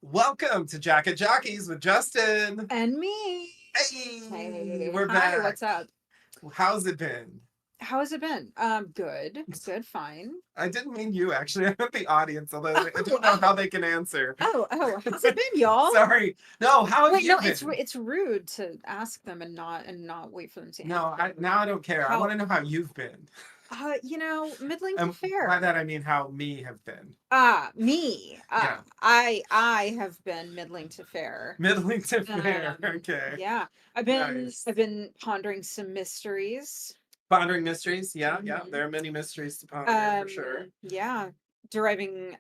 Welcome to Jacket Jockeys with Justin. And me. Hey, Hey, we're hi, back. what's up? How's it been? How has it been? Good. Good, fine. I didn't mean you, actually. I meant the audience, although Oh, I don't know how oh, they can answer. how's it been, y'all? Sorry. No, how have Wait, you no, it's been? it's rude to ask them and not wait for them to No, answer. now I don't care. I want How to know how you've been. middling to And by fair. that I mean how me have been. Me. Yeah. I have been middling to fair. Middling to fair. Um, Okay. yeah. I've been Nice. I've been pondering some mysteries. Pondering mysteries. Yeah, yeah. hmm There are many mysteries to ponder for sure. yeah, deriving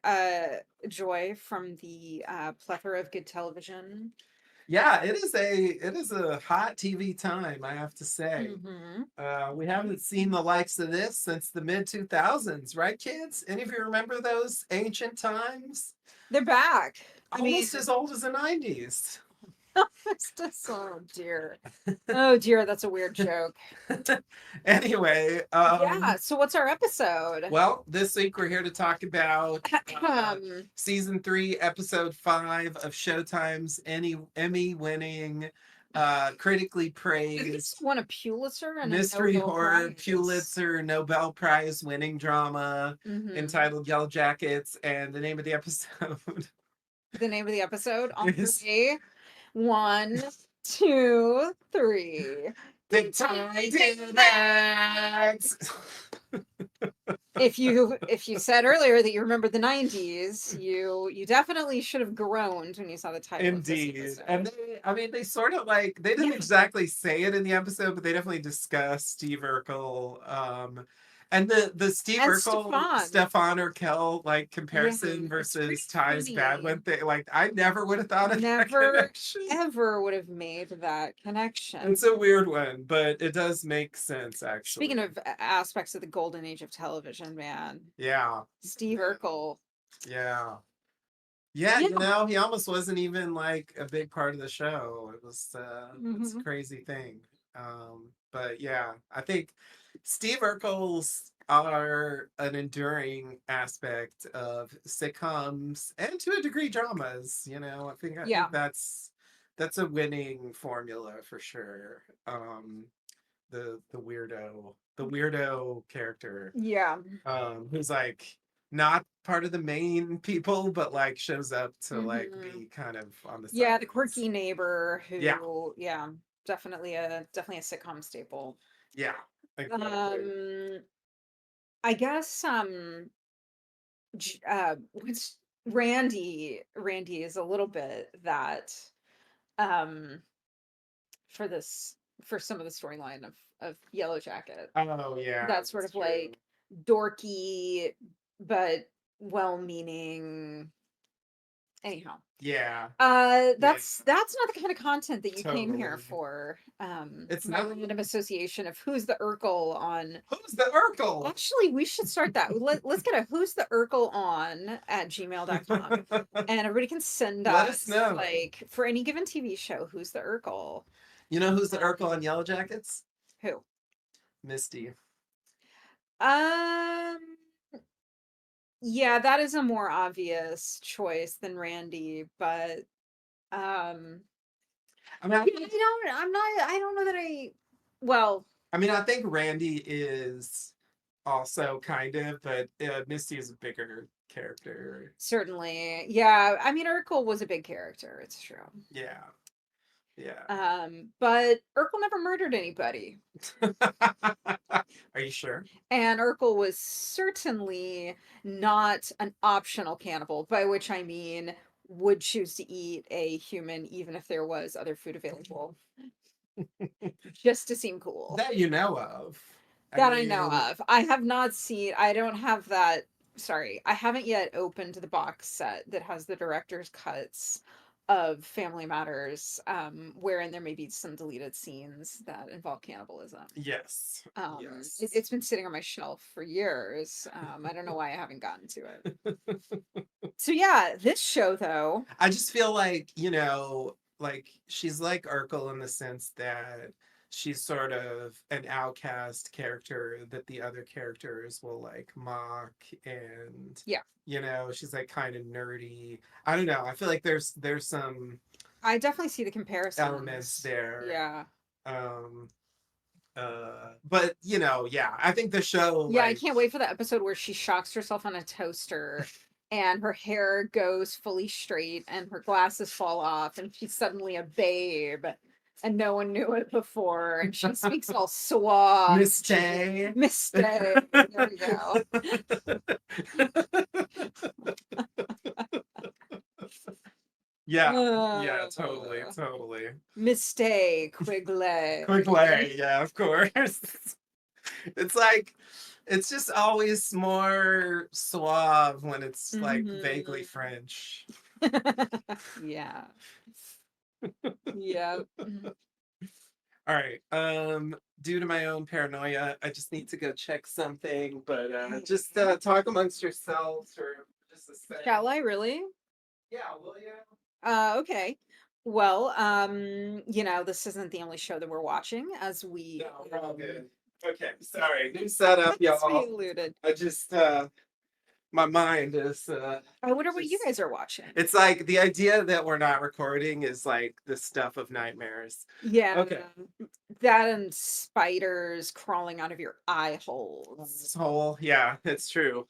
joy from the plethora of good television. Yeah, it is a hot TV time, I have to say. hmm We haven't seen the likes of this since the mid 2000s, right, kids? Any of you remember those ancient times? They're back. I mean, Almost as old as the 90s. it's just, oh dear. Oh dear, that's a weird joke. Anyway, Yeah, so what's our episode? well, this week we're here to talk about um, season 3, episode 5 of Showtime's Emmy-winning, critically this praised won a Pulitzer and a mystery Nobel horror Prize. Pulitzer Nobel Prize winning drama hmm entitled Yellowjackets, and the name of the episode The name of the episode on is three. One, two, three. The The Titans. If you said earlier that you remember the 90s, you definitely should have groaned when you saw the title of this Indeed. And episode. they sort of like, they didn't Yeah, exactly say it in the episode, but they definitely discuss Steve Urkel. And the Steve and Urkel, Stefan. Stefan Urkel, like Yeah, comparison it's pretty versus Ty's bad funny. one thing, like, I never would have thought of that Never connection. ever would have made that It's connection. a weird one, but it does make sense, Speaking actually. of aspects of the golden age of television, man, Yeah. Steve Yeah. Urkel. Yeah. Yeah, Yeah. he almost wasn't even like a big part of the show. It's a hmm crazy thing. But yeah, I think Steve Urkel's are an enduring aspect of sitcoms and to a degree dramas. I think Yeah. that's a winning formula for sure. The weirdo character, Yeah. who's like not part of the main people, but like shows up to like hmm be kind of on the Yeah, the sidelines. quirky neighbor Yeah, who, yeah, definitely a sitcom staple. yeah, exactly. Um, I guess what's Randy is a little bit that um for this for some of the storyline of Yellow Jacket. Oh yeah, That sort that's of true. like dorky but well-meaning. Anyhow, Yeah, yeah, that's not the kind of content that you came here totally. for. It's My not. random association of who's the Urkel on. Who's the Urkel? Actually, we should start that. Let's get a who's the Urkel on at gmail.com. And everybody can send Let us us, know. like, for any given TV show, who's the Urkel? You know who's the Um, Urkel on Yellow Jackets? who? Misty. Um, yeah, that is a more obvious choice than Randy, but um I mean, I yeah, think, I don't know that well, I think Randy is also kind of, but Misty is a bigger character. certainly. Yeah, I mean Urkel was a big character, it's true. Yeah, yeah. But Urkel never murdered anybody. Are you sure? And Urkel was certainly not an optional cannibal, by which I mean would choose to eat a human even if there was other food available, just to seem cool. That you know of. I That I know mean, of. I have not seen, I don't have that. Sorry, I haven't yet opened the box set that has the director's cuts of Family Matters, wherein there may be some deleted scenes that involve cannibalism. yes, yes. It's been sitting on my shelf for years. I don't know why I haven't gotten to it. So yeah, this show though. I just feel like, like she's like Urkel in the sense that she's sort of an outcast character that the other characters will like mock, and Yeah. she's like kind of nerdy. I don't know. I feel like there's some I definitely see the elements comparisons. there. Yeah. Um but yeah, I think the show Yeah, I like can't wait for the episode where she shocks herself on a toaster and her hair goes fully straight and her glasses fall off and she's suddenly a babe and no one knew it before and she speaks all suave. Mistake. Mistake. There we go. Yeah, yeah, Uh, totally. Mistake, Quigley. Quickly, yeah, of course. It's like it's just always more suave when it's like vaguely Mhm. French. Yeah. Yeah. All right. Due to my own paranoia, I just need to go check something, but just talk amongst yourselves for just a second. Shall I really? Yeah, will you? Okay. Well, this isn't the only show that we're watching as we No, we're all good. Okay, sorry. New setup, as we y'all. alluded. I just my mind is I wonder what you just guys are watching. it's like the idea that we're not recording is like the stuff of nightmares. Yeah. Okay. That and spiders crawling out of your eye holes. This whole yeah, it's true.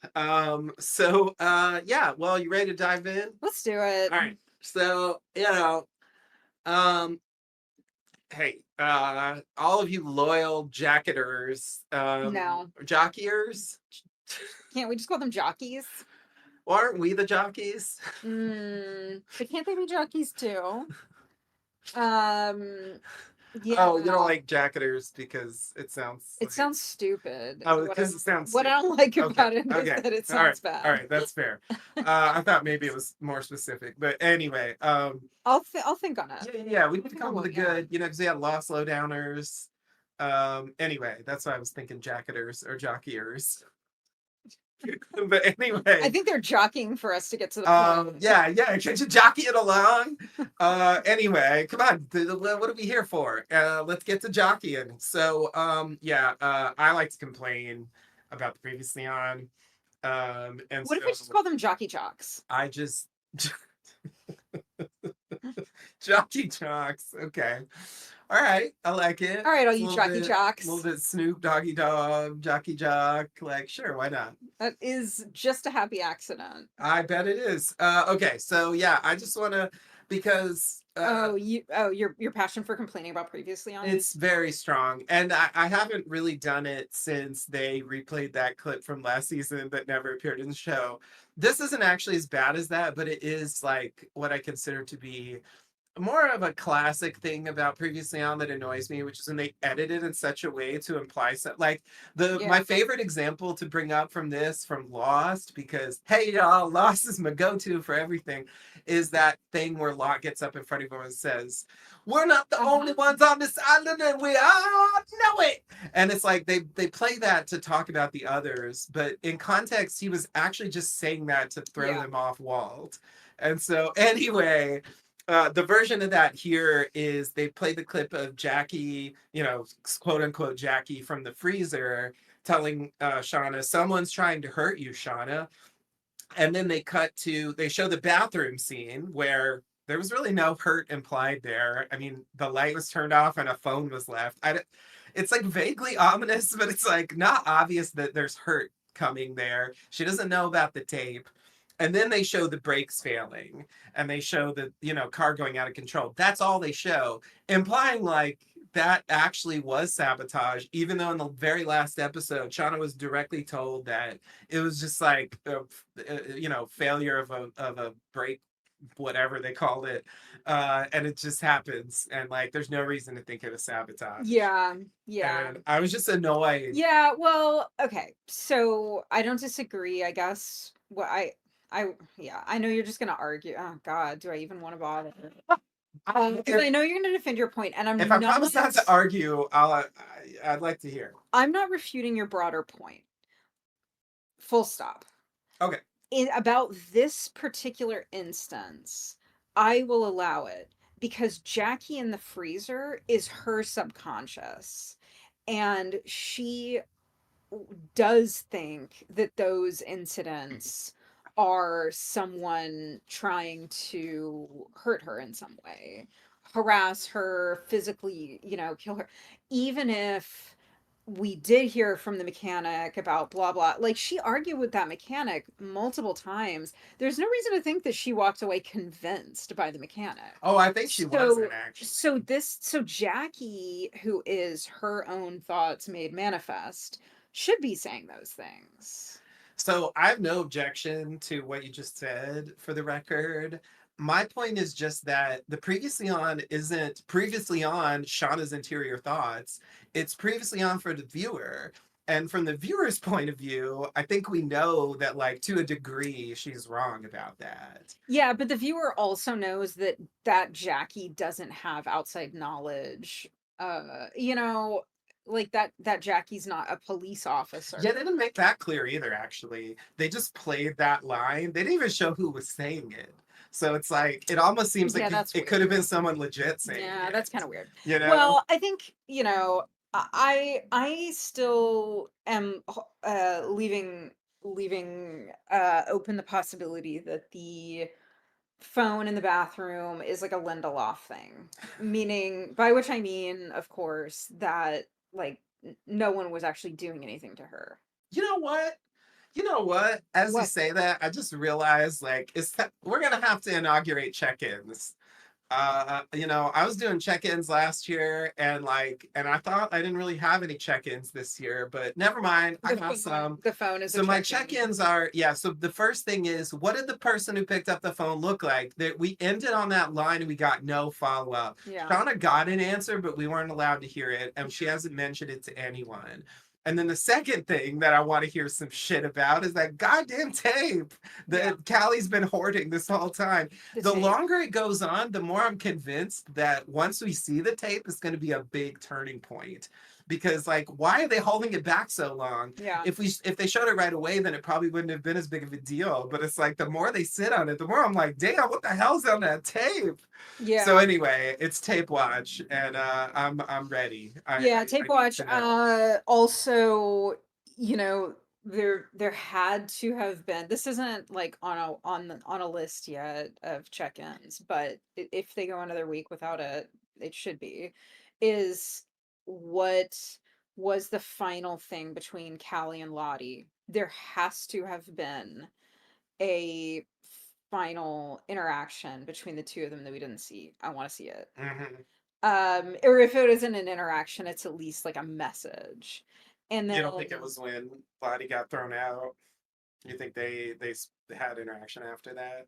So yeah, well, you ready to dive in? Let's do it. All right. So, um hey, all of you loyal jacketers, No. jockeyers, Can't we just call them jockeys? well, aren't we the jockeys? But can't they be jockeys too? Um, Oh, you don't yeah. like jacketers because it sounds It like sounds stupid. oh, because it sounds What I stupid. don't like Okay, about it is okay, that it all right, sounds bad. all right, that's fair. I thought maybe it was more specific, but anyway, I'll think on it. yeah, we need to Think come on up with a what, yeah. good, because we had lost slowdowners. Anyway, that's why I was thinking jacketers or jockeyers. But anyway, I think they're jockeying for us to get to the point. yeah, can't you jockey it along? Anyway, come on, what are we here for? Let's get to jockeying. So, yeah, I like to complain about the previously on, and What if we just so call them jockey jocks? I just jockey jocks. Okay, all right, I like it. All right, all It's you jockey a jocks. little bit Snoop Doggy Dog, jockey jock. Like, sure, why not? That is just a happy accident. I bet it is. Okay, so yeah, I just want to because Your passion for complaining about previously on. it's very strong, and I haven't really done it since they replayed that clip from last season that never appeared in the show. This isn't actually as bad as that, but it is like what I consider to be more of a classic thing about previously on that annoys me, which is when they edit it in such a way to imply like my Yeah. favorite example to bring up from this from Lost, because hey y'all, Lost is my go-to for everything, is that thing where Locke gets up in front of everyone and says, "We're not the only ones on this island, and we all know it." And it's like they play that to talk about the others, but in context, he was actually just saying that to throw Yeah. them off Walt. And so anyway, the version of that here is they play the clip of Jackie, quote unquote Jackie from the freezer, telling Shauna, "Someone's trying to hurt you, Shauna." And then they show the bathroom scene where there was really no hurt implied there. I mean, the light was turned off and a phone was left. It's like vaguely ominous, but it's like not obvious that there's hurt coming there. She doesn't know about the tape. And then they show the brakes failing and they show the, car going out of control. That's all they show, implying like that actually was sabotage, even though in the very last episode, Shauna was directly told that it was just like failure of a brake, whatever they called it, and it just happens, and like there's no reason to think it was sabotage. Yeah. And I was just annoyed. Yeah, well, okay. So I don't disagree, I guess. Yeah, I know you're just gonna argue. Oh God, do I even want to bother? Because I know you're gonna defend your point, and If I promise not to argue, I'd like to hear. I'm not refuting your broader point. Full stop. Okay. About this particular instance, I will allow it because Jackie in the freezer is her subconscious, and she does think that those incidents are someone trying to hurt her in some way, harass her, physically, kill her. Even if we did hear from the mechanic about blah blah, like she argued with that mechanic multiple times. There's no reason to think that she walked away convinced by the mechanic. Oh, I think she wasn't So actually. so Jackie, who is her own thoughts made manifest, should be saying those things. So I have no objection to what you just said for the record. My point is just that the previously on isn't previously on Shauna's interior thoughts. It's previously on for the viewer. And from the viewer's point of view, I think we know that, like, to a degree, she's wrong about that. Yeah, but the viewer also knows that Jackie doesn't have outside knowledge. You know, like that Jackie's not a police officer. Yeah, they didn't make that clear either, actually. They just played that line. They didn't even show who was saying it. So it's like, it almost seems Yeah, like that's it could have weird. been someone legit saying Yeah, that's kind it. of weird. You know? Well, I think, I still am leaving open the possibility that the phone in the bathroom is like a Lindelof thing. Meaning, by which I mean, of course, that like no one was actually doing anything to her. You know what? You know what? As you What? say that, I just realized, like, we're gonna have to inaugurate check-ins. I was doing check-ins last year, and I thought I didn't really have any check-ins this year, but never mind, I got some. The phone is a So my check-in. check-ins are, yeah, so the first thing is, what did the person who picked up the phone look like? That we ended on that line and we got no follow-up. Yeah. Shauna got an answer, but we weren't allowed to hear it, and she hasn't mentioned it to anyone. And then the second thing that I want to hear some shit about is that goddamn tape Yeah. that Callie's been hoarding this whole time. The The tape. longer it goes on, the more I'm convinced that once we see the tape, it's going to be a big turning point. Because, like, why are they holding it back so long? Yeah. If they showed it right away, then it probably wouldn't have been as big of a deal. But it's like the more they sit on it, the more I'm like, damn, what the hell's on that tape? So Yeah. anyway, it's tape watch, and I'm ready. Yeah, I tape need watch. to know. Also, there had to have been. This isn't like on a list yet of check-ins, but if they go another week without it, it should be. Is what was the final thing between Callie and Lottie? There has to have been a final interaction between the two of them that we didn't see. I want to see it. Hmm. Or if it isn't an interaction, it's at least like a message. And You then don't think it was when Lottie got thrown out? You think they had interaction after that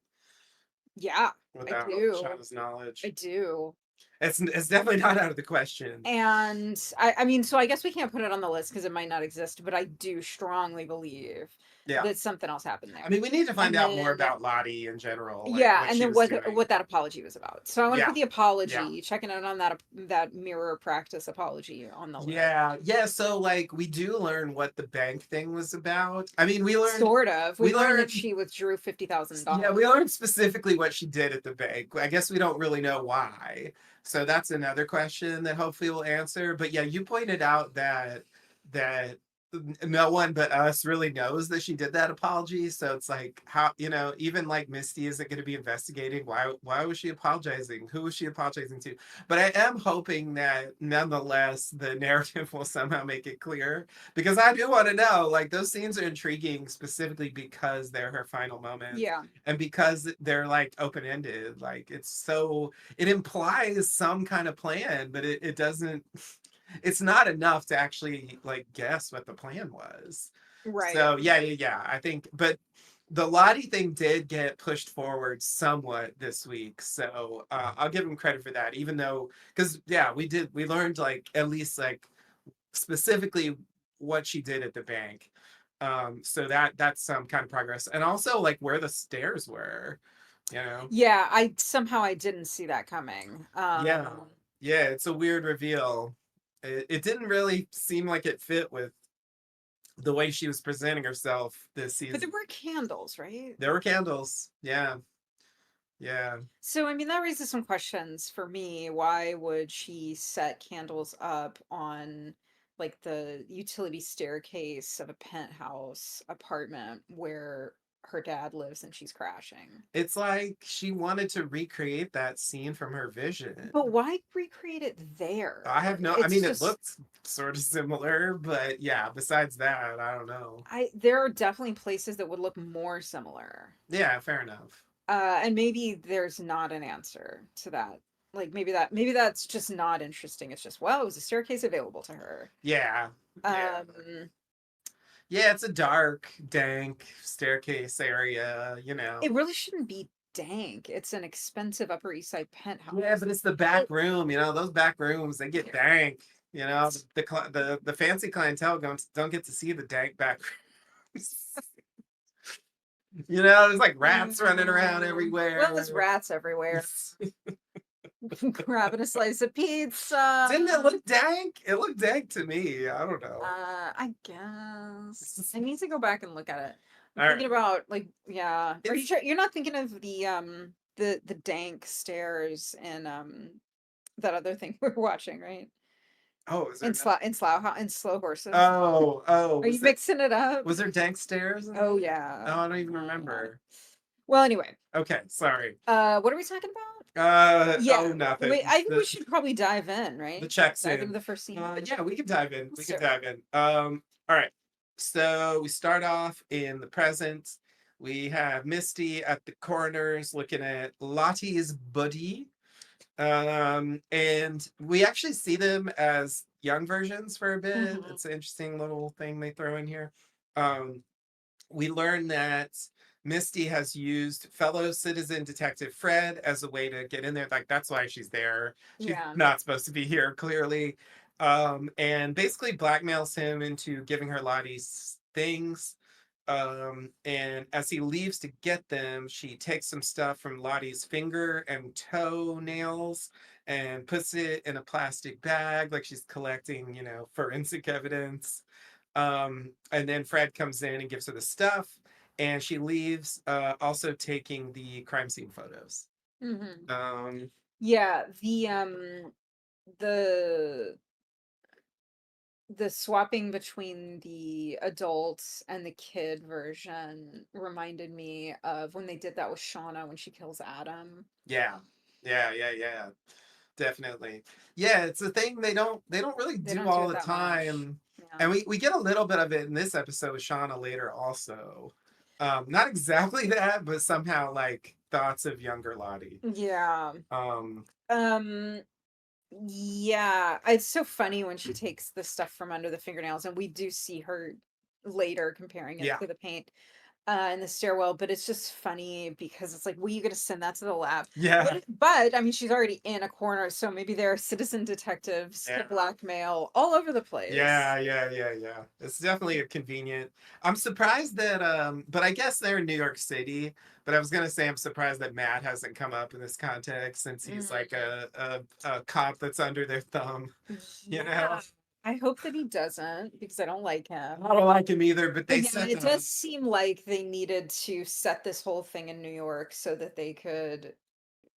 yeah, I without do. Shauna's I knowledge? do. It's definitely not out of the question. And I mean, so I guess we can't put it on the list because it might not exist, but I do strongly believe Yeah. that something else happened I there. mean, we need to find And out more then about Lottie in general, like yeah, what and she then was what doing. that apology was about. So I want to put Yeah. the Yeah. apology, checking out on that mirror practice apology on the list. Yeah. Yeah. So, like, we do learn what the bank thing was about. I mean, Sort of. We we learned that learned she withdrew yeah, $50,000. we learned specifically what she did at the bank. I guess we don't really know why. So that's another question that hopefully we'll answer. But yeah, you pointed out that no one but us really knows that she did that apology. So it's like, how, even like Misty isn't going to be investigating why was she apologizing? Who was she apologizing to? But I am hoping that nonetheless the narrative will somehow make it clear, because I do want to know, like, those scenes are intriguing specifically because they're her final moments Yeah. and because they're like open ended. Like, it implies some kind of plan, but it doesn't. It's not enough to actually like guess what the plan was. Right. So yeah. I think, but the Lottie thing did get pushed forward somewhat this week, so I'll give him credit for that. Even though, because yeah, we learned like at least like specifically what she did at the bank. So that's some kind of progress, and also like where the stairs were, you know. Yeah, I didn't see that coming. Yeah, yeah, it's a weird reveal. It didn't really seem like it fit with the way she was presenting herself this But there season. were candles, right? There were candles, yeah, Yeah. So, I mean, that raises some questions for me. Why would she set candles up on like the utility staircase of a penthouse apartment where her dad lives and she's crashing? It's like she wanted to recreate that scene from her vision. But why recreate it I have there? no, I It's mean, it just looked sort of similar, but yeah, besides that, I don't know. I there are definitely places that would look more similar. Yeah, fair enough. And maybe there's not an answer to that. Like maybe that's just not interesting. It's just, well, it was a staircase available to her. Yeah. Yeah. Um, Yeah, it's a dark, dank staircase area, it really shouldn't be dank. It's an expensive Upper East Side Yeah, penthouse. but it's the back It, room, those back rooms, they get dank. The fancy clientele don't get to see the dank back rooms. There's like rats running around well, there's everywhere. rats everywhere. Grabbing a slice of pizza. Didn't it look dank? It looked dank to me. I don't know. I guess I need to go back and look at it. I'm All right. thinking about like, yeah. Are you It's sure you're not thinking of the dank stairs and that other thing we're watching, right? oh, is there no? In slow horses. Oh, Are you mixing it up? was there dank stairs in Oh that? yeah. Oh, I don't even Uh, remember. well, anyway, Okay, sorry. what are we talking about? Oh, Yeah, wait, nothing. I think we should probably dive in, The right? checks Dive into in. the first scene. Yeah, we can dive in. We Let's do can it. dive in. All right. So we start off in the present. We have Misty at the corners looking at Lottie's buddy. And we actually see them as young versions for a bit. Mhm. It's an interesting little thing they throw in here. Um, we learn that Misty has used fellow citizen detective Fred as a way to get in there. Like that's why she's there. She's Yeah. not supposed to be here, clearly. And basically blackmails him into giving her Lottie's things. And as he leaves to get them, she takes some stuff from Lottie's finger and toenails and puts it in a plastic bag, like she's collecting, forensic evidence. And then Fred comes in and gives her the stuff, and she leaves, also taking the crime scene photos. Mhm. Um, Yeah, the the swapping between the adults and the kid version reminded me of when they did that with Shauna when she kills Adam. yeah, yeah, definitely. Yeah, it's a thing they don't really They do don't do all it the that much. time, Yeah. and we get a little bit of it in this episode with Shauna later also. Not exactly that, but somehow like thoughts of younger Lottie. Yeah. Um, Um yeah, it's so funny when she takes the stuff from under the fingernails and we do see her later comparing it yeah, to the paint in the stairwell, but it's just funny because it's like, well, you gonna send that to the lab. yeah, But I mean, she's already in a corner, so maybe there are citizen detectives to yeah. blackmail all over the place. Yeah. It's definitely a convenient. I'm surprised that but I guess they're in New York City. But I was gonna say I'm surprised that Matt hasn't come up in this context since he's like Mm, a cop that's under their thumb, you know? yeah. I hope that he doesn't because I don't like him. I don't like him either, but they But yeah, set it him does seem like they needed to set this whole thing in New York so that they could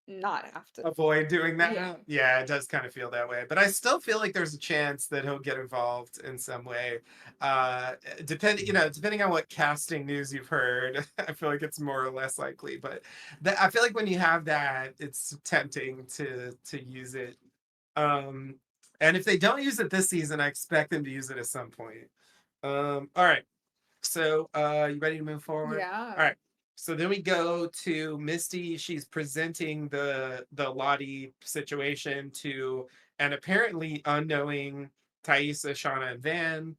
not have to. avoid doing Yeah. that. Yeah, it does kind of feel that way. But I still feel like there's a chance that he'll get involved in some way. Depending on what casting news you've heard, I feel like it's more or less likely. But I feel like when you have that, it's tempting to use it. Um, and if they don't use it this season, I expect them to use it at some point. All right. So, you ready to move forward? Yeah. All right. So then we go to Misty. She's presenting the Lottie situation to an apparently unknowing Thaisa, Shauna, and Van.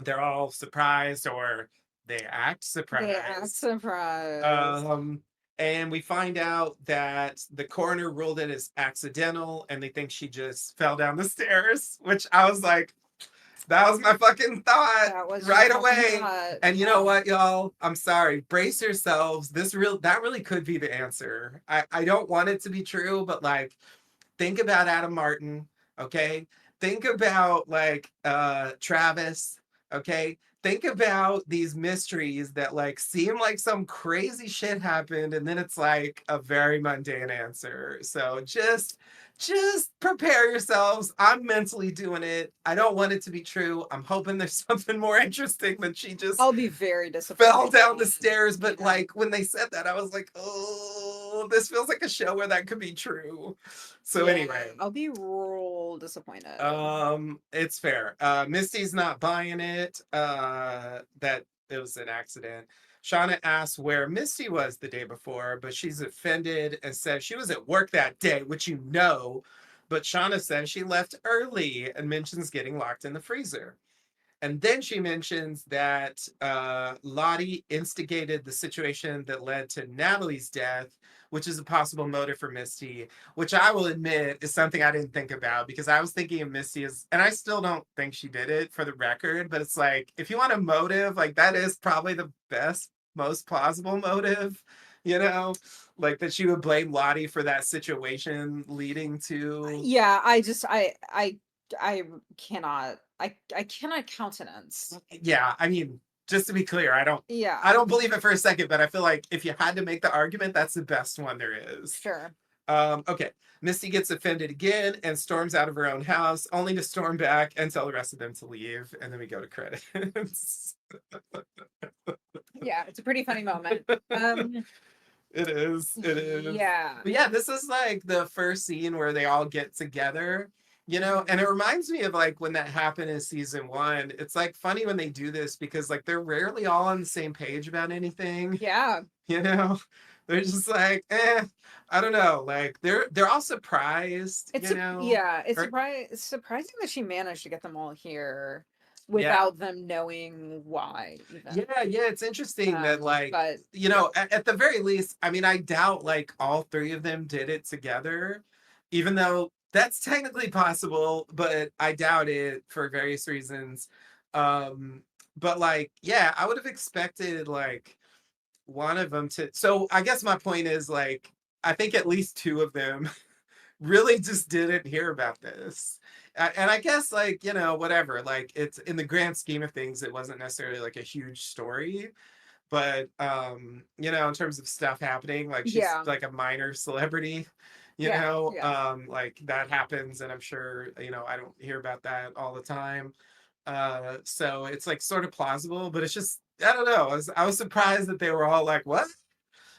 They're all surprised, or they act They act surprised. surprised. Um, and we find out that the coroner ruled it as accidental, and they think she just fell down the stairs. Which I was like, that was my fucking thought That was your right fucking away. thought. And you know Yeah. what, y'all? I'm sorry. Brace yourselves. That really could be the answer. I don't want it to be true, but like think about Adam Martin, okay? Think about like Travis, okay? think about these mysteries that like seem like some crazy shit happened and then it's like a very mundane answer. So just prepare yourselves. I'm mentally doing it. I don't want it to be true. I'm hoping there's something more interesting than she just I'll be very fell disappointed. down the stairs. But Yeah. like when they said that, I was like, oh, this feels like a show where that could be true. So Yeah, anyway, I'll be real disappointed. it's fair. Misty's not buying it. That it was an accident. Shauna asks where Misty was the day before, but she's offended and says she was at work that day, which you know. But Shauna says she left early and mentions getting locked in the freezer. And then she mentions that Lottie instigated the situation that led to Natalie's death, which is a possible motive for Misty, which I will admit is something I didn't think about because I was thinking of Misty as, and I still don't think she did it for the record, but it's like, if you want a motive, like that is probably the best, most plausible motive, you know, like that she would blame Lottie for that situation leading to. Yeah, I cannot I cannot countenance. Yeah, I mean, just to be clear, I Yeah, don't believe it for a second, but I feel like if you had to make the argument, that's the best one there is. sure. Okay. Misty gets offended again and storms out of her own house, only to storm back and tell the rest of them to leave. And then we go to credits. Yeah, it's a pretty funny moment. It is. It is. Yeah. But yeah, this is like the first scene where they all get together, you know, and it Mhm. reminds me of like when that happened in season one. It's like funny when they do this because like they're rarely all on the same page about anything, Yeah. you know? They're just like, I don't know. Like they're all surprised, It's you a know? yeah, it's Or surprising that she managed to get them all here yeah. without them knowing why even. Yeah, it's interesting that like, But you know, at the very least, I mean, I doubt like all three of them did it together, even though that's technically possible, but I doubt it for various reasons. Um, but like, yeah, I would have expected like one of them to. So I guess my point is like, I think at least two of them really just didn't hear about this. And I guess like, you know, whatever, like it's in the grand scheme of things, it wasn't necessarily like a huge story, but you know, in terms of stuff happening, like she's yeah, like a minor celebrity, you yeah, know, yeah. like that happens and I'm sure, you know, I don't hear about that all the time. So it's like sort of plausible, but it's just I don't know. I was surprised that they were all like, "What?"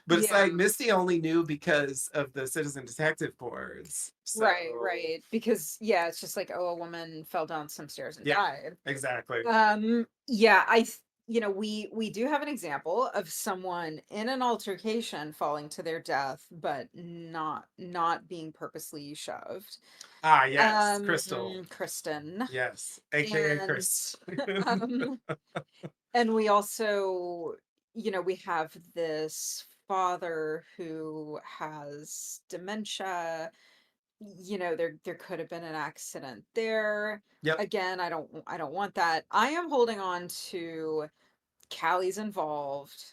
But it's Yeah. like Misty only knew because of the citizen detective boards. Right, So right. Because yeah, it's just like, oh, a woman fell down some stairs and yeah, died. exactly. Yeah, we do have an example of someone in an altercation falling to their death, but not being purposely shoved. Ah, yes, Crystal. Kristen. Yes, aka And Chris. um and we also, we have this father who has dementia. There could have been an accident there. Yep. Again, I don't want that. I am holding on to Callie's involved.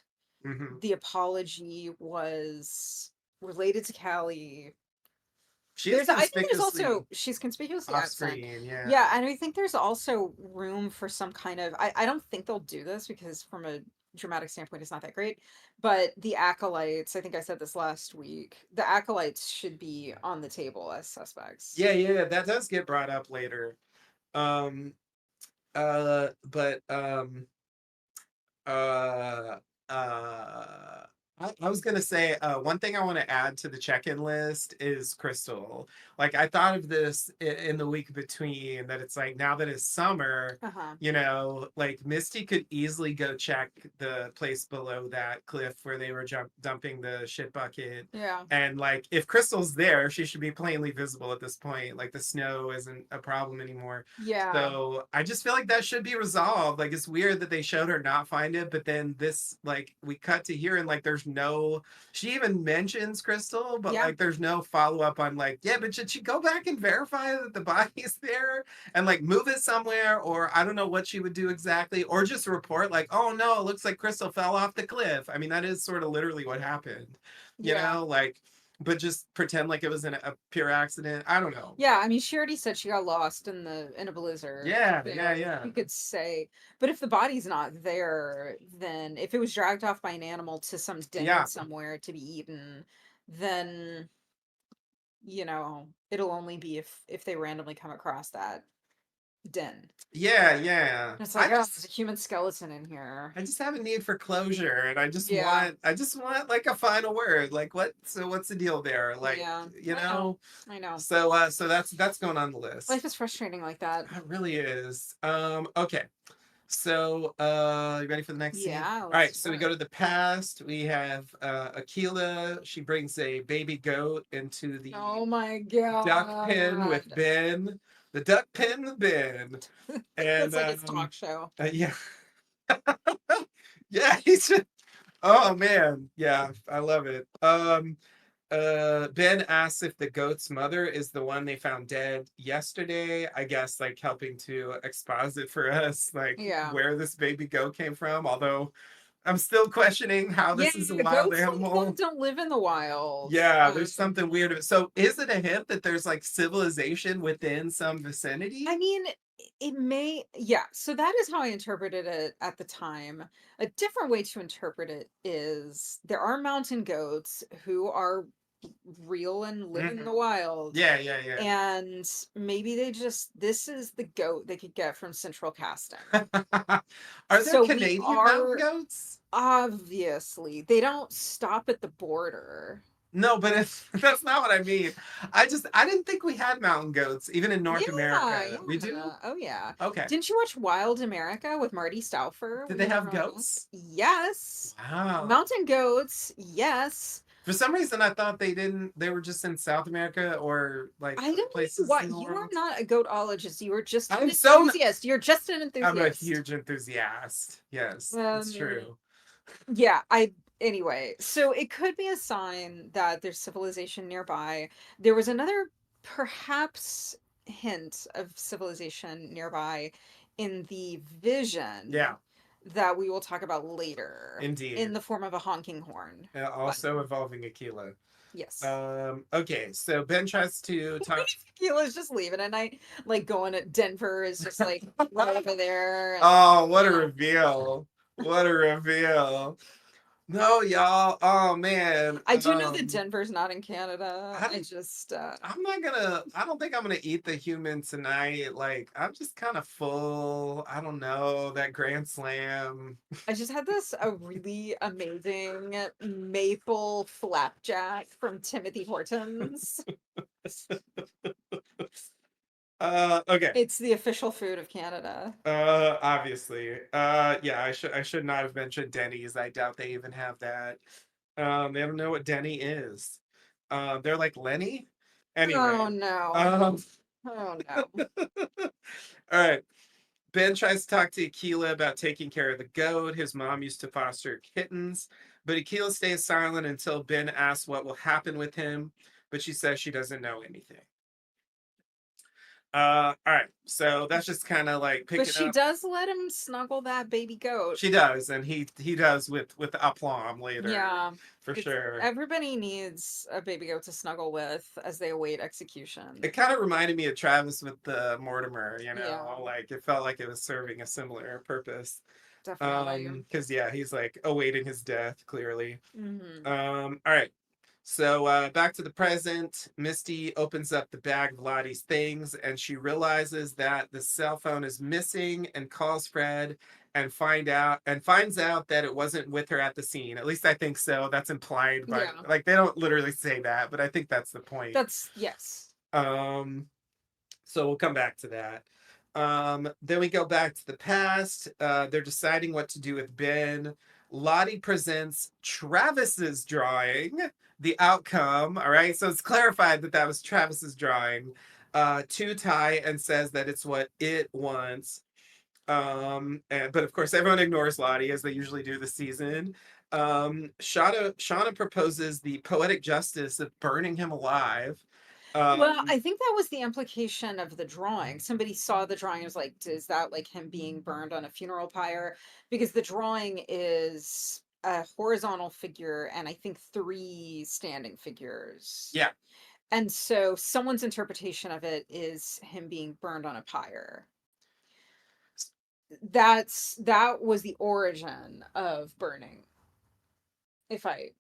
Hmm. The apology was related to Callie. She is I think there's conspicuously also she's conspicuously off absent. screen. Yeah. Yeah, and I think there's also room for some kind of I don't think they'll do this because from a dramatic standpoint it's not that great, but the acolytes, I think I said this last week, the acolytes should be on the table as suspects. Yeah, that does get brought up later. Um, but Uh, uh, I was gonna say one thing I want to add to the check-in list is Crystal. Like I thought of this in the week between that it's like now that it's summer, Uh-huh. you know, like Misty could easily go check the place below that cliff where they were dumping the shit bucket. Yeah. And like if Crystal's there, she should be plainly visible at this point. Like the snow isn't a problem anymore. Yeah. So I just feel like that should be resolved. Like it's weird that they showed her not find it, but then this like we cut to here and like there's no she even mentions Crystal, but Yeah. like there's no follow-up on like, yeah, but should she go back and verify that the body's there and like move it somewhere? Or I don't know what she would do exactly, or just report like, oh no, it looks like Crystal fell off the cliff. I mean, that is sort of literally what happened, you Yeah. know, like but just pretend like it was a pure accident. I don't know. Yeah, I mean, she already said she got lost in a blizzard. Yeah, yeah, So yeah, you could say, but if the body's not there, then if it was dragged off by an animal to some den yeah, somewhere to be eaten, then it'll only be if they randomly come across that den. yeah, yeah. And it's like, oh, there's a human skeleton in here. I just have a need for closure, and Yeah, I just want like a final word. Like, what? So, what's the deal there? Like, yeah, you I know, know. I know. So, so that's going on the list. Life is frustrating like that. It really is. Okay. So, you ready for the next scene? Yeah, All let's right. do So we it. go to the past. We have Aquila. She brings a baby goat into the Oh my duck pen with god. Ben. The duck pen with Ben. And It's like his talk show. yeah, yeah. He's just, oh man, yeah. I love it. Ben asks if the goat's mother is the one they found dead yesterday. I guess like helping to exposit for us like Yeah. where this baby goat came from. Although I'm still questioning how Yeah, this is a wild goats animal. don't live in the wild. Yeah, there's something weird. So is it a hint that there's like civilization within some I vicinity? mean, it may, yeah, so that is how I interpreted it at the time. A different way to interpret it is there are mountain goats who are real and live in Mhm. the wild. Yeah, yeah, yeah. And maybe this is the goat they could get from Central Casting. Are there So we Canadian mountain are goats? obviously, they don't stop at the border. No, but it's that's not what I mean. I didn't think we had mountain goats even in North Yeah, America. We do? yeah. Oh yeah. Okay. Didn't you watch Wild America with Marty Stauffer Did when they you were have growing up? goats? Yes. Wow. Mountain goats, yes. For some reason I thought they were just in South America or like I other don't know places what in the you are world. not a goatologist. You are just an I'm so n- enthusiast. You're just an I'm a enthusiast. huge enthusiast. Yes, it's Um, true. yeah, anyway, so it could be a sign that there's civilization nearby. There was another perhaps hint of civilization nearby in the Yeah, vision that we will talk about later in indeed. the form of a honking horn. Also Button. involving Aquila. Yes. Okay, so Ben tries to talk. Tequila's just leaving and I like going to Denver is just like right over there and Oh, what a you know reveal. What a reveal. No, y'all. Oh man. I do know that Denver's not in Canada. I I don't just I'm not gonna I don't think I'm gonna eat the human tonight. Like I'm just kind of full. I don't know, that Grand Slam. I just had this a really amazing maple flapjack from Timothy Hortons. Okay. It's the official food of Canada. Obviously. Yeah, I should not have mentioned Denny's. I doubt they even have that. They don't know what Denny is. They're like Lenny. Oh Anyway, no. um, Oh no. all right. Ben tries to talk to Aquila about taking care of the goat. His mom used to foster kittens, but Aquila stays silent until Ben asks what will happen with him, but she says she doesn't know anything. All right. So that's just kind of like But picking she up. does let him snuggle that baby goat. She does, and he does with aplomb later, Yeah. for It's sure. everybody needs a baby goat to snuggle with as they await execution. It kind of reminded me of Travis with the Mortimer, you Yeah, know, like it felt like it was serving a similar purpose. definitely. Because yeah, he's like awaiting his death, clearly. Hmm. All right. So back to the present, Misty opens up the bag of Lottie's things and she realizes that the cell phone is missing and calls Fred and finds out that it wasn't with her at the scene. At least I think so. That's implied by Yeah. like they don't literally say that, but I think that's the point. That's yes. Um so we'll come back to that. Then we go back to the past. They're deciding what to do with Ben. Lottie presents Travis's drawing, the outcome. All right, so it's clarified that that was Travis's drawing to Ty and says that it's what it wants. But of course, everyone ignores Lottie as they usually do this season. Shauna proposes the poetic justice of burning him alive. Well, Um, I think that was the implication of the drawing. Somebody saw the drawing and was like, is that like him being burned on a funeral pyre? Because the drawing is a horizontal figure and I think three standing figures. Yeah. And so someone's interpretation of it is him being burned on a pyre. That was the origin of burning. If I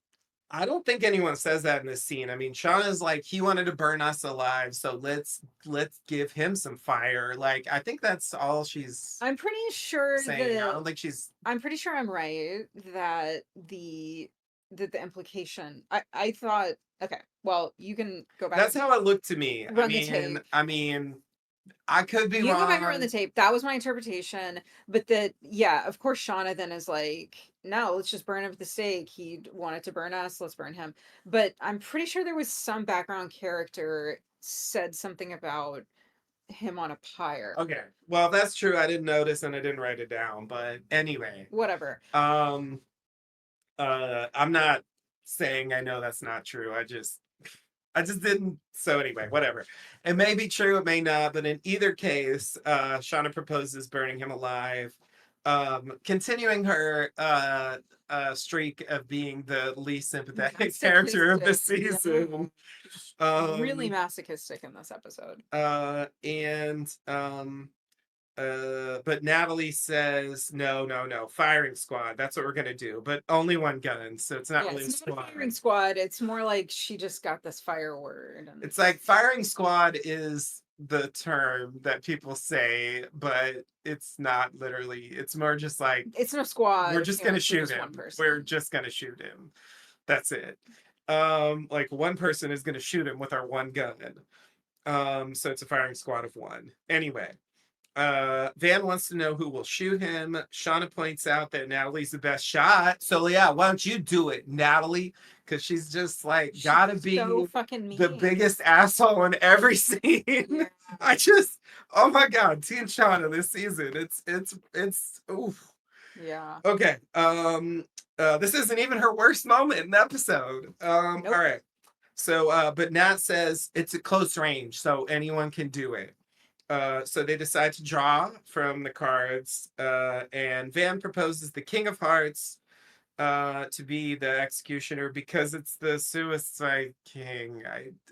I don't think anyone says that in this scene. I mean, Shauna's like, he wanted to burn us alive, so let's give him some fire. Like, I think that's all she's I'm pretty sure saying. I that don't think she's I'm pretty sure I'm right that the implication I thought okay, well, you can go back that's and how it looked to me. I run the mean, tape. I mean, I could be You go back and run the wrong. tape. That was my interpretation. But that, yeah, of course, Shauna then is like, no, let's just burn him at the stake. He wanted to burn us. Let's burn him. But I'm pretty sure there was some background character said something about him on a pyre. Okay. Well, that's true. I didn't notice and I didn't write it down. But anyway, Whatever. um, I'm not saying I know that's not true. I just didn't. So anyway, whatever. It may be true, it may not, but in either case, Shauna proposes burning him alive, continuing her streak of being the least sympathetic character of the Masochistic. Yeah. season. Really Um, masochistic in this episode. and but Natalie says, no, no, no, firing squad. That's what we're gonna do, but only one gun, so it's not Yeah, really a it's not a squad. firing squad. It's more like she just got this fire word. And It's like firing squad is the term that people say, but it's not literally. It's more just like it's no squad. we're just gonna It's shoot just one him. person. We're just gonna shoot him. That's it. Like one person is gonna shoot him with our one gun. So it's a firing squad of one. Anyway, Van wants to know who will shoot him. Shauna points out that Natalie's the best shot. So yeah, why don't you do it, Natalie? Because she's just like gotta She's so be fucking the mean. biggest asshole in every scene. Yeah. I just oh my god, Team Shauna this season. It's oof. Yeah. Okay. This isn't even her worst moment in the episode. Nope. All right. So but Nat says it's a close range, so anyone can do it. So they decide to draw from the cards, and Van proposes the King of Hearts to be the executioner because it's the Suicide King.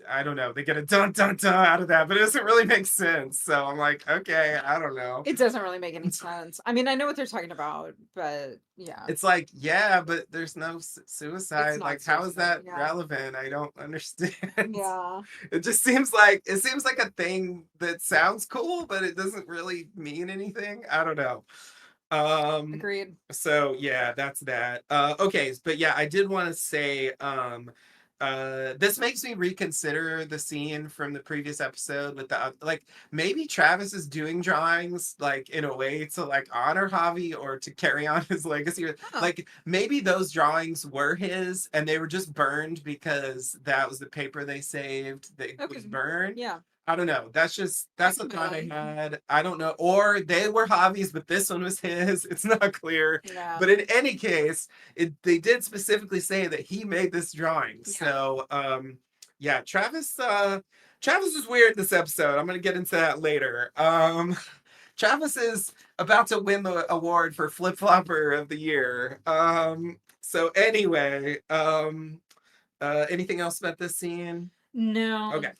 I don't know. They get a dun dun dun out of that, but it doesn't really make sense. So I'm like, okay, I don't know. It doesn't really make any sense. I mean, I know what they're talking about, but yeah. It's like, yeah, but there's no It's suicide. not Like, how is suicide. that Yeah. relevant? I don't understand. Yeah. It just seems like a thing that sounds cool, but it doesn't really mean anything. I don't know. Agreed. So yeah, that's that. Okay, but yeah, I did want to say this makes me reconsider the scene from the previous episode with the like maybe Travis is doing drawings like in a way to like honor Javi or to carry on his legacy. Oh, Like maybe those drawings were his and they were just burned because that was the paper they saved that was okay. burned. Yeah. I don't know. That's the thought I Possibility. had. I don't know. Or they were hobbies, but this one was his. It's not clear. Yeah. But in any case, they did specifically say that he made this drawing. Yeah. So yeah, Travis is weird this episode. I'm gonna get into that later. Travis is about to win the award for flip flopper of the year. So anyway, anything else about this scene? No. Okay.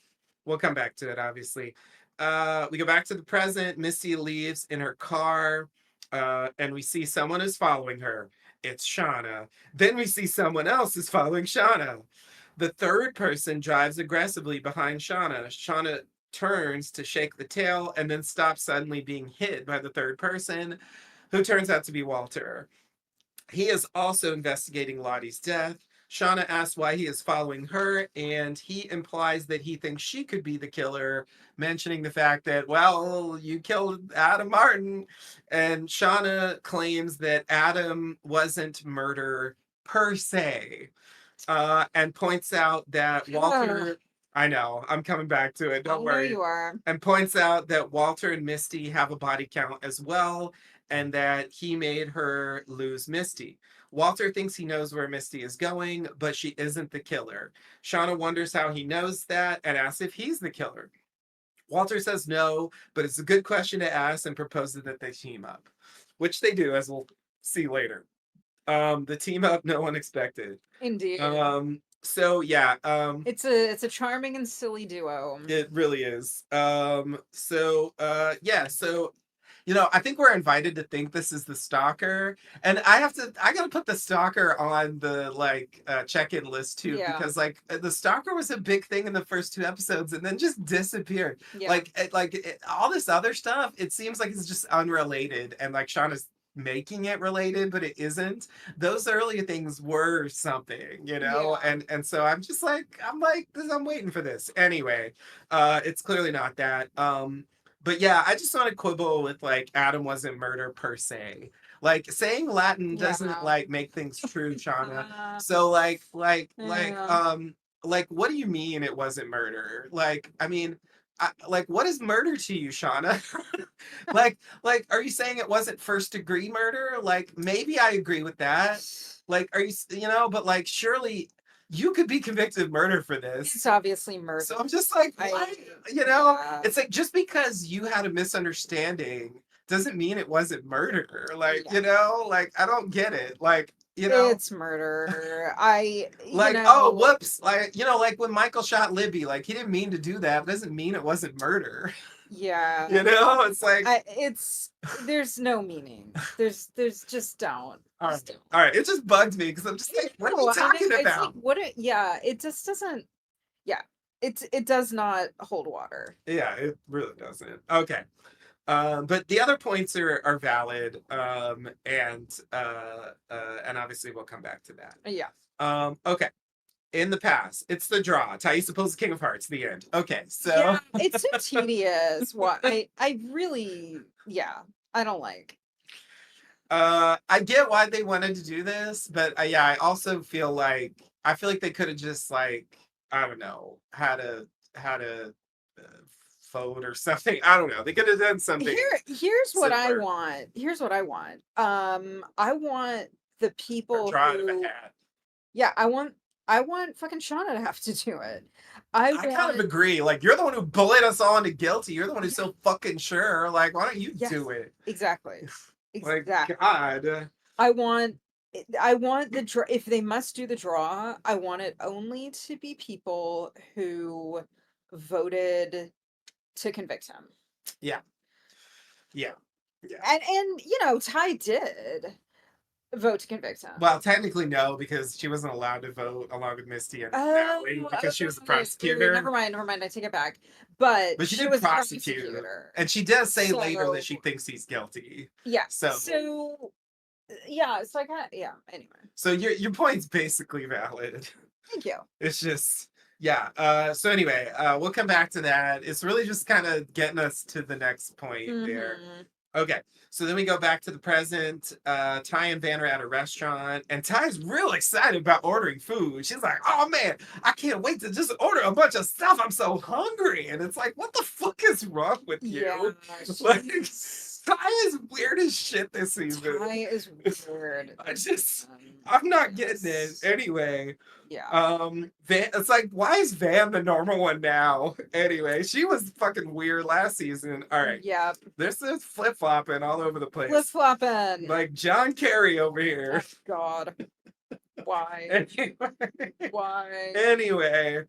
We'll come back to it, obviously. We go back to the present. Misty leaves in her car, and we see someone is following her. It's Shauna. Then we see someone else is following Shauna. The third person drives aggressively behind Shauna. Shauna turns to shake the tail and then stops suddenly being hit by the third person, who turns out to be Walter. He is also investigating Lottie's death. Shauna asks why he is following her, and he implies that he thinks she could be the killer, mentioning the fact that, well, you killed Adam Martin. And Shauna claims that Adam wasn't murder per se, and points out that Walter. I know, I'm coming back to it. I Don't know worry. you are. And points out that Walter and Misty have a body count as well, and that he made her lose Misty. Walter thinks he knows where Misty is going, but she isn't the killer. Shauna wonders how he knows that and asks if he's the killer. Walter says no, but it's a good question to ask and proposes that they team up, which they do, as we'll see later. The team up no one expected. Indeed. So yeah, It's a charming and silly duo. it really is. Yeah, so I think we're invited to think this is the stalker. And I gotta put the stalker on the like check-in list too, Yeah. because like the stalker was a big thing in the first two episodes and then just disappeared. Yeah. All this other stuff, it seems like it's just unrelated and like Sean is making it related, but it isn't. Those earlier things were something, Yeah. and so I'm waiting for this. Anyway, it's clearly not that. But yeah, I just want to quibble with like Adam wasn't murder per se. Like saying Latin doesn't Yeah. like make things true, Shauna. Uh, So yeah. like what do you mean it wasn't murder? Like I mean, like what is murder to you, Shauna? like are you saying it wasn't first degree murder? Like maybe I agree with that. Like are but like surely you could be convicted of murder for It's this. obviously murder. So I'm just like, what? Yeah. It's like just because you had a misunderstanding doesn't mean it wasn't murder. Like, Yeah. like I don't get it. Like, It's murder. like, oh, whoops. Like, like when Michael shot Libby, like he didn't mean to do that, but doesn't mean it wasn't murder. Yeah. It's like there's no meaning. There's just don't. all Just right. don't. All right. It just bugged me because I'm just like, what are No, you and talking it's like about? yeah, it just doesn't yeah. It does not hold water. Yeah, it really doesn't. Okay. But the other points are valid, and obviously we'll come back to that. Yeah. Okay. In the past, it's the draw. Thaisa pulls the King of Hearts. The end. Okay, so Yeah, it's so tedious. What I really yeah, I don't like. I get why they wanted to do this, but yeah, I feel like they could have just like I don't know had a uh, vote or something. I don't know. They could have done something Here's what I simpler want. Here's what I want. I want the or people draw out of a who hat. yeah, I want fucking Shauna to have to do it. I I kind of want agree. Like, you're the one who bullied us all into guilty. You're the one who's yeah, so fucking sure. Like, why don't you yes, do it? exactly. Like, Exactly. God. I want I want the draw if they must do the draw, I want it only to be people who voted to convict him. Yeah. Yeah. Yeah. And Ty did vote to convict him. Well, technically, no, because she wasn't allowed to vote along with Misty and Oh, Natalie because she was the okay, prosecutor. never mind, I take it back. But But she she did was the prosecute. prosecutor. And she does say later that So she thinks he's guilty. yeah. So Yeah, so I kinda yeah, anyway. so your point's basically valid. Thank you. It's just yeah. So anyway, we'll come back to that. It's really just kind of getting us to the next point there. Mhm. Okay, so then we go back to the present. Ty and Van are at a restaurant, and Ty's real excited about ordering food. She's like, "Oh man, I can't wait to just order a bunch of stuff. I'm so hungry." And it's like, "What the fuck is wrong with Yeah, you?" Like, she's Ty is weird as shit this season. Ty is weird. I'm not getting it. Yes. Anyway, Yeah. Van, it's like, why is Van the normal one now? Anyway, she was fucking weird last season. All right, Yep. there's this flip flopping all over the place, Flip flopping. like John Kerry over here. Oh, God. Why? Anyway, Why? anyway,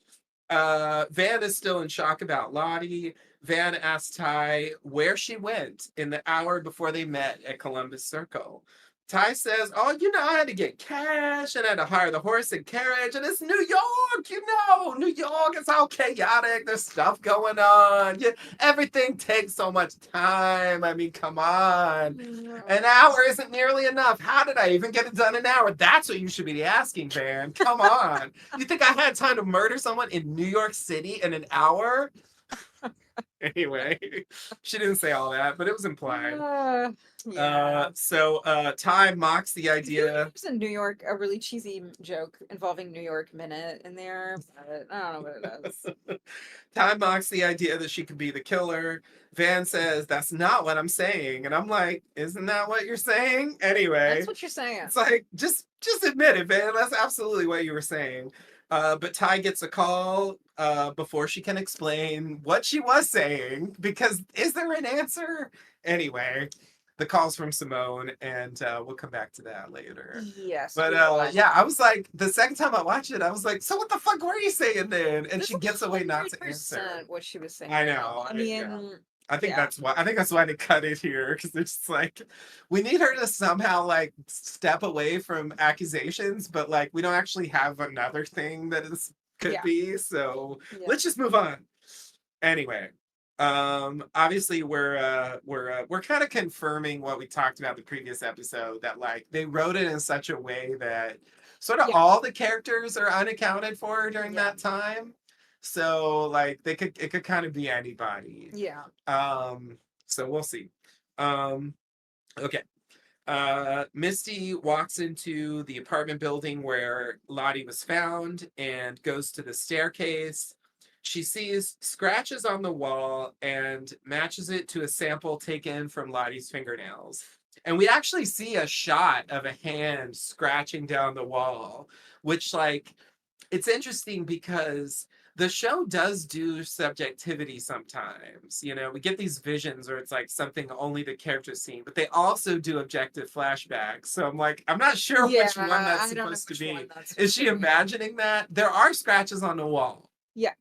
Van is still in shock about Lottie. Van asks Ty where she went in the hour before they met at Columbus Circle. Ty says, "Oh, I had to get cash and I had to hire the horse and carriage, and it's New York, New York, it's all chaotic. There's stuff going on. Yeah, everything takes so much time. I mean, come on. An hour isn't nearly enough. How did I even get it done in an hour? That's what you should be asking, Van. Come on. You think I had time to murder someone in New York City in an hour?" Anyway, she didn't say all that, but it was implied. Yeah. So Ty mocks the I feel like idea. there's in New York a really cheesy joke involving New York Minute in there, but I don't know what it is. Ty mocks the idea that she could be the killer. Van says, "That's not what I'm saying." And I'm like, "Isn't that what you're saying?" Anyway, That's what you're saying. it's like, just admit it, Van. That's absolutely what you were saying. But Ty gets a call before she can explain what she was saying, because is there an answer? Anyway, the calls from Simone, and we'll come back to that later. Yes, But we will. yeah, I was like, the second time I watched it, I was like, so what the fuck were you saying then? And That's she gets away not to answer. 100% what she was saying. I No, know. I Yeah. mean, I think yeah, that's why. I think that's why they cut it here because it's just like we need her to somehow like step away from accusations, but like we don't actually have another thing that is could yeah, be. So yeah, let's just move on. Anyway, obviously we're kind of confirming what we talked about the previous episode that like they wrote it in such a way that sort of yeah, all the characters are unaccounted for during yeah, that time. So like it could kind of be anybody. yeah. Um, so we'll see. Um, okay. Misty walks into the apartment building where Lottie was found and goes to the staircase. She sees scratches on the wall and matches it to a sample taken from Lottie's fingernails. And we actually see a shot of a hand scratching down the wall, which, like, it's interesting because the show does do subjectivity sometimes. You know, we get these visions where it's like something only the character's seen, but they also do objective flashbacks. So I'm like, I'm not sure Yeah, which one that's I don't know supposed to which one be. that's Is supposed she to be. imagining that? There are scratches on the wall, Yeah,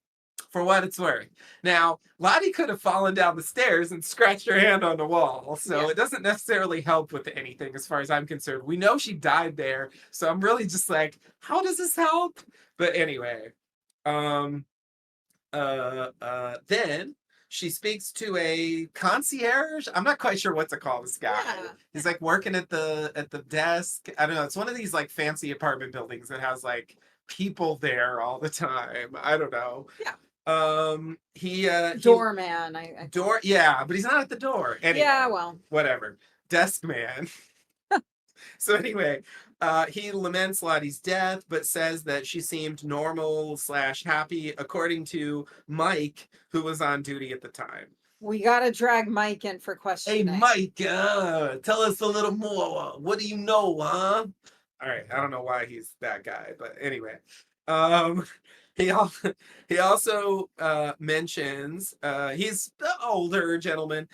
for what it's worth. Now, Lottie could have fallen down the stairs and scratched her hand on the wall, so yeah. it doesn't necessarily help with anything as far as I'm concerned. We know she died there, so I'm really just like, how does this help? But anyway, um, then she speaks to a concierge. I'm not quite sure what to call this guy. Yeah. He's like working at the desk. I don't know. It's one of these like fancy apartment buildings that has like people there all the time. I don't know. Yeah. He Doorman, I call door, him. yeah, but he's not at the door. Yeah, Anyway, well, whatever. Desk man. So anyway, he laments Lottie's death, but says that she seemed normal slash happy, according to Mike, who was on duty at the time. we gotta drag Mike in for Hey, questioning. Mike, tell us a little more. What do you know, huh? All right, I don't know why he's that guy, but anyway, um, he also he also mentions he's the older gentleman.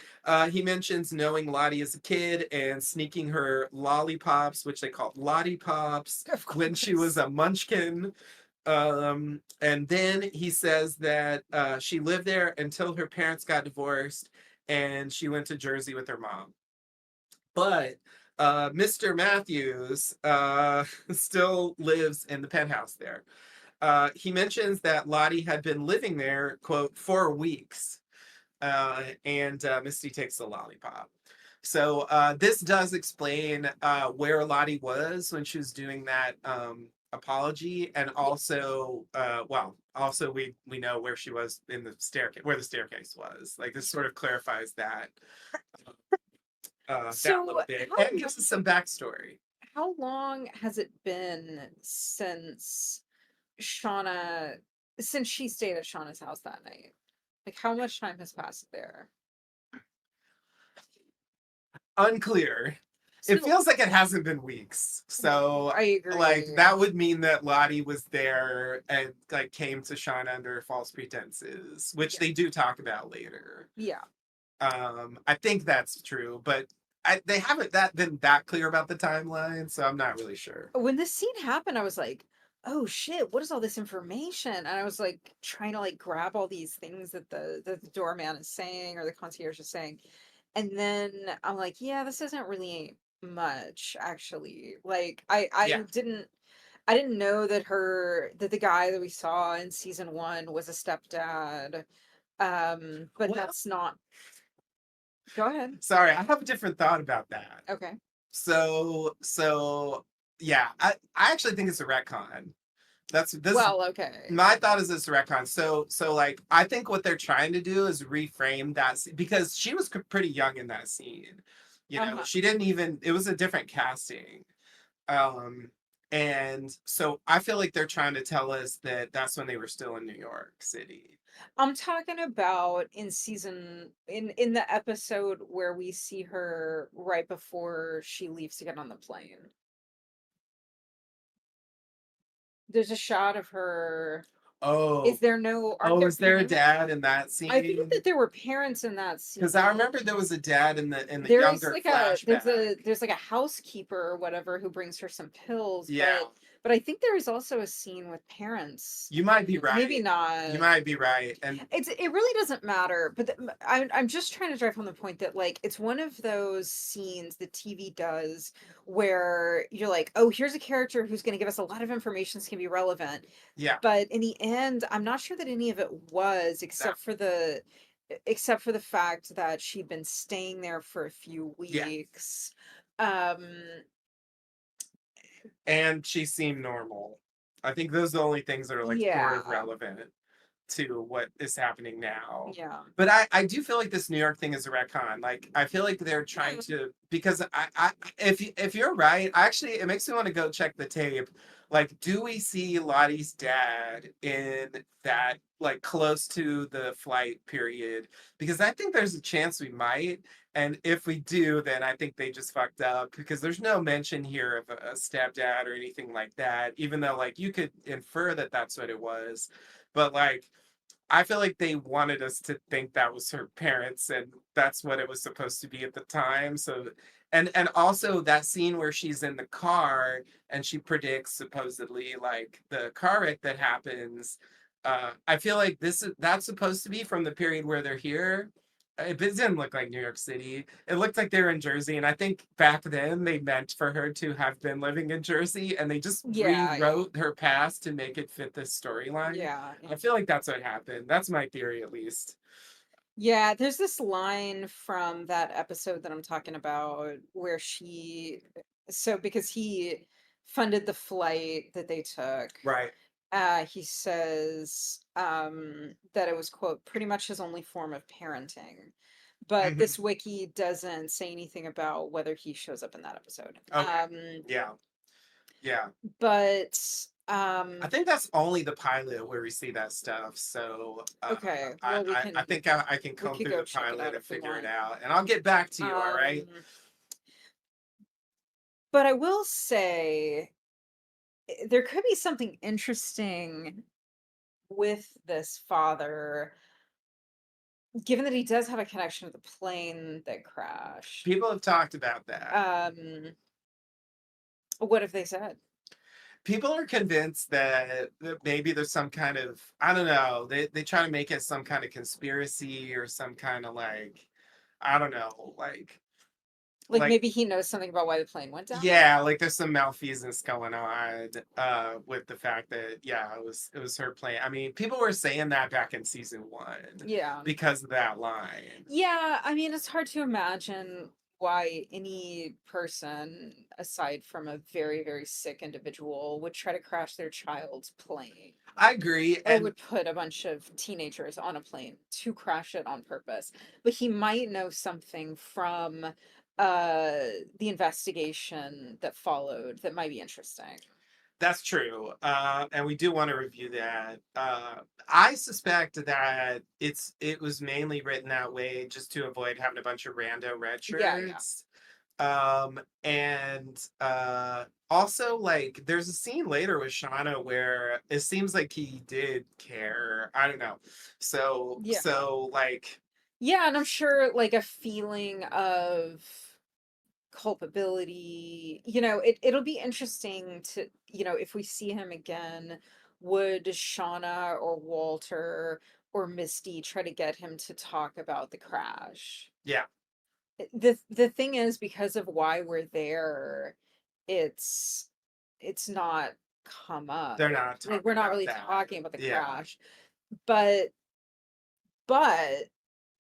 He mentions knowing Lottie as a kid and sneaking her lollipops, which they called Lottie Pops, Of when she was course. a munchkin. And then he says that she lived there until her parents got divorced and she went to Jersey with her mom. But Mr. Matthews still lives in the penthouse there. He mentions that Lottie had been living there, quote, for weeks. And Misty takes the lollipop. So this does explain where Lottie was when she was doing that apology, and Yeah. also, also we know where she was in the staircase, where the staircase was. Like this sort of clarifies that So little bit, and gives us some backstory. how long has it been since Shauna since she stayed at Shauna's house that night? Like how much time has passed there? Unclear. It So feels like it hasn't been weeks. So I like agree. that would mean that Lottie was there and like came to Shauna under false pretenses, which Yeah. they do talk about later. Yeah. I think that's true, but they haven't that been that clear about the timeline, so I'm not really sure. When this scene happened, I was like, "Oh shit, what is all this information?" And I was like trying to like grab all these things that the doorman is saying or the concierge is saying. And then I'm like, "Yeah, this isn't really much actually." Like Yeah. I didn't know that the guy that we saw in season 1 was a stepdad. But Well, that's not. Go ahead. sorry, I have a different thought about that. Okay. So yeah, I actually think it's a retcon. That's this Well, okay. My thought is this retcon. So like I think what they're trying to do is reframe that because she was pretty young in that scene. You know, Uh-huh. she didn't even it was a different casting. Um and so I feel like they're trying to tell us that that's when they were still in New York City. I'm talking about in the episode where we see her right before she leaves to get on the plane. There's a shot of her. Oh, Is there no aren't oh, there is there a parents? dad in that I think scene? that there were parents in that Because I scene. remember there was a dad in the There is younger like a flashback. there's like a housekeeper or whatever who brings her some pills, Yeah, but I think there is also a scene with parents. you might be Maybe right. You not. might be right. And It really doesn't matter, but I'm just trying to drive home the point that like it's one of those scenes that TV does where you're like, oh, here's a character who's going to give us a lot of information that's going to be relevant, yeah, but in the end, I'm not sure that any of it was, no, except for the fact that she'd been staying there for a few yeah. weeks. Um, And she seemed normal. I think those are the only things that are like sort yeah, of relevant to what is happening now. yeah, But I do feel like this New York thing is a retcon. Like I feel like they're trying to because I if you're right, actually it makes me want to go check the tape. Like, do we see Lottie's dad in that like close to the flight period? Because I think there's a chance we might. And if we do, then I think they just fucked up because there's no mention here of a stepdad or anything like that, even though like you could infer that that's what it was. But like I feel like they wanted us to think that was her parents and that's what it was supposed to be at the time. So and also that scene where she's in the car and she predicts supposedly like the car wreck that happens. I feel like that's supposed to be from the period where they're here. It didn't look like New York City. It looked like they were in Jersey, and I think back then they meant for her to have been living in Jersey, and they just yeah, yeah, rewrote her past to make it fit this storyline. yeah, yeah. I feel like that's what happened. That's my theory, at least. Yeah, there's this line from that episode that I'm talking about where so because he funded the flight that they took, Right. he says that it was, quote, pretty much his only form of parenting. But Hmm. this wiki doesn't say anything about whether he shows up in that episode. Okay. Yeah. Yeah. But I think that's only the pilot where we see that stuff. So okay, well I think I can we comb could through go the check it pilot out and if we figure it want. out, and I'll get back to you. All right. Um, but I will say there could be something interesting with this father, given that he does have a connection to the plane that crashed. People have talked about that. Um, what have they said? People are convinced that maybe there's some kind of I don't know. They try to make it some kind of conspiracy or some kind of like I don't know, Like like maybe he knows something about why the plane went down? yeah, like there's some malfeasance going on with the fact that yeah, it was her playing. I mean, people were saying that back in season 1 Yeah. because of that line. Yeah, I mean, it's hard to imagine why any person, aside from a very, very sick individual, would try to crash their child's plane I agree or and would put a bunch of teenagers on a plane to crash it on purpose. But he might know something from the investigation that followed that might be interesting. that's true. And we do want to review that. I suspect that it was mainly written that way just to avoid having a bunch of rando red Yeah, yeah. shirts. And also like there's a scene later with Shauna where it seems like he did care. I don't know. Yeah. Like Yeah, and I'm sure like a feeling of culpability, it'll be interesting to, if we see him again, would Shauna or Walter or Misty try to get him to talk about the crash? yeah, The thing is, because of why we're there, it's it's not come up. they're not Like talking we're not about really that. talking about the Yeah. crash. But but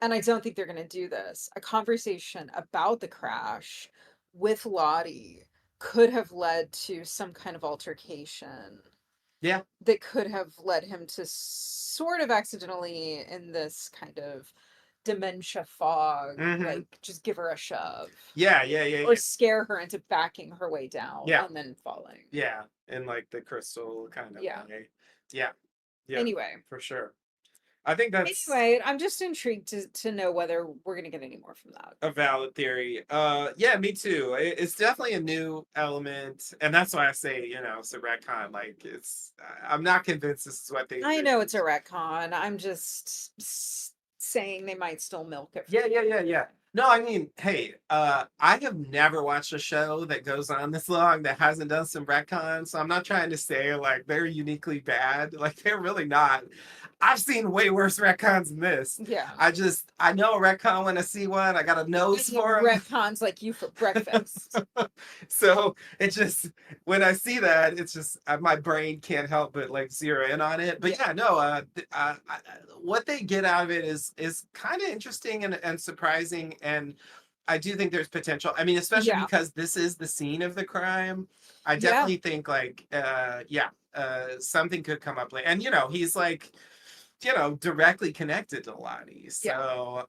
and I don't think they're going to do this. A conversation about the crash with Lottie could have led to some kind of altercation Yeah. that could have led him to sort of accidentally, in this kind of dementia fog, Hmm. like just give her a shove Yeah, yeah, yeah, or yeah. scare her into backing her way down Yeah. and then falling. Yeah. In like the crystal kind of Yeah. way. Yeah. Yeah, Anyway, for sure. I think that's Anyway, I'm just intrigued to know whether we're gonna get any more from that. a valid theory. Yeah, me too. It's definitely a new element, and that's why I say, it's a retcon. Like, I'm not convinced this is what they I know envisioned. it's a retcon. I'm just saying they might still milk it. Yeah, yeah, yeah, yeah. No, I mean, hey, I have never watched a show that goes on this long that hasn't done some retcons. So I'm not trying to say like they're uniquely bad. Like they're really not. I've seen way worse retcons than this. Yeah. I know a retcon when I see one. I got a I nose eat for them. retcons like you for breakfast. So it just when I see that, it's just my brain can't help but like zero in on it. But Yeah. yeah, no, what they get out of it is kind of interesting and surprising, and I do think there's potential. I mean, especially Yeah. because this is the scene of the crime. I Yeah. definitely think like yeah, something could come up later, and he's like directly connected to Lottie. Yeah. So,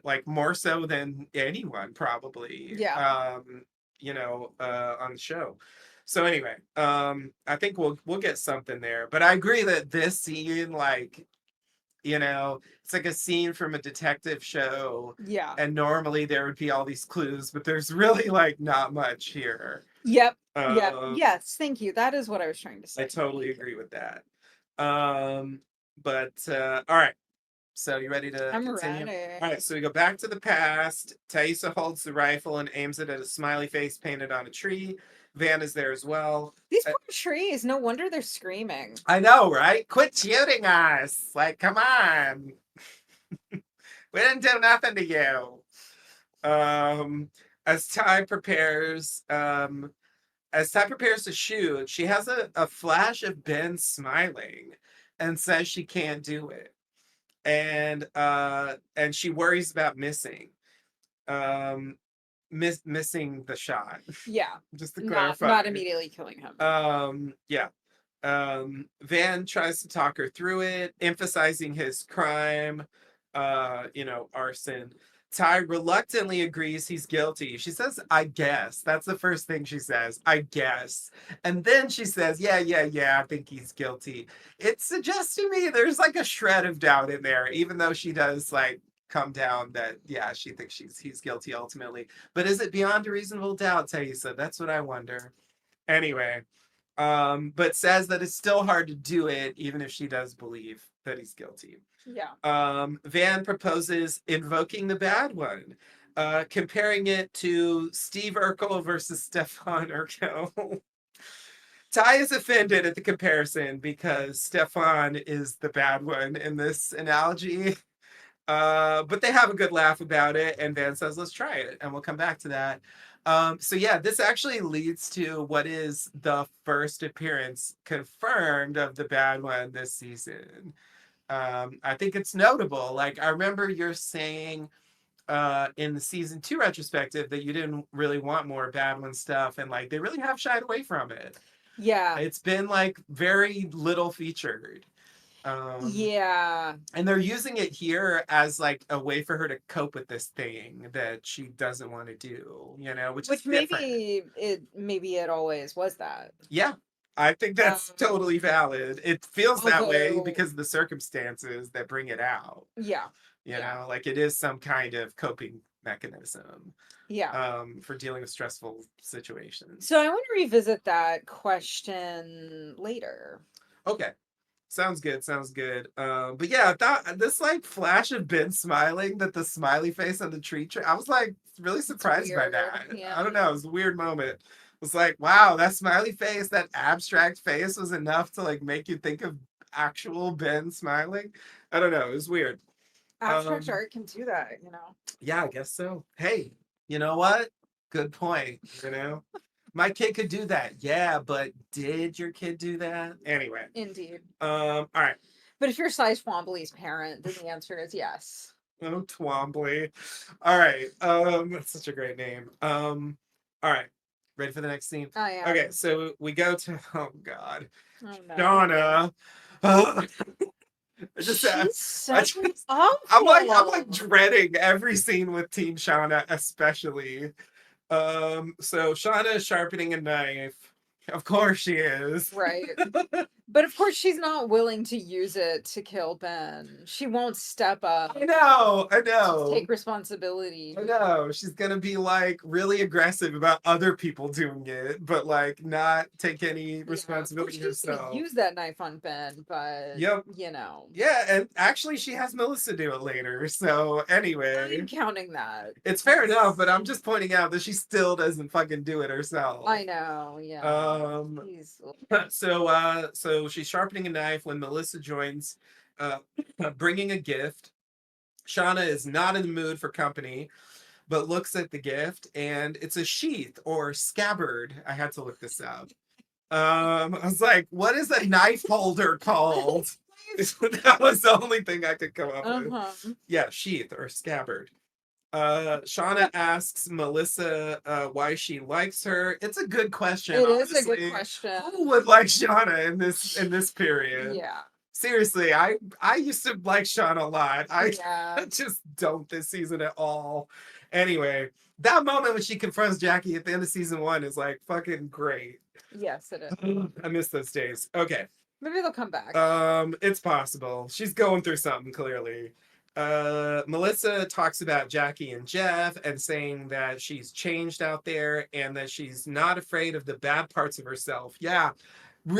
like more so than anyone probably, Yeah. on the show. So anyway, I think we'll get something there. But I agree that this scene, like, it's like a scene from a detective show. Yeah. And normally there would be all these clues, but there's really like not much here. Yep. Yep. Um, Yes. Thank you. That is what I was trying to I say. totally agree with that. But all right. So you ready to I'm continue? ready. All right, so we go back to the past. Thaisa holds the rifle and aims it at a smiley face painted on a tree. Van is there as well. These poor trees. No wonder they're screaming. I know, right? Quit shooting us. Like, come on. We didn't do nothing to you. Um, as Ty prepares, to shoot, she has a flash of Ben smiling and says she can't do it. And she worries about um missing the shot. Yeah. Just to Not clarify. immediately killing him. Yeah. Van tries to talk her through it, emphasizing his crime, arson. Ty reluctantly agrees he's guilty. She says, I guess. That's the first thing she says. I guess. And then she says, yeah, yeah, yeah, I think he's guilty. It suggests to me there's like a shred of doubt in there, even though she does like come down that, yeah, she thinks he's guilty ultimately. But is it beyond a reasonable doubt, Thaisa? That's what I wonder. Anyway, but says that it's still hard to do it, even if she does believe that he's guilty. Yeah. Van proposes invoking the bad one, comparing it to Steve Urkel versus Stefan Urkel. Ty is offended at the comparison because Stefan is the bad one in this analogy. But they have a good laugh about it, and Van says, let's try it, and we'll come back to that. So yeah, this actually leads to what is the first appearance confirmed of the bad one this season. I think it's notable. Like, I remember you're saying in the season 2 retrospective that you didn't really want more bad one stuff, and like they really have shied away from it. Yeah. It's been like very little featured. Yeah. And they're using it here as like a way for her to cope with this thing that she doesn't want to do, which is different. Maybe it always was that. Yeah, I think that's totally valid. It feels that way Although, because of the circumstances that bring it out. yeah. Like it is some kind of coping mechanism Yeah. for dealing with stressful situations. So I want to revisit that question later. Okay. Sounds good. Sounds good. But yeah, I thought this like flash of Ben smiling, that the smiley face on the tree, I was like really surprised by that. Yeah. I don't know. It was a weird moment. It was like, wow, that smiley face, that abstract face was enough to like make you think of actual Ben smiling. I don't know. It was weird. Abstract art can do that, Yeah, I guess so. Hey, you know what? Good point. My kid could do that. Yeah, but did your kid do that? Anyway. Indeed. All right. But if you're Cy Twombly's parent, then the answer is yes. Oh, Twombly. All right. That's such a great name. All right. Ready for the next scene? I am. Okay, so we go to God. Oh, no. Shauna. She's so I'm awful. like dreading every scene with Teen Shauna, especially. So Shauna is sharpening a knife. Of course she is. Right. But of course she's not willing to use it to kill Ben. She won't step up I know, I to know. take responsibility. I know. She's gonna be like really aggressive about other people doing it, but like not take any Yeah, of course responsibility she's gonna herself. use that knife on Ben, but Yep. you know, Yeah, and actually she has Melissa do it later. So I'm anyway, counting that. it's fair enough, but I'm just pointing out that she still doesn't fucking do it herself. I know, yeah. Um He's so she's sharpening a knife when Melissa joins uh bringing a gift. Shauna is not in the mood for company, but looks at the gift and it's a sheath or scabbard. I had to look this up. I was like, what is a knife holder called? That was the only thing I could come up with. uh-huh. Yeah, sheath or scabbard. Shauna asks Melissa why she likes her. It's a good question, It is a good honestly. question. Who would like Shauna in this period? Yeah. Seriously, I used to like Shauna a lot. I Yeah. just don't this season at all. Anyway, that moment when she confronts Jackie at the end of season 1 is like fucking great. Yes, it is. I miss those days. Okay. Maybe they'll come back. It's possible. She's going through something clearly. Melissa talks about Jackie and Jeff and saying that she's changed out there and that she's not afraid of the bad parts of herself. Yeah,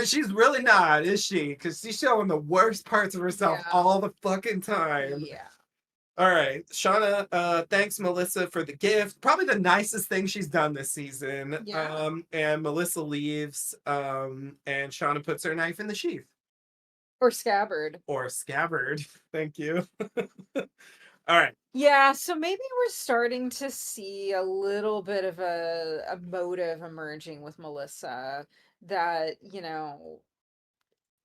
she's really not, is she? Because she's showing the worst parts of herself Yeah. all the fucking time. Yeah. All right. Shauna thanks Melissa for the gift. Probably the nicest thing she's done this season. Yeah. And Melissa leaves. And Shauna puts her knife in the sheath. Or scabbard. Or scabbard. Thank you. All right. Yeah, so maybe we're starting to see a little bit of a motive emerging with Melissa that,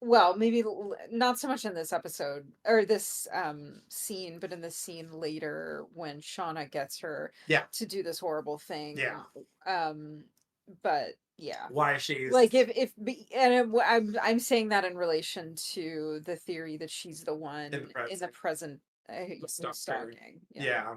well, maybe not so much in this episode or this scene, but in the scene later when Shauna gets her Yeah. to do this horrible thing. Yeah. But yeah. Why she's Like I'm saying that in relation to the theory that she's the one in the present stalking. yeah.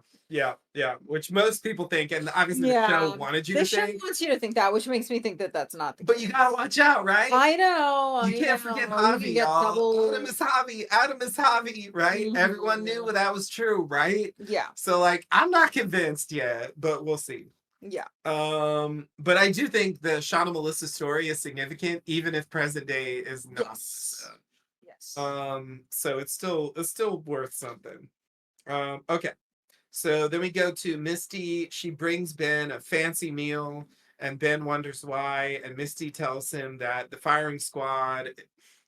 Which most people think, and obviously the show wanted you The to show think. wants you to think that, which makes me think that that's not the But case. you gotta watch out, right? I know. You can't forget Javi, y'all. Adam is Javi. Adam is Javi, right? Everyone knew that was true, right? Yeah. So like, I'm not convinced yet, but we'll see. Yeah. But I do think the Shauna Melissa story is significant, even if present day is not. Yes. So it's still worth something. Okay. So then we go to Misty. She brings Ben a fancy meal, and Ben wonders why. And Misty tells him that the firing squad,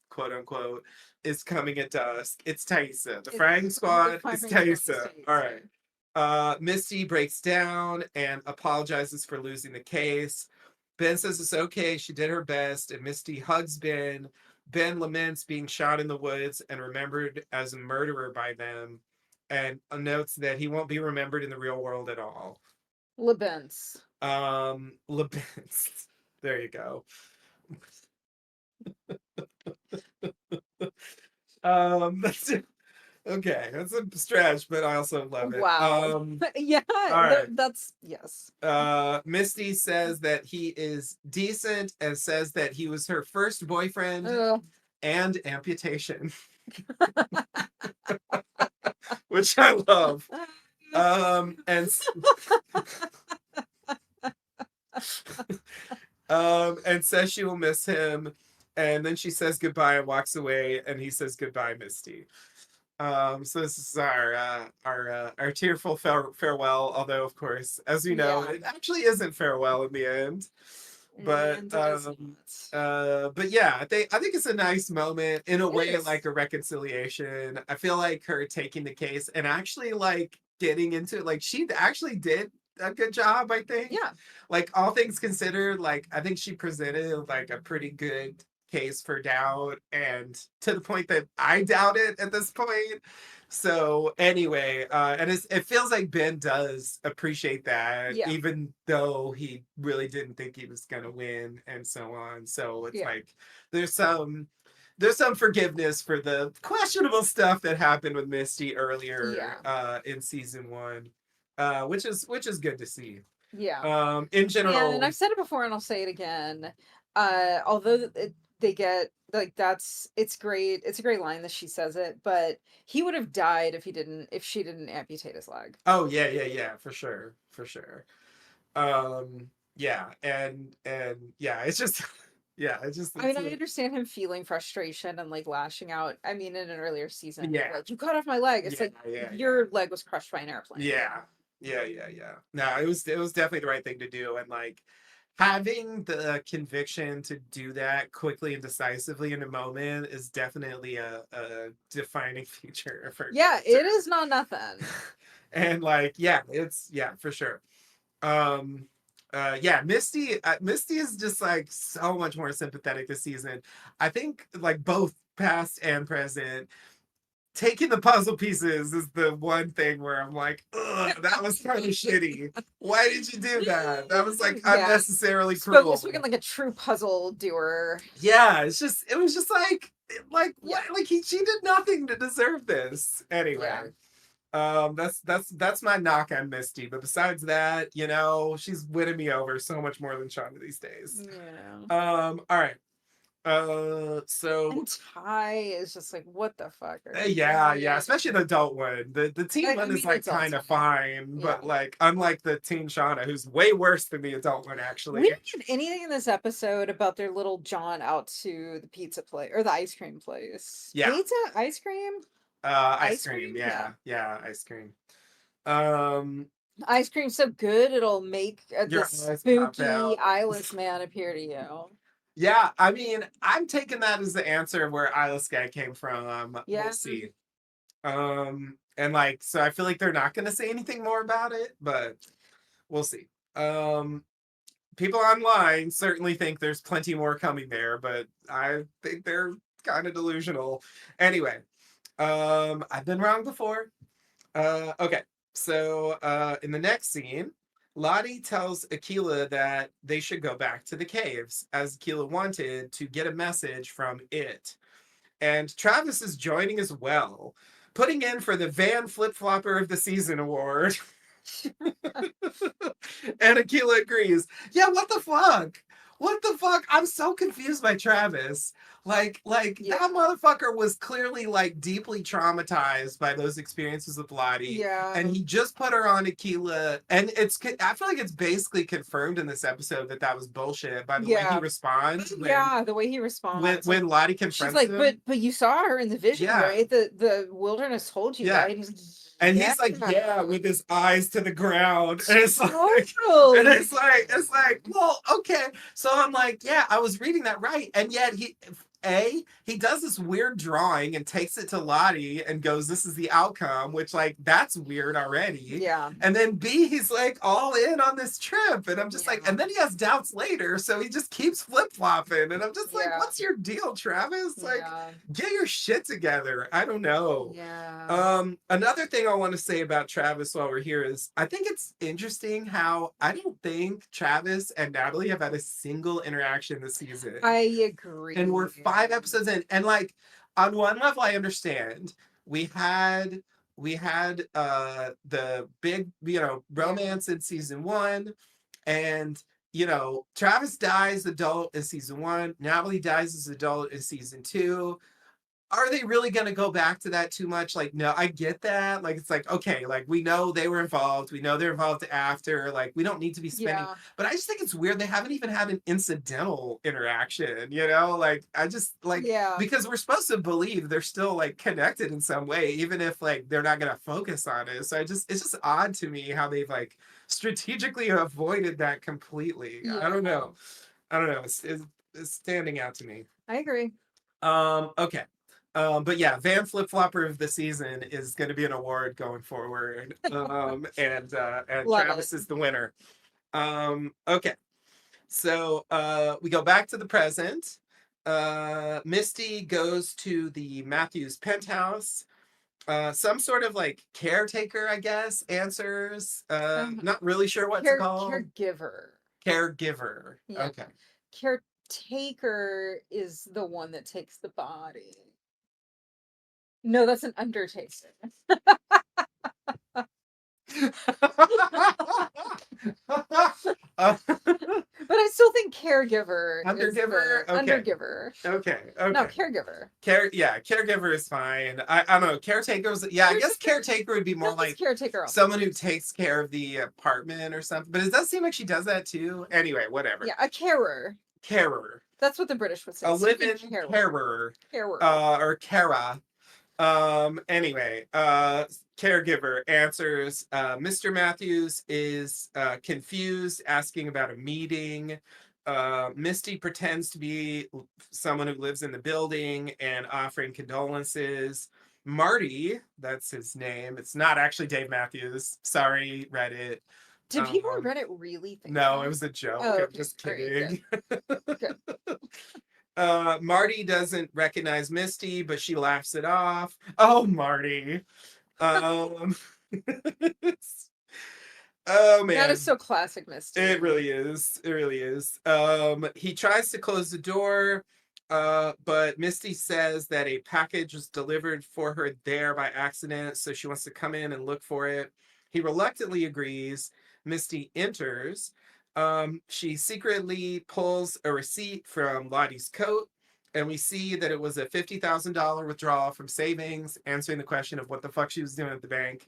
quote unquote, is coming at dusk. It's Thaisa. The firing squad is Thaisa. All right. Misty breaks down and apologizes for losing the case. Ben says it's okay. She did her best. And Misty hugs Ben. Ben laments being shot in the woods and remembered as a murderer by them, and notes that he won't be remembered in the real world at all. Labence. Labence. There you go. That's okay. That's a stretch, but I also love it. Wow. Yeah. Right. That's yes. Misty says that he is decent and says that he was her first boyfriend and amputation. Which I love. And says she will miss him, and then she says goodbye and walks away, and he says goodbye, Misty. So this is our tearful farewell, although of course, as we know, it actually isn't farewell in the end. But yeah, I think it's a nice moment in a way, like a reconciliation. I feel like her taking the case and actually like getting into it, like she actually did a good job, I think. Yeah. Like all things considered, like I think she presented like a pretty good case for doubt, and to the point that I doubt it at this point. So anyway, and it feels like Ben does appreciate that, even though he really didn't think he was gonna win and so on. So it's like there's some forgiveness for the questionable stuff that happened with Misty earlier in season 1, which is good to see. Yeah. In general, and I've said it before and I'll say it again. Although they get like it's great. It's a great line that she says it, but he would have died if she didn't amputate his leg. Oh yeah, yeah, yeah, for sure, for sure. Yeah, and yeah, it's just yeah, it's just I mean, it's I a, understand him feeling frustration and like lashing out. I mean, in an earlier season, yeah, like, you cut off my leg. It's yeah, like yeah, yeah. your leg was crushed by an airplane. Yeah. Yeah, yeah, yeah. No, it was definitely the right thing to do. And like having the conviction to do that quickly and decisively in a moment is definitely a defining feature of her Yeah, character. it is not nothing. And like, yeah, it's yeah, for sure. Um yeah, Misty is just like so much more sympathetic this season. I think like both past and present taking the puzzle pieces is the one thing where I'm like, ugh, that was kind of shitty. Why did you do that? That was like Yeah, unnecessarily cruel. spoken like a true puzzle doer. Yeah, it was just like Yeah, what like she did nothing to deserve this. yeah, Anyway, that's my knock on Misty. But besides that, she's winning me over so much more than Shauna these days. yeah. All right. So And Ty is just like, what the fuck are you yeah, yeah, doing? especially the adult one. The teen I one is mean, like it's kind also of fine. fine, Yeah. but like unlike the teen Shauna, who's way worse than the adult one We actually. didn't get anything in this episode about their little jaunt out to the pizza place or the ice cream place. Yeah, Pizza? Ice cream? ice Ice cream. cream? Yeah. Yeah, yeah, ice cream. Um, Ice cream's so good it'll make your this eyes pop spooky out. eyeless man appear to you. Yeah, I mean, I'm taking that as the answer of where Eyeless Guy came from. We'll Yeah. see. And like, so I feel like they're not gonna say anything more about it, but we'll see. Um, People online certainly think there's plenty more coming there, but I think they're kind of delusional. Anyway, I've been wrong before. Okay, so in the next scene, Lottie tells Aquila that they should go back to the caves, as Aquila wanted to get a message from it. And Travis is joining as well, putting in for the Van Flip Flopper of the Season award. And Aquila agrees. Yeah, what the fuck? What the fuck? I'm so confused by Travis. Like Yeah. that motherfucker was clearly like deeply traumatized by those experiences with Lottie. Yeah. And he just put her on Aquila. And I feel like it's basically confirmed in this episode that that was bullshit by the way he Yeah. responds Yeah, the way he when, responds. Like, when Lottie she's confronts like, but him. you saw her in the vision, Yeah. right? The wilderness told you, Yeah. right? And he's And like, he's like, yeah, with his eyes to the ground. And it's like, and totally. it's like, well, okay. So I'm like, yeah, I was reading that right. And yet he does this weird drawing and takes it to Lottie and goes, this is the outcome, which like that's weird already. Yeah. And then B, he's like all in on this trip. And I'm just like, Yeah. and then he has doubts later. So he just keeps flip-flopping. And I'm just like, Yeah. what's your deal, Travis? Like, Yeah. get your shit together. I don't know. Yeah. Another thing I want to say about Travis while we're here is I think it's interesting how I don't think Travis and Natalie have had a single interaction this season. I agree. And we're 5 episodes in. And like on one level, I understand. We had the big, romance in season one. And Travis dies adult in season one. Natalie dies as adult in season two. Are they really going to go back to that too much? Like, no, I get that. Like, it's like, okay, like we know they were involved. We know they're involved after. Like, we don't need to be spending. Yeah. But I just think it's weird. They haven't even had an incidental interaction, Like, I just like, Yeah. because we're supposed to believe they're still like connected in some way, even if like they're not going to focus on it. So it's just odd to me how they've like strategically avoided that completely. Yeah. I don't know. It's standing out to me. I agree. Okay. But yeah, Van Flip Flopper of the Season is going to be an award going forward. And Love Travis it. is the winner. Okay. So we go back to the present. Misty goes to the Matthews penthouse. Some sort of like caretaker, I guess, answers. Not really sure what to call. Caregiver. Caregiver. Yeah. Okay. Caretaker is the one that takes the body. No, that's an undertaker. Uh, But I still think caregiver is Undergiver? the Okay. undergiver. Okay. No, Okay. caregiver. Yeah, caregiver is fine. I don't know. Caretakers, yeah, I guess Caretaker? caretaker would be more That's like caretaker also. someone who takes care of the apartment or something. But it does seem like she does that too. Anyway, whatever. Yeah, a carer. Carer. That's what the British would say. A Simply live-in carer. carer. Carer. Or cara. Anyway, caregiver answers. Mr. Matthews is confused, asking about a meeting. Misty pretends to be someone who lives in the building and offering condolences. Marty, that's his name. It's not actually Dave Matthews. Sorry, Reddit. Did people on Um, Reddit really think no, it that? was a joke. Oh, I'm okay. just All right, good. kidding. Good. Marty doesn't recognize Misty, but she laughs it off. Oh, Marty. Um, oh That is man, so classic it Misty. really is. It really is. He tries to close the door, but Misty says that a package was delivered for her there by accident, so she wants to come in and look for it. He reluctantly agrees. Misty enters. She secretly pulls a receipt from Lottie's coat, and we see that it was a $50,000 withdrawal from savings, answering the question of what the fuck she was doing at the bank.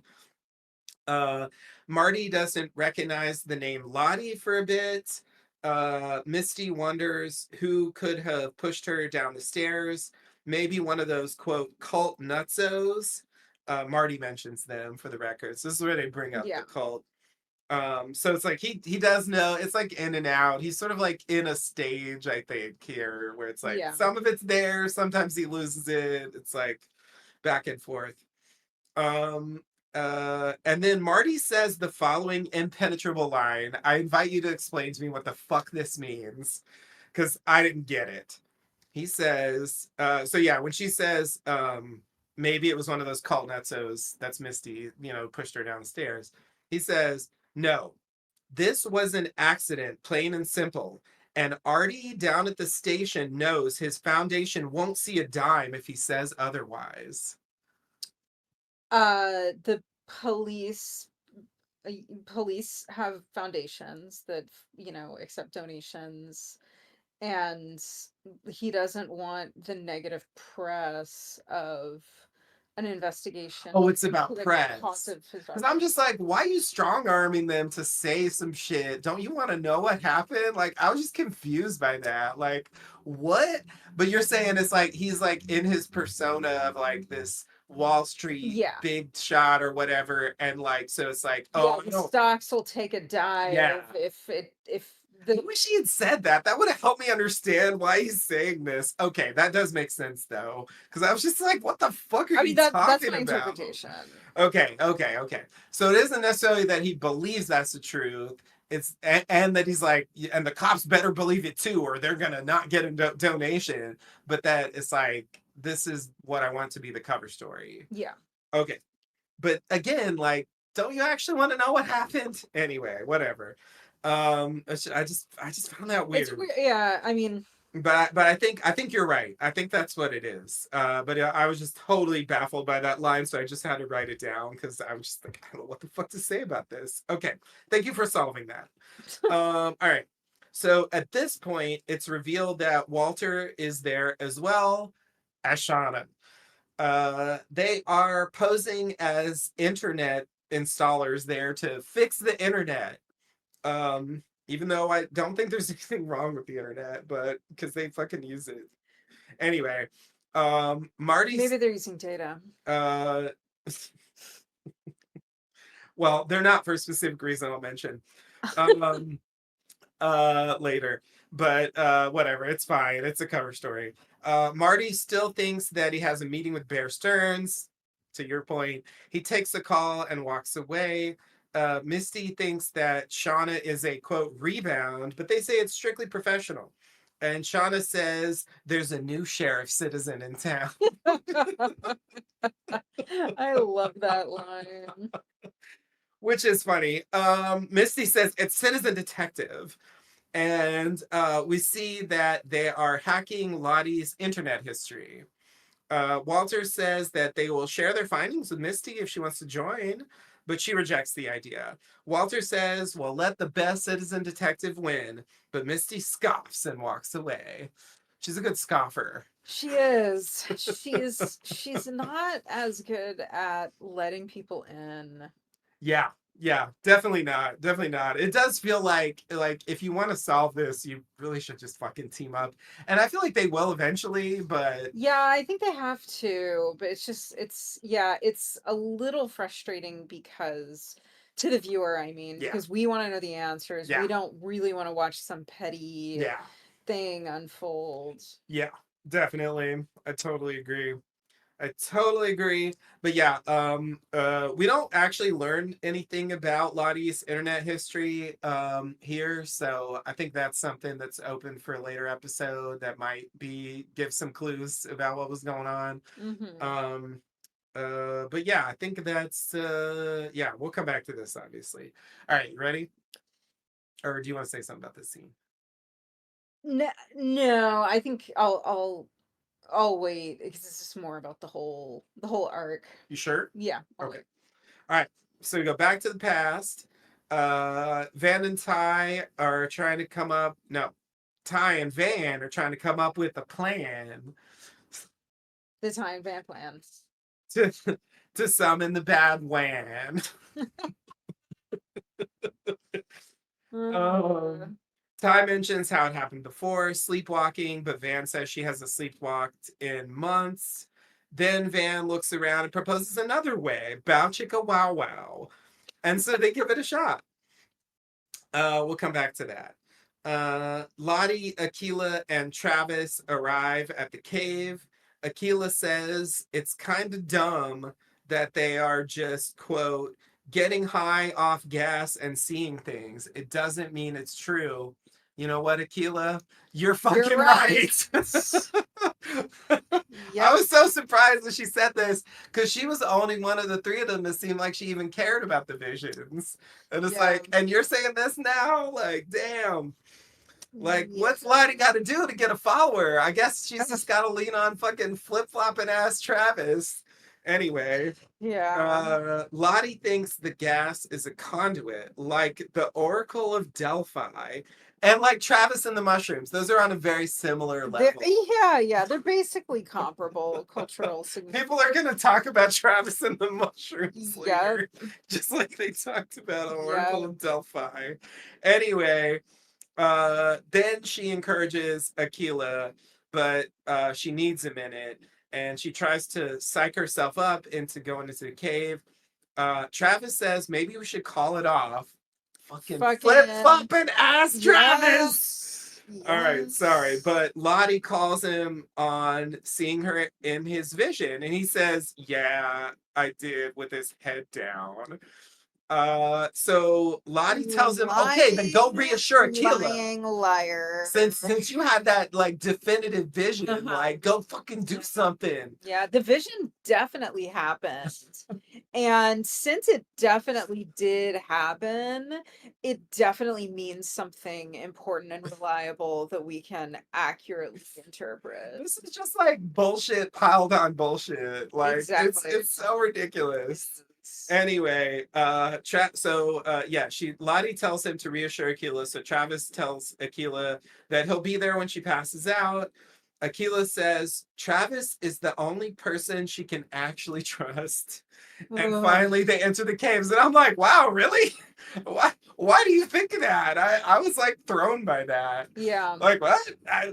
Uh, Marty doesn't recognize the name Lottie for a bit. Misty wonders who could have pushed her down the stairs. Maybe one of those, quote, cult nutzos. Marty mentions them for the records. This is where they bring up the Yeah. cult. So it's like he does know. It's like in and out. He's sort of like in a stage, I think, here, where it's like Yeah. some of it's there, sometimes he loses it. It's like back and forth. Um, and then Marty says the following impenetrable line. I invite you to explain to me what the fuck this means, because I didn't get it. He says, so yeah, when she says, maybe it was one of those cult nutzos, that's Misty, pushed her down the stairs. He says, no, this was an accident, plain and simple. And Artie down at the station knows his foundation won't see a dime if he says otherwise. The police uh, police have foundations that, accept donations, and he doesn't want the negative press of an investigation Oh, it's about into the cause press. of his Because I'm foundation. just like, why are you strong arming them to say some shit? Don't you want to know what happened? Like, I was just confused by that. Like, what? But you're saying it's like he's like in his persona of like this Wall Street Yeah. big shot or whatever. And like, so it's like, Yeah, oh, the no. stocks will take a Yeah. dive if I the wish he had said that. That would have helped me understand why he's saying this. Okay, that does make sense though. Because I was just like, what the fuck are I mean you that's talking my about? interpretation. Okay. So it isn't necessarily that he believes that's the truth. It's and that he's like, and the cops better believe it too, or they're gonna not get a donation. But that it's like, this is what I want to be the cover story. Yeah. Okay, but again, like, don't you actually want to know what happened? Anyway, whatever. I just found that It's weird. weird. Yeah, I mean, But I think you're right. I think that's what it is. But I was just totally baffled by that line, so I just had to write it down because I was just like, I don't know what the fuck to say about this. Okay, thank you for solving that. All right. So at this point, it's revealed that Walter is there as well as Shauna. They are posing as internet installers there to fix the internet. Even though I don't think there's anything wrong with the internet, but because they fucking use it. Anyway, Marty's maybe they're using data. uh well, they're not for a specific reason I'll mention. Um later. But whatever, it's fine. It's a cover story. Marty still thinks that he has a meeting with Bear Stearns. To your point, he takes the call and walks away. Misty thinks that Shauna is a quote rebound, but they say it's strictly professional. And Shauna says there's a new sheriff citizen in town. I love that line. Which is funny. Misty says it's citizen detective. And we see that they are hacking Lottie's internet history. Walter says that they will share their findings with Misty if she wants to join. but she rejects the idea. Walter says, well, let the best citizen detective win, but Misty scoffs and walks away. She's a good scoffer. She is. She's not as good at letting people in. Yeah, yeah, definitely not. Definitely not. It does feel like if you want to solve this, you really should just fucking team up. And I feel like they will eventually, but Yeah, I think they have to, but it's a little frustrating because to the viewer, I mean, yeah, because we want to know the answers. yeah, We don't really want to watch some petty yeah, thing unfold. yeah, definitely. I totally agree. I totally agree. But yeah, we don't actually learn anything about Lottie's internet history here, so I think that's something that's open for a later episode that might be give some clues about what was going on. Hmm. Um but yeah, I think that's yeah, we'll come back to this obviously. All right, you ready? Or do you want to say something about this scene? No, no, I think I'll wait because this is more about the whole arc. You sure? Yeah, I'll Okay. wait. All right. So we go back to the past. Van and Ty are trying to come up. No, Ty and Van are trying to come up with a plan The time van plans. to to summon the bad Wan. Uh, Um, Ty mentions how it happened before, sleepwalking, but Van says she hasn't sleepwalked in months. Then Van looks around and proposes another way, bow chicka wow wow. And so they give it a shot. We'll come back to that. Lottie, Aquila, and Travis arrive at the cave. Aquila says it's kind of dumb that they are just, quote, getting high off gas and seeing things. It doesn't mean it's true. You know what, Aquila? You're you're fucking right. right. I Yep. was so surprised that she said this because she was the only one of the three of them that seemed like she even cared about the visions. And it's Yeah. like, and you're saying this now? Like, damn. Like, Yeah. what's Lottie got to do to get a follower? I guess she's just got to lean on fucking flip flopping ass Travis. Anyway, Yeah. Lottie thinks the gas is a conduit, like the Oracle of Delphi, and like Travis and the mushrooms. Those are on a very similar They're level. yeah, they're basically comparable cultural People are significance. going to talk about Travis and the mushrooms Yeah, later, just like they talked about yeah. Oracle of Delphi. Anyway, then she encourages Aquila, but she needs a minute, and she tries to psych herself up into going into the cave. Travis says maybe we should call it off. Fucking flip Fucking flopping ass Travis. yes. All right, sorry, Yes. but Lottie calls him on seeing her in his vision, and he says, "Yeah, I did," with his head down. So Lottie tells him, "Okay, then go Lying, reassure Aquila. lying liar. Since you had that like definitive vision, Uh-huh. like go fucking do something." Yeah, the vision definitely happened. And since it definitely did happen, it definitely means something important and reliable that we can accurately interpret. This is just like bullshit piled on bullshit. Like Exactly. it's so ridiculous. Yes. Anyway, yeah, she Lottie tells him to reassure Aquila. So Travis tells Aquila that he'll be there when she passes out. Aquila says Travis is the only person she can actually trust. And Ugh. finally they enter the caves. And I'm like, wow, really? Why do you think of that? I was like thrown by that. Yeah. Like what? I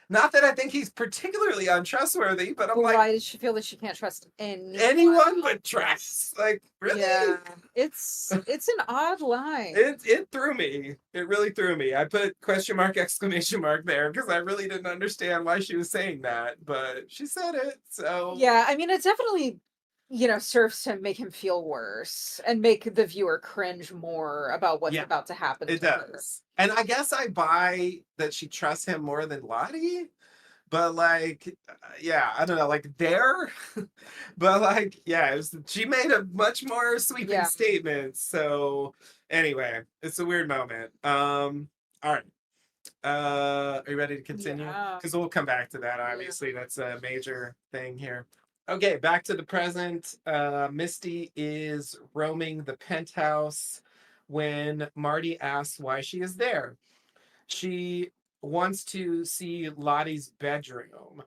not that I think he's particularly untrustworthy, but I'm But like, why does she feel that she can't trust anyone? anyone but Travis. Like, really? Yeah. It's an odd line. It threw me. It really threw me. I put question mark exclamation mark there because I really didn't understand why she was saying that, but she said it. So Yeah, I mean, it definitely, serves to make him feel worse and make the viewer cringe more about what's yeah, about to happen it to her. does. And I guess I buy that she trusts him more than Lottie. But like, yeah, I don't know, like there, but like, yeah, she made a much more sweeping Yeah. statement. So anyway, it's a weird moment. All right. Are you ready to continue? Yeah. Because we'll come back to that. Yeah. Obviously, that's a major thing here. Okay, back to the present. Misty is roaming the penthouse when Marty asks why she is there. She wants to see Lottie's bedroom,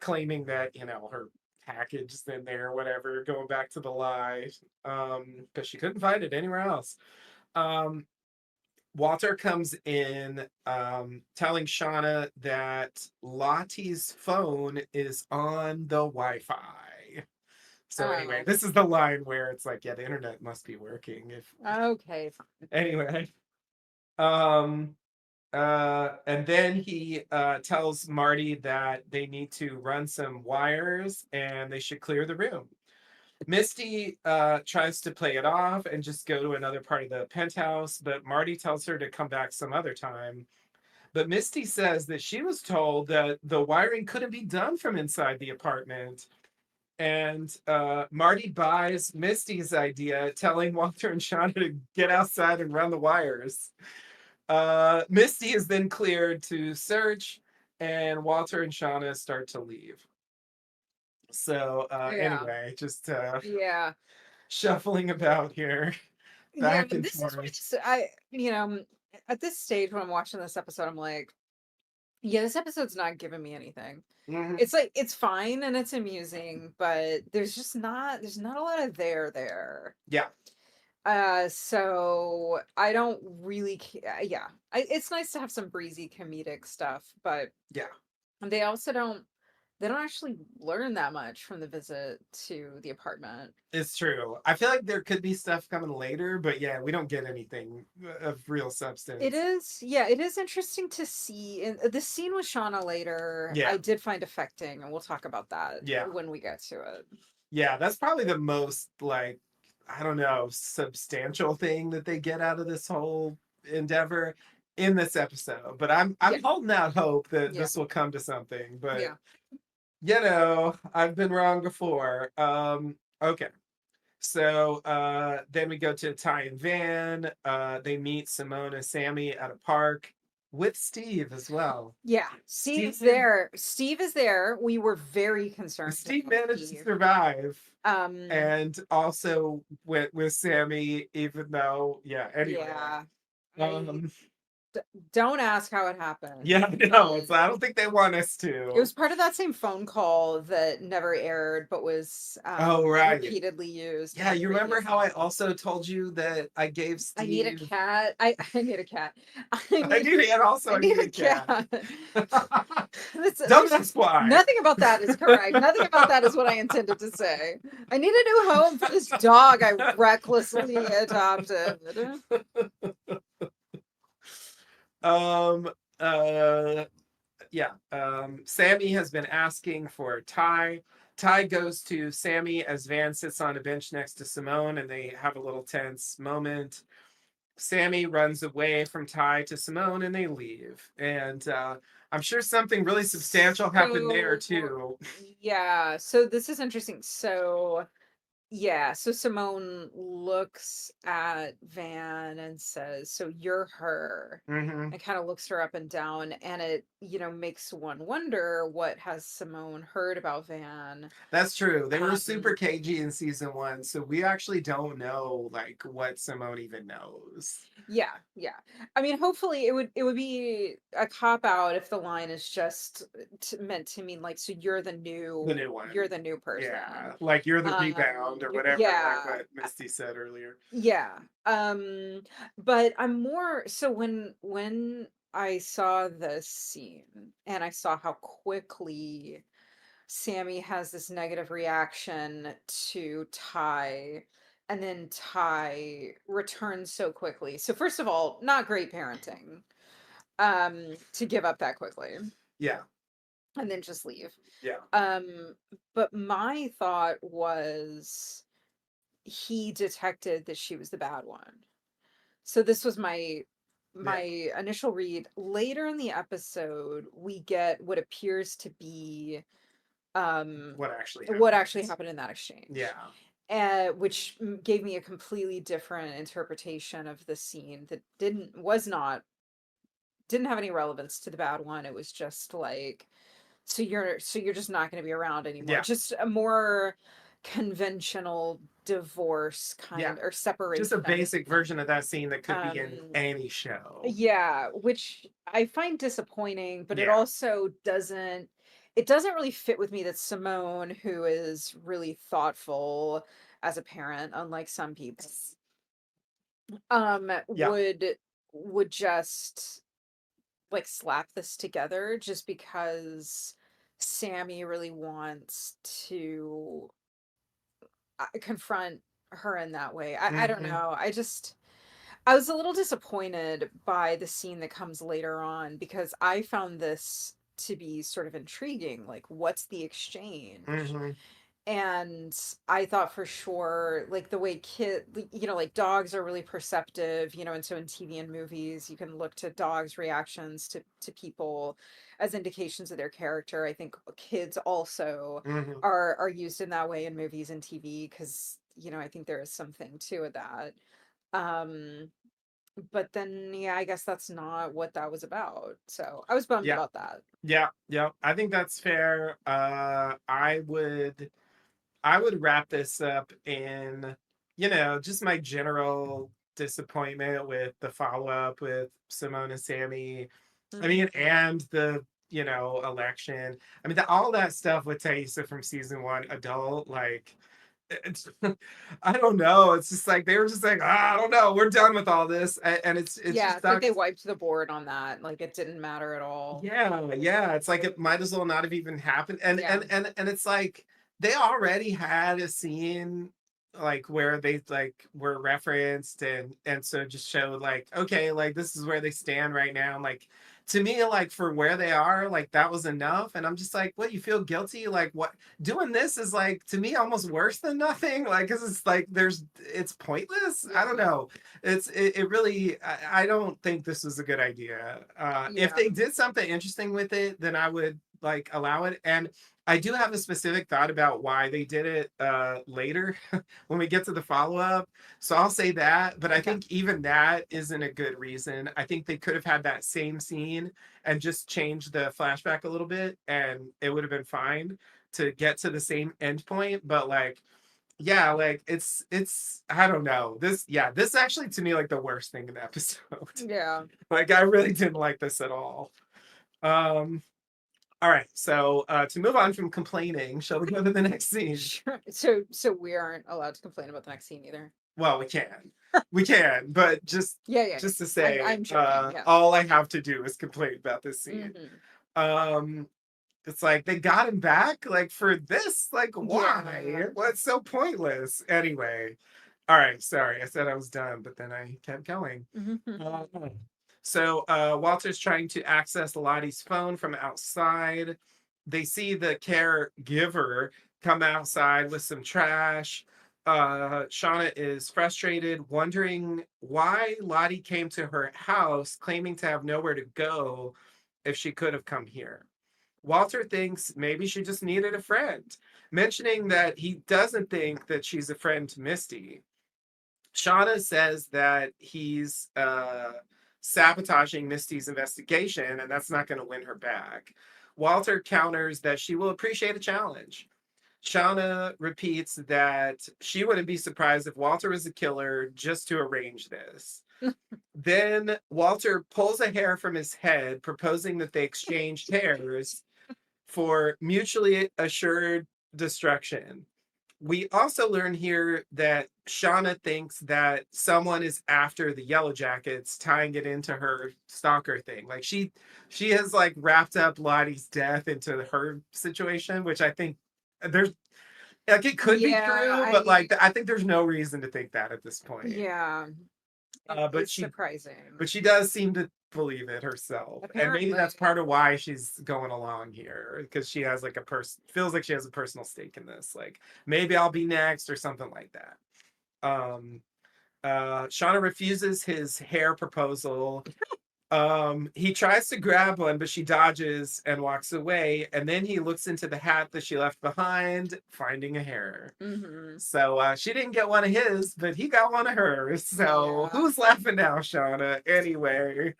claiming that, her package is in there, whatever, going back to the lie, because she couldn't find it anywhere else. Um, Walter comes in, telling Shauna that Lottie's phone is on the Wi Fi. So, anyway, Oh, this is the line where it's like, yeah, the internet must be working. If okay. Anyway, um, and then he tells Marty that they need to run some wires and they should clear the room. Misty tries to play it off and just go to another part of the penthouse, but Marty tells her to come back some other time. But Misty says that she was told that the wiring couldn't be done from inside the apartment. And Marty buys Misty's idea, telling Walter and Shauna to get outside and run the wires. Misty is then cleared to search, and Walter and Shauna start to leave. So, Yeah. anyway, just Yeah. shuffling about here, Yeah, back and this is where forth. this, at this stage when I'm watching this episode, I'm like, yeah, this episode's not giving me anything. Mhm. It's like it's fine and it's amusing, but there's not a lot of there. Yeah, So I don't really yeah. It's nice to have some breezy comedic stuff, but yeah, they also they don't actually learn that much from the visit to the apartment. it's true. I feel like there could be stuff coming later, but yeah, we don't get anything of real It substance. is, yeah, it is interesting to see. And the scene with Shauna later, Yeah, I did find affecting, and we'll talk about that yeah, when we get to it. yeah. That's probably the most, like, I don't know, substantial thing that they get out of this whole endeavor in this episode. But I'm Yeah, holding out hope that yeah, this will come to something. But yeah. I've been wrong before. Okay. So then we go to Ty and Van. They meet Simone and Sammy at a park with Steve as well. Yeah, Steve Steve's there. Steve is there. We were very concerned Steve about managed to Steve. survive Um, and also went with Sammy, even though, yeah, anyway. yeah. I Um, d- don't ask how it happened. yeah, no, it's, I don't think they want us It to. was part of that same phone call that never aired, but was Oh, right. repeatedly used in Yeah, the you remember previous how I season. also told you that I gave I need a Steve cat. I need a cat. I need and also I I need need a a cat. cat. Don't There's ask why. nothing about that is correct. Nothing about that is what I intended to say. I need a new home for this dog I recklessly adopted. um uh yeah. Sammy has been asking for Ty. Ty goes to Sammy as Van sits on a bench next to Simone and they have a little tense moment. Sammy runs away from Ty to Simone and they leave. And I'm sure something really substantial happened there So, too. yeah, so this is interesting. So, yeah, so Simone looks at Van and says, "So you're her." Hmm. And kind of looks her up and down, and it, makes one wonder what has Simone heard about Van. That's true. They were super Um, cagey in season 1, so we actually don't know like what Simone even knows. yeah, yeah. I mean, hopefully it would be a cop out if the line is just meant to mean like, so The new one. you're the new person. Yeah. Like you're the rebound or whatever, like Yeah. what Misty said earlier. Yeah. But I'm more so when I saw this scene and I saw how quickly Sammy has this negative reaction to Ty, and then Ty returns so quickly. So first of all, not great parenting, to give up that quickly Yeah. and then just leave. Yeah. Um, but my thought was he detected that she was the bad one. So this was my Yeah. initial read. Later in the episode, we get what appears to be What actually what happened. actually happened in that exchange, Yeah. which gave me a completely different interpretation of the scene that didn't have any relevance to the bad one. It was just like so you're just not going to be around anymore. Yeah, Just a more conventional divorce yeah. kind or Just a separation. basic version of that scene that could be in Um, any show. yeah, which I find disappointing, but it Yeah. also doesn't really fit with me that Simone, who is really thoughtful as a parent, unlike some people, um, Yeah. would would just like slap this together just because Sammy really wants to confront her in that way. I don't Hmm. know. I was a little disappointed by the scene that comes later on because I found this to be sort of intriguing. Like, what's the exchange? Hmm. And I thought for sure, like the way like dogs are really perceptive, and so in TV and movies, you can look to dogs' reactions to people as indications of their character. I think kids also Hmm. are used in that way in movies and TV because, I think there is something to that. Um, but then, yeah, I guess that's not what that was about. So I was bummed Yeah. about that. Yeah. Yeah. I think that's fair. I would wrap this up in, just my general disappointment with the follow up with Simone and Sammy. I mean, Mhm. and the, election. I mean, all that stuff with Taissa from season one, adult, like, it's, I don't know. It's just like they were just like, I don't know. We're done with all this, and it Yeah, just it's like they sucks. wiped the board on that. Like it didn't matter at all. Yeah, yeah. It's like it might as well not have even happened. And Yeah. and it's like they already had a scene like where they like were referenced and so just showed like, okay, like this is where they stand right now. Like to me, like for where they are, like that was enough. And I'm just like, what, you feel guilty? Like what, doing this is like to me almost worse than nothing. Like, cause it's like it's pointless. I don't Yeah. know. It really, I don't think this was a good idea. If Yeah. they did something interesting with it, then I would like allow it. And I do have a specific thought about why they did it later when we get to the follow up. So I'll say that, but I Okay. think even that isn't a good reason. I think they could have had that same scene and just changed the flashback a little bit, and it would have been fine to get to the same end point. But like, yeah, like it's I don't know. This actually to me like the worst thing in the episode. Yeah. Like I really didn't like this at all. Um all right, so to move on from complaining, shall we go to the next scene? Sure. So we aren't allowed to complain about the next scene either. Well, we can. We can, but just Yeah, yeah, yeah. just to I'm say, I'm joking. Yeah. all I have to do is complain about this scene. Hmm. Um it's like they got him back like for this, like Yeah. why? What's so pointless? Anyway, all right, sorry. I said I was done, but then I kept going. Hmm. Uh, so Walter's trying to access Lottie's phone from outside. They see the caregiver come outside with some trash. Shauna is frustrated, wondering why Lottie came to her house claiming to have nowhere to go if she could have come here. Walter thinks maybe she just needed a friend, mentioning that he doesn't think that she's a friend to Misty. Shauna says that he's sabotaging Misty's investigation, and that's not going to win her back. Walter counters that she will appreciate a challenge. Shauna repeats that she wouldn't be surprised if Walter was a killer just to arrange this. Then Walter pulls a hair from his head, proposing that they exchange hairs for mutually assured destruction. We also learn here that Shauna thinks that someone is after the Yellowjackets, tying it into her stalker thing. Like she has like wrapped up Lottie's death into her situation, which I think there's like it could be Yeah, true, but like I think there's no reason to think that at this point. yeah, it But is she surprising. but she does seem to believe it herself, and maybe Apparently. that's part of why she's going along here because she has like a person feels like she has a personal stake in this. Like maybe I'll be next or something like that. Um, Shauna refuses his hair proposal. He tries to grab one, but she dodges and walks away. And then he looks into the hat that she left behind, finding a hair. Hmm. So she didn't get one of his, but he got one of hers. So Yeah. who's laughing now, Shauna? Anyway,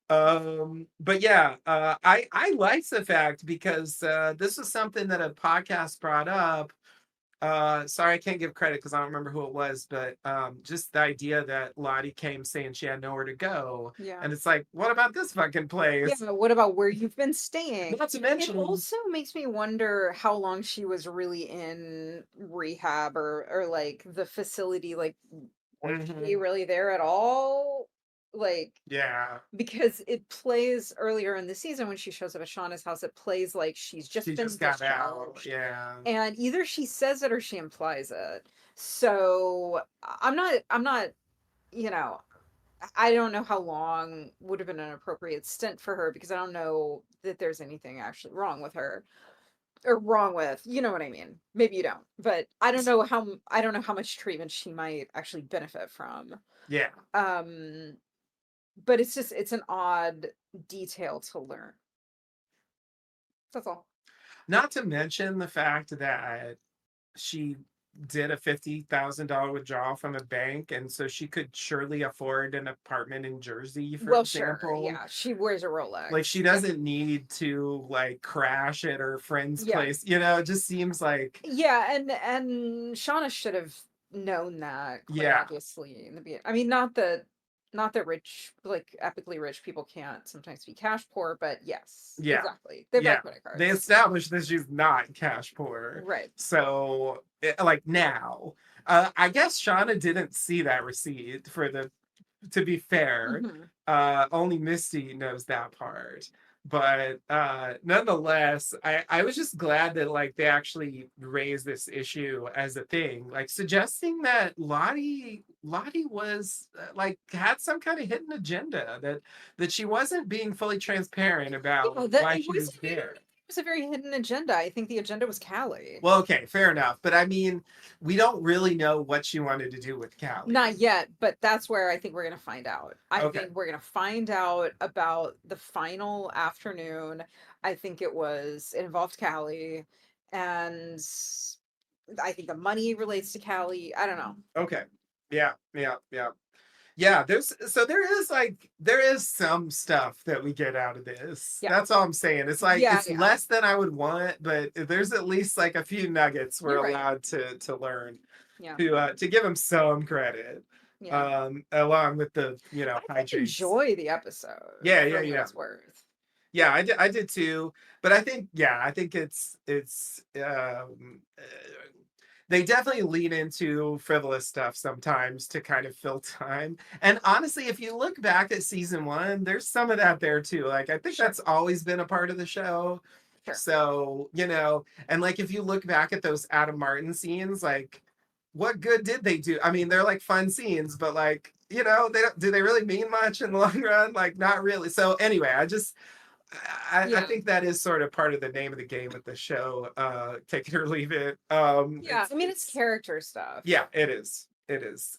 But yeah, I liked the fact because this was something that a podcast brought up. Sorry, I can't give credit because I don't remember who it was, but just the idea that Lottie came saying she had nowhere to go, Yeah. and it's like, what about this fucking place? Yeah, what about where you've been staying? Not to It mention, also makes me wonder how long she was really in rehab or like the facility, like was she mhm, really there at all? Like yeah, because it plays earlier in the season when she shows up at Shauna's house, it plays like she's she just been just got out. discharged. Yeah, And either she says it or she implies it. So I'm not, you know, I don't know how long would have been an appropriate stint for her because I don't know that there's anything actually wrong with her or wrong with, you know what I mean? Maybe you don't, but I don't know how much treatment she might actually benefit from. yeah. Um, but it's an odd detail to learn. That's all. Not to mention the fact that she did a $50,000 withdrawal from a bank, and so she could surely afford an apartment in Jersey, for Well, sure, example. yeah, she wears a Like she Rolex. Yeah, doesn't need to like crash at her friend's yeah, place. You know, it just seems like yeah, and Shauna should have known that quite yeah, obviously in the beginning. I mean, not that rich, like epically rich people can't sometimes be cash poor, but yes, yeah, exactly. They've yeah. got credit They cards. established that she's not cash poor. Right. So like now, I guess Shauna didn't see that receipt for the to be fair, Hmm. only Misty knows that part. But nonetheless, I was just glad that like they actually raised this issue as a thing, like suggesting that Lottie was like had some kind of hidden agenda that she wasn't being fully transparent Yeah, about that why it she was wasn't even there. it was a very hidden agenda. I think the agenda was Callie. Well, okay, fair enough. But I mean, we don't really know what she wanted to do with Not Callie. yet, but that's where I think we're gonna find out. I Okay. think we're gonna find out about the final afternoon. I think it involved Callie, and I think the money relates to Callie. I don't know. Okay. Yeah, yeah, yeah. Yeah, there is like there is some stuff that we get out of this. Yeah, That's all I'm saying. It's like yeah, it's yeah. less than I would want, but there's at least like a few nuggets we're You're right. allowed to learn Yeah, to give them some credit. yeah. Along with the, I did hijinks. enjoy the episode Yeah, yeah, for what yeah. it's worth. Yeah, I did too. But I think yeah, I think it's they definitely lean into frivolous stuff sometimes to kind of fill time. And honestly, if you look back at season one, there's some of that there too. Like I think Sure, that's always been a part of the show. sure. So, and like if you look back at those Adam Martin scenes, like what good did they do? I mean, they're like fun scenes, but like, they don't do they really mean much in the long run? Like not really. So anyway, I Yeah, think that is sort of part of the name of the game with the show. Take it or leave it. yeah. I mean, it's character stuff. Yeah, it is. It is.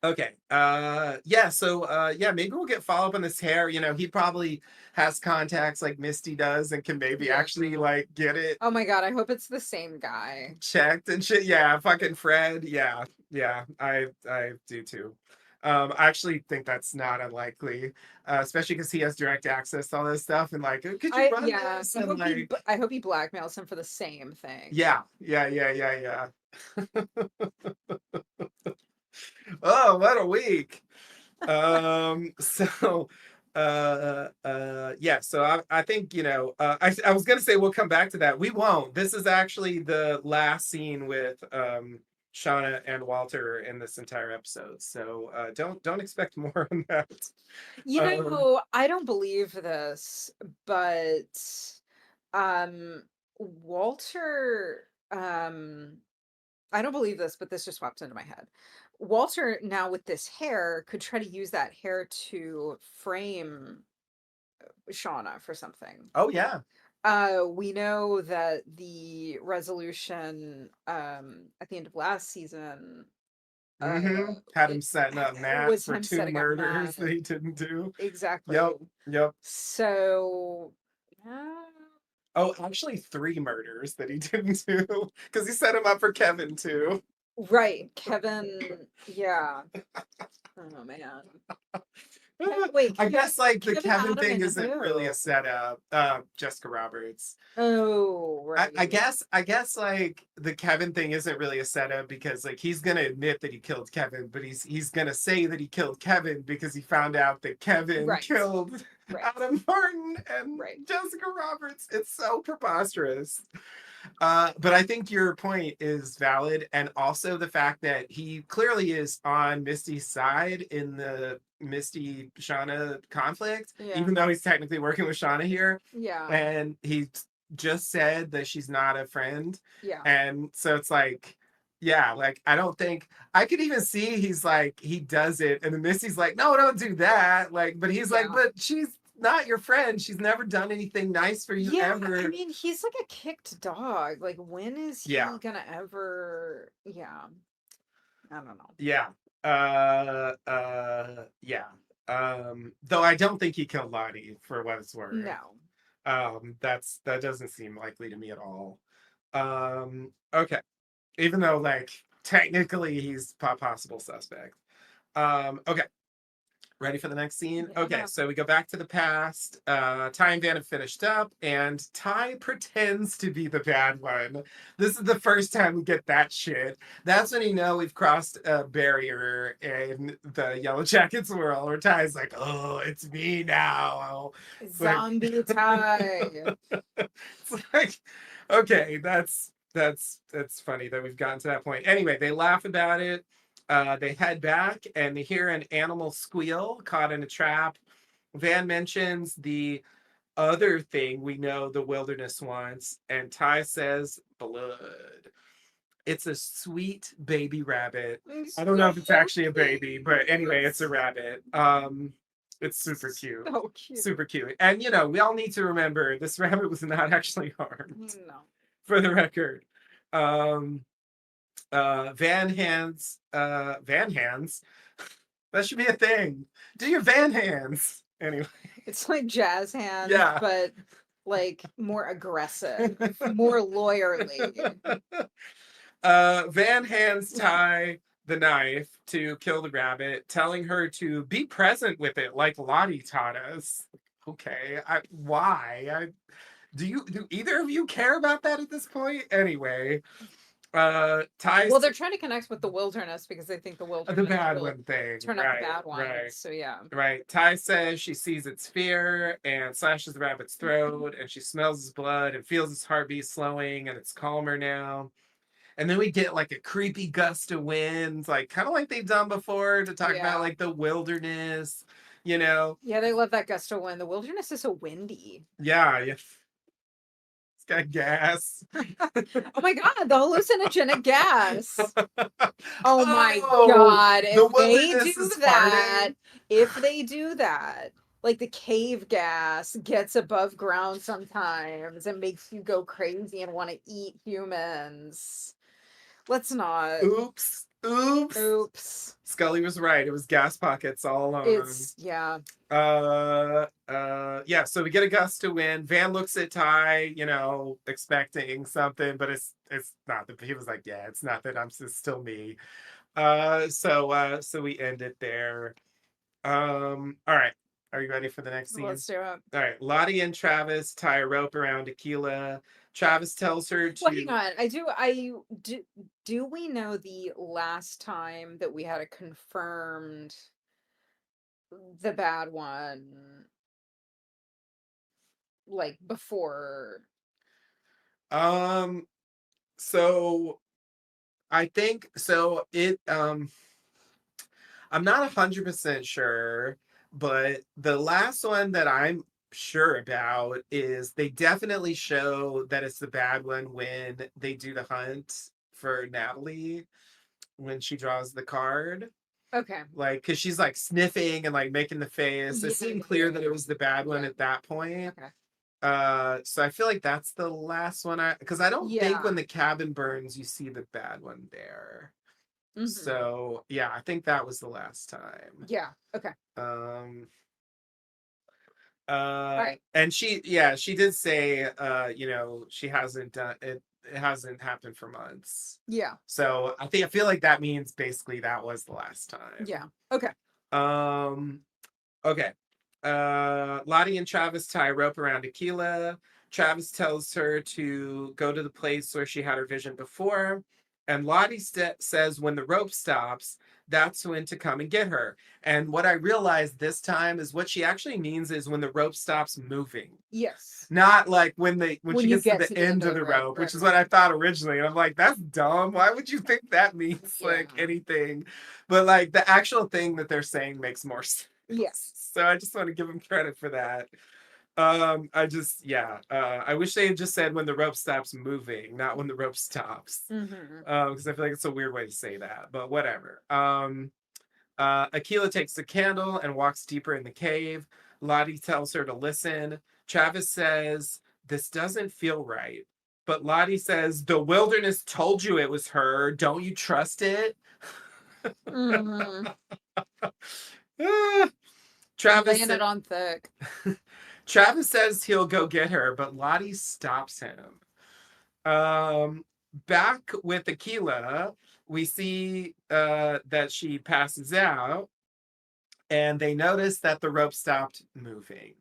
Okay. Yeah, so yeah, maybe we'll get follow up on this hair. He probably has contacts like Misty does and can maybe Yeah. actually like get it Oh my God, I hope it's the same guy. checked and shit. Yeah, fucking Fred. Yeah, yeah, I do too. I actually think that's not unlikely, especially because he has direct access to all this stuff and like, could you run Yeah, this? And like, I hope he blackmails him for the same thing. yeah, yeah, yeah, yeah, yeah. Oh, what a week. So yeah, so I think, I was gonna say we'll come back to that. We won't. This is actually the last scene with Shauna and Walter in this entire episode. So don't expect more on that. You Um know, I don't believe this, but Walter I don't believe this, but this just popped into my head. Walter now with this hair could try to use that hair to frame Shauna for something. oh yeah. We know that the resolution at the end of last season uh Had him it setting up Matt was for him two setting up murders Matt. that he didn't do. Exactly. Yep, yep. So Oh, actually three murders that he didn't do because he set him up for Kevin too. right, Kevin, yeah. Oh man. Wait, I guess like the Kevin, Kevin Adam, thing and isn't really a who? setup. Jessica Roberts. Oh, I right. guess like the Kevin thing isn't really a setup because like he's gonna admit that he killed Kevin, but he's gonna say that he killed Kevin because he found out that Kevin Right. killed Right. Adam Martin and Right. Jessica Roberts. It's so preposterous. But I think your point is valid, and also the fact that he clearly is on Misty's side in the Misty Shauna conflict, Yeah. even though he's technically working with Shauna here, Yeah. and he just said that she's not a friend, Yeah. and so it's like. Yeah, like I don't think I could even see he's like he does it, and then Misty's like, no, don't do that. Like, but he's like, Yeah. but she's not your friend. She's never done anything nice for you Yeah, I ever. mean, he's like a kicked dog. Like, when is Yeah, he gonna ever? Yeah, I don't know. yeah. Yeah. Though I don't think he killed Lottie for what it's worth. No. That doesn't seem likely to me at all. Okay. Even though like technically he's a possible suspect. Okay. Ready for the next scene? Okay, Yeah. so we go back to the past. Ty and Van have finished up, and Ty pretends to be the bad one. This is the first time we get that shit. That's when you know we've crossed a barrier in the Yellowjackets world, where Ty's like, "Oh, it's me now." It's like, Zombie tie. it's like, okay, that's funny that we've gotten to that point. Anyway, they laugh about it. They head back and they hear an animal squeal caught in a trap. Van mentions the other thing we know the wilderness wants, and Ty says blood. It's a sweet baby rabbit. I don't know if it's actually a baby, but anyway, it's a rabbit. It's super cute. So cute. Super cute. And you know, we all need to remember this rabbit was not actually harmed, No. for the record. Um Van hands. That should be a thing. Do your van hands. Anyway, It's like jazz hands, yeah. but like more aggressive, more lawyerly. Van hands Ty the knife to kill the rabbit, telling her to be present with it, like Lottie taught us. Okay, why? Do either of you care about that at this point? Anyway, Well, Ty's they're trying to connect with the wilderness because they think the the wilderness bad will one thing, turn out the right? bad Right. ones. So yeah. Right. Ty says she sees its fear and slashes the rabbit's throat, and she smells his blood and feels his heartbeat slowing, and it's calmer now. And then we get like a creepy gust of wind, like kind of like they've done before to talk about Yeah. like the wilderness, you know? Yeah, they love that gust of wind. The wilderness is so windy. Yeah, yeah. It's got gas. Oh my god, the hallucinogenic gas. Oh my Oh, god, the if they wilderness do is that, farting. if they do that, like the cave gas gets above ground sometimes and makes you go crazy and want to eat humans. Let's not. Oops. Oops. Oops. Scully was right. It was gas pockets all along. It's, yeah. Yeah, so we get a gust of wind. Van looks at Ty, you know, expecting something, but it's not. He was like, yeah, it's nothing. It's still me. So we end it there. All right. Are you ready for the next scene? Let's do it. All right. Lottie and Travis tie a rope around Aquila. Travis tells her Well, hang to. on. Do we know the last time that we had a confirmed the bad one, like before? Um. So I think so. I'm not 100% sure, but the last one that I'm sure about is they definitely show that it's the bad one when they do the hunt for Natalie when she draws the card. Okay. Like, because she's like sniffing and like making the face. It Yeah, seemed yeah, clear yeah, that it was the bad one yeah. at that point. Okay. So I feel like that's the last one because I don't think when Yeah. the cabin burns you see the bad one there. Hmm. So yeah, I think that was the last time. Yeah. Okay. Um All right. and she did say you know, she hasn't done it, it hasn't happened for months. Yeah. So I feel like that means basically that was the last time. Yeah. Okay. Um Okay. Lottie and Travis tie a rope around Aquila. Travis tells her to go to the place where she had her vision before. And Lottie says when the rope stops, that's when to come and get her. And what I realized this time is what she actually means is when the rope stops moving. Yes. Not like when When she you gets to get the to the end end of of the the rope. rope, Right, which is what I right. thought originally. And I'm like, that's dumb. Why would you think that means Yeah. like anything? But like the actual thing that they're saying makes more sense. Yes. So I just want to give them credit for that. I just yeah. I wish they had just said when the rope stops moving, not when the rope stops. Mm-hmm. Because I feel like it's a weird way to say that, but whatever. Aquila takes the candle and walks deeper in the cave. Lottie tells her to listen. Travis says, "This doesn't feel right." But Lottie says, "The wilderness told you it was her. Don't you trust it?" Mm-hmm. Ah, Travis Laying it on thick. Travis says he'll go get her, but Lottie stops him. Um, Back with Aquila, we see that she passes out, and they notice that the rope stopped moving.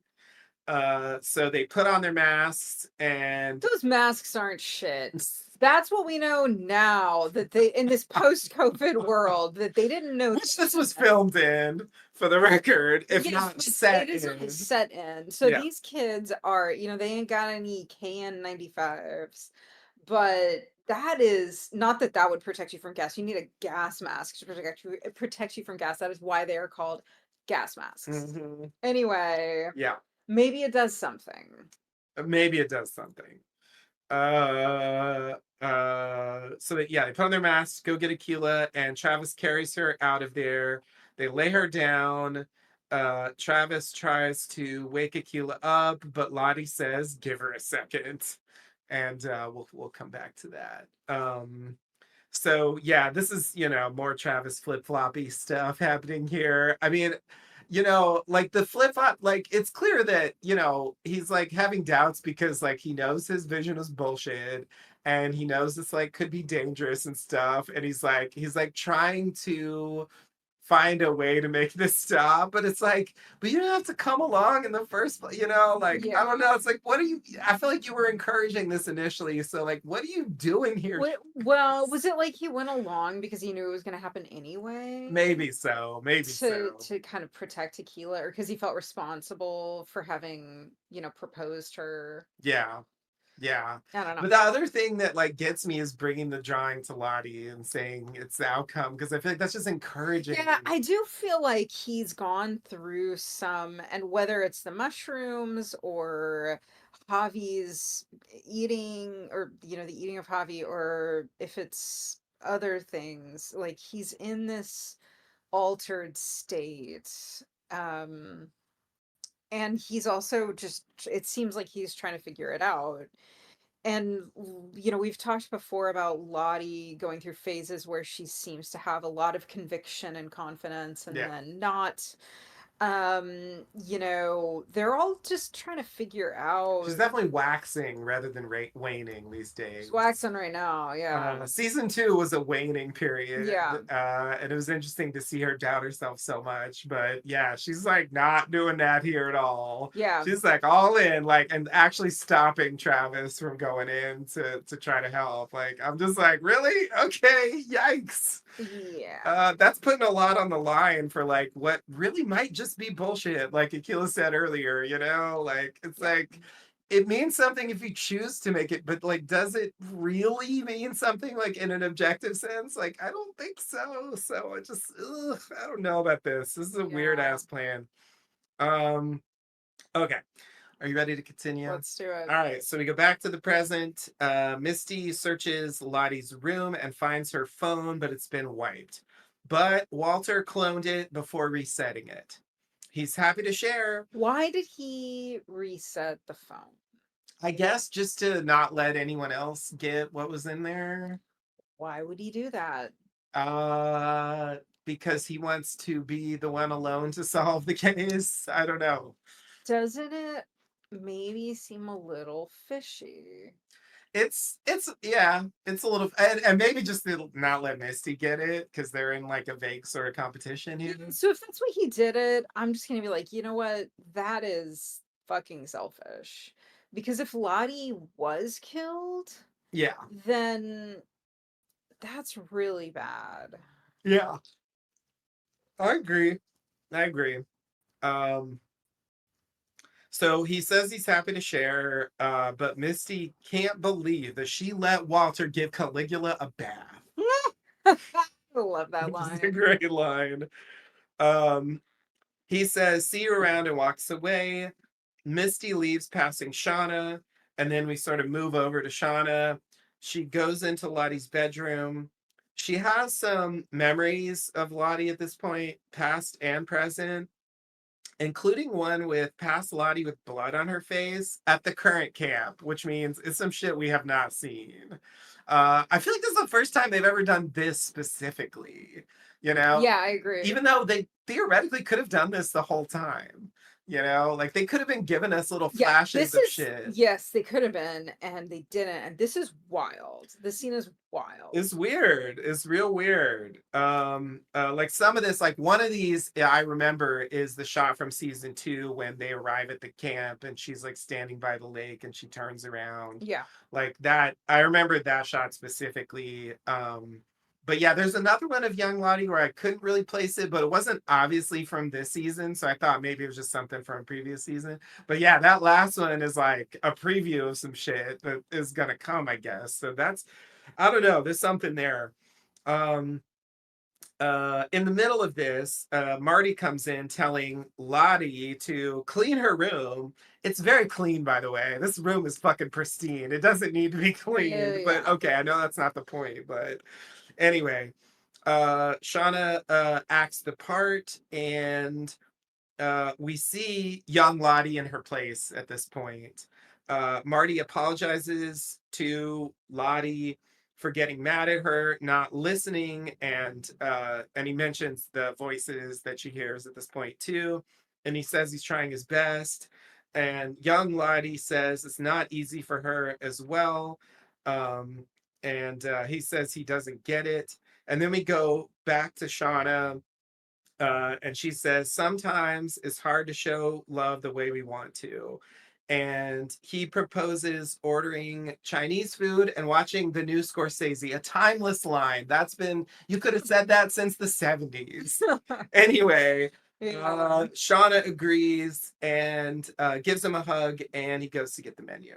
So they put on their masks and Those masks aren't shit. That's what we know now, that they, in this post-COVID world, that they didn't know which this was filmed in, for the record, if yes, not but set it is in. set in. So Yeah. these kids are, they ain't got any KN95s, but that is not that that would protect you from gas. You need a gas mask to protect you from gas. That is why they are called gas masks. Hmm. Anyway, Yeah. maybe it does something. Maybe it does something. So that yeah, they put on their masks, go get Aquila, and Travis carries her out of there. They lay her down. Travis tries to wake Aquila up, but Lottie says, "Give her a second," and we'll come back to that. So yeah, this is more Travis flip floppy stuff happening here. I mean, like the flip flop, like it's clear that he's like having doubts because like he knows his vision is bullshit, and he knows this like could be dangerous and stuff, and he's like trying to find a way to make this stop, but it's like, but you don't have to come along in the first place, like I don't Yeah. know, it's like, what are you, I feel like you were encouraging this initially, so like what are you doing here? Well, was it like he went along because he knew it was going to happen anyway? Maybe so, maybe To so. kind of protect Tequila, or because he felt responsible for having, proposed her. Yeah, yeah. I don't know. But the other thing that like gets me is bringing the drawing to Lottie and saying it's the outcome, because I feel like that's just encouraging. Yeah, I do feel like he's gone through some, and whether it's the mushrooms or Javi's eating, or the eating of Javi, or if it's other things, like he's in this altered state. Um and he's also just, it seems like he's trying to figure it out. And we've talked before about Lottie going through phases where she seems to have a lot of conviction and confidence, and Yeah. then not. They're all just trying to figure She's out. definitely waxing rather than waning these She's days. waxing right now, yeah. Season 2 was a waning period, Yeah. and it was interesting to see her doubt herself so much. But yeah, she's like not doing that here at all. Yeah. She's like all in, like, and actually stopping Travis from going in to try to help. Like, I'm just like, really? Okay, yikes. Yeah. That's putting a lot on the line for like what really might just be bullshit, like Akila said earlier, like it's Yeah. like it means something if you choose to make it, but like does it really mean something like in an objective sense? Like I don't think so. So I don't know about this. This is a weird Yeah. ass plan. Um okay. Are you ready to continue? Let's do it. All right, so we go back to the present. Misty searches Lottie's room and finds her phone, but it's been wiped. But Walter cloned it before resetting it. He's happy to share, Why did he reset the phone? I guess, just to not let anyone else get what was in there. Why would he do that? Uh, because he wants to be the one alone to solve the case. I don't know. Doesn't it maybe seem a little fishy? it's yeah, it's a little, and maybe just to not let Misty get it because they're in like a vague sort of competition Yeah, here. so if that's why he did it, I'm just gonna be like, you know what? That is fucking selfish. Because if Lottie was killed, Yeah, then that's really bad. yeah, I agree. I agree. Um, so he says he's happy to share, but Misty can't believe that she let Walter give Caligula a bath. I love that Which is a line. great line. Um, he says, "See you around," and walks away. Misty leaves, passing Shauna, and then we sort of move over to Shauna. She goes into Lottie's bedroom. She has some memories of Lottie at this point, past and present, including one with past Lottie with blood on her face at the current camp, which means it's some shit we have not seen. I feel like this is the first time they've ever done this specifically, you know? Yeah, I agree. Even though they theoretically could have done this the whole time, like they could have been giving us little Yeah, flashes this of is shit. yes, they could have been, and they didn't. And this is wild. This scene is It's wild. weird. It's real weird. Like some of this, like one of these I remember is the shot from season 2 when they arrive at the camp and she's like standing by the lake and she turns around. Yeah. Like that, I remember that shot specifically. But yeah, there's another one of young Lottie where I couldn't really place it, but it wasn't obviously from this season, so I thought maybe it was just something from a previous season. But yeah, that last one is like a preview of some shit that is gonna come, I guess. So that's, I don't know. There's something there. Um, in the middle of this, Marty comes in telling Lottie to clean her room. It's very clean, by the way. This room is fucking pristine. It doesn't need to be cleaned, but Yeah. okay, I know that's not the point. But anyway, Shauna acts the part, and we see young Lottie in her place at this point. Marty apologizes to Lottie for getting mad at her, not listening, and he mentions the voices that she hears at this point too. And he says he's trying his best. And young Lottie says it's not easy for her as well. Um, and he says he doesn't get it. And then we go back to Shauna, and she says, sometimes it's hard to show love the way we want to. And he proposes ordering Chinese food and watching the new Scorsese, a timeless line. That's been, you could have said that since the 70s. Anyway, Yeah. Shauna agrees and gives him a hug, and he goes to get the menu.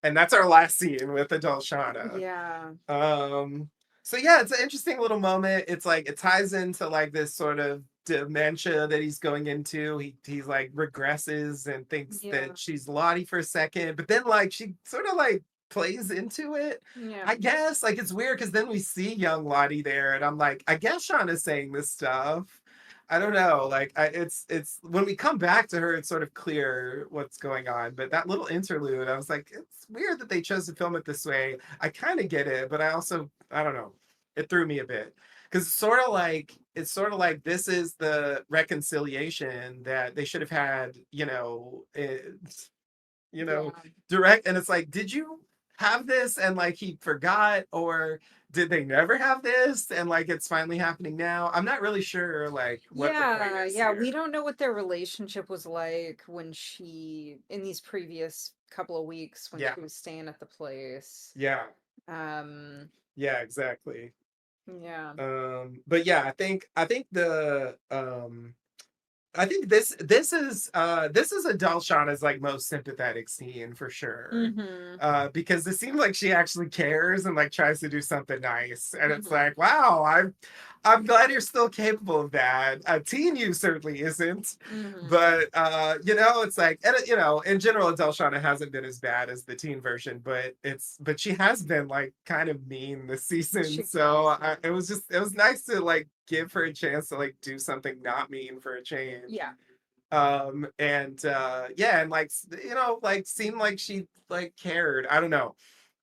And that's our last scene with adult Shauna. Yeah. Um, so yeah, it's an interesting little moment. It's like it ties into like this sort of dementia that he's going into. He's like regresses and thinks Yeah. that she's Lottie for a second, but then like she sort of like plays into it. Yeah. I guess like it's weird because then we see young Lottie there, and I'm like, I guess Sean is saying this stuff. I don't know. Like it's when we come back to her, it's sort of clear what's going on. But that little interlude, I was like, it's weird that they chose to film it this way. I kind of get it, but I also, I don't know. It threw me a bit because it's sort of like this is the reconciliation that they should have had. You know, Yeah. direct. And it's like, did you have this and like he forgot, or did they never have this and like it's finally happening now? I'm not really sure like what the point Yeah, is yeah, we here. don't know what their relationship was like when she in these previous couple of weeks when Yeah, she was staying at the place. yeah, Um, yeah, exactly. yeah. But yeah, I think this is Adele Shauna's like most sympathetic scene for sure. Mhm. Because it seems like she actually cares and like tries to do something nice. And it's Mhm. like, wow, I'm glad you're still capable of that. A teen you certainly isn't. Mhm. But it's like, and in general, Adele Shauna hasn't been as bad as the teen version, but she has been like kind of mean this season. She So has been. it was nice to like give her a chance to like do something not mean for a change. Yeah. And yeah, and like like seemed like she like cared. I don't know.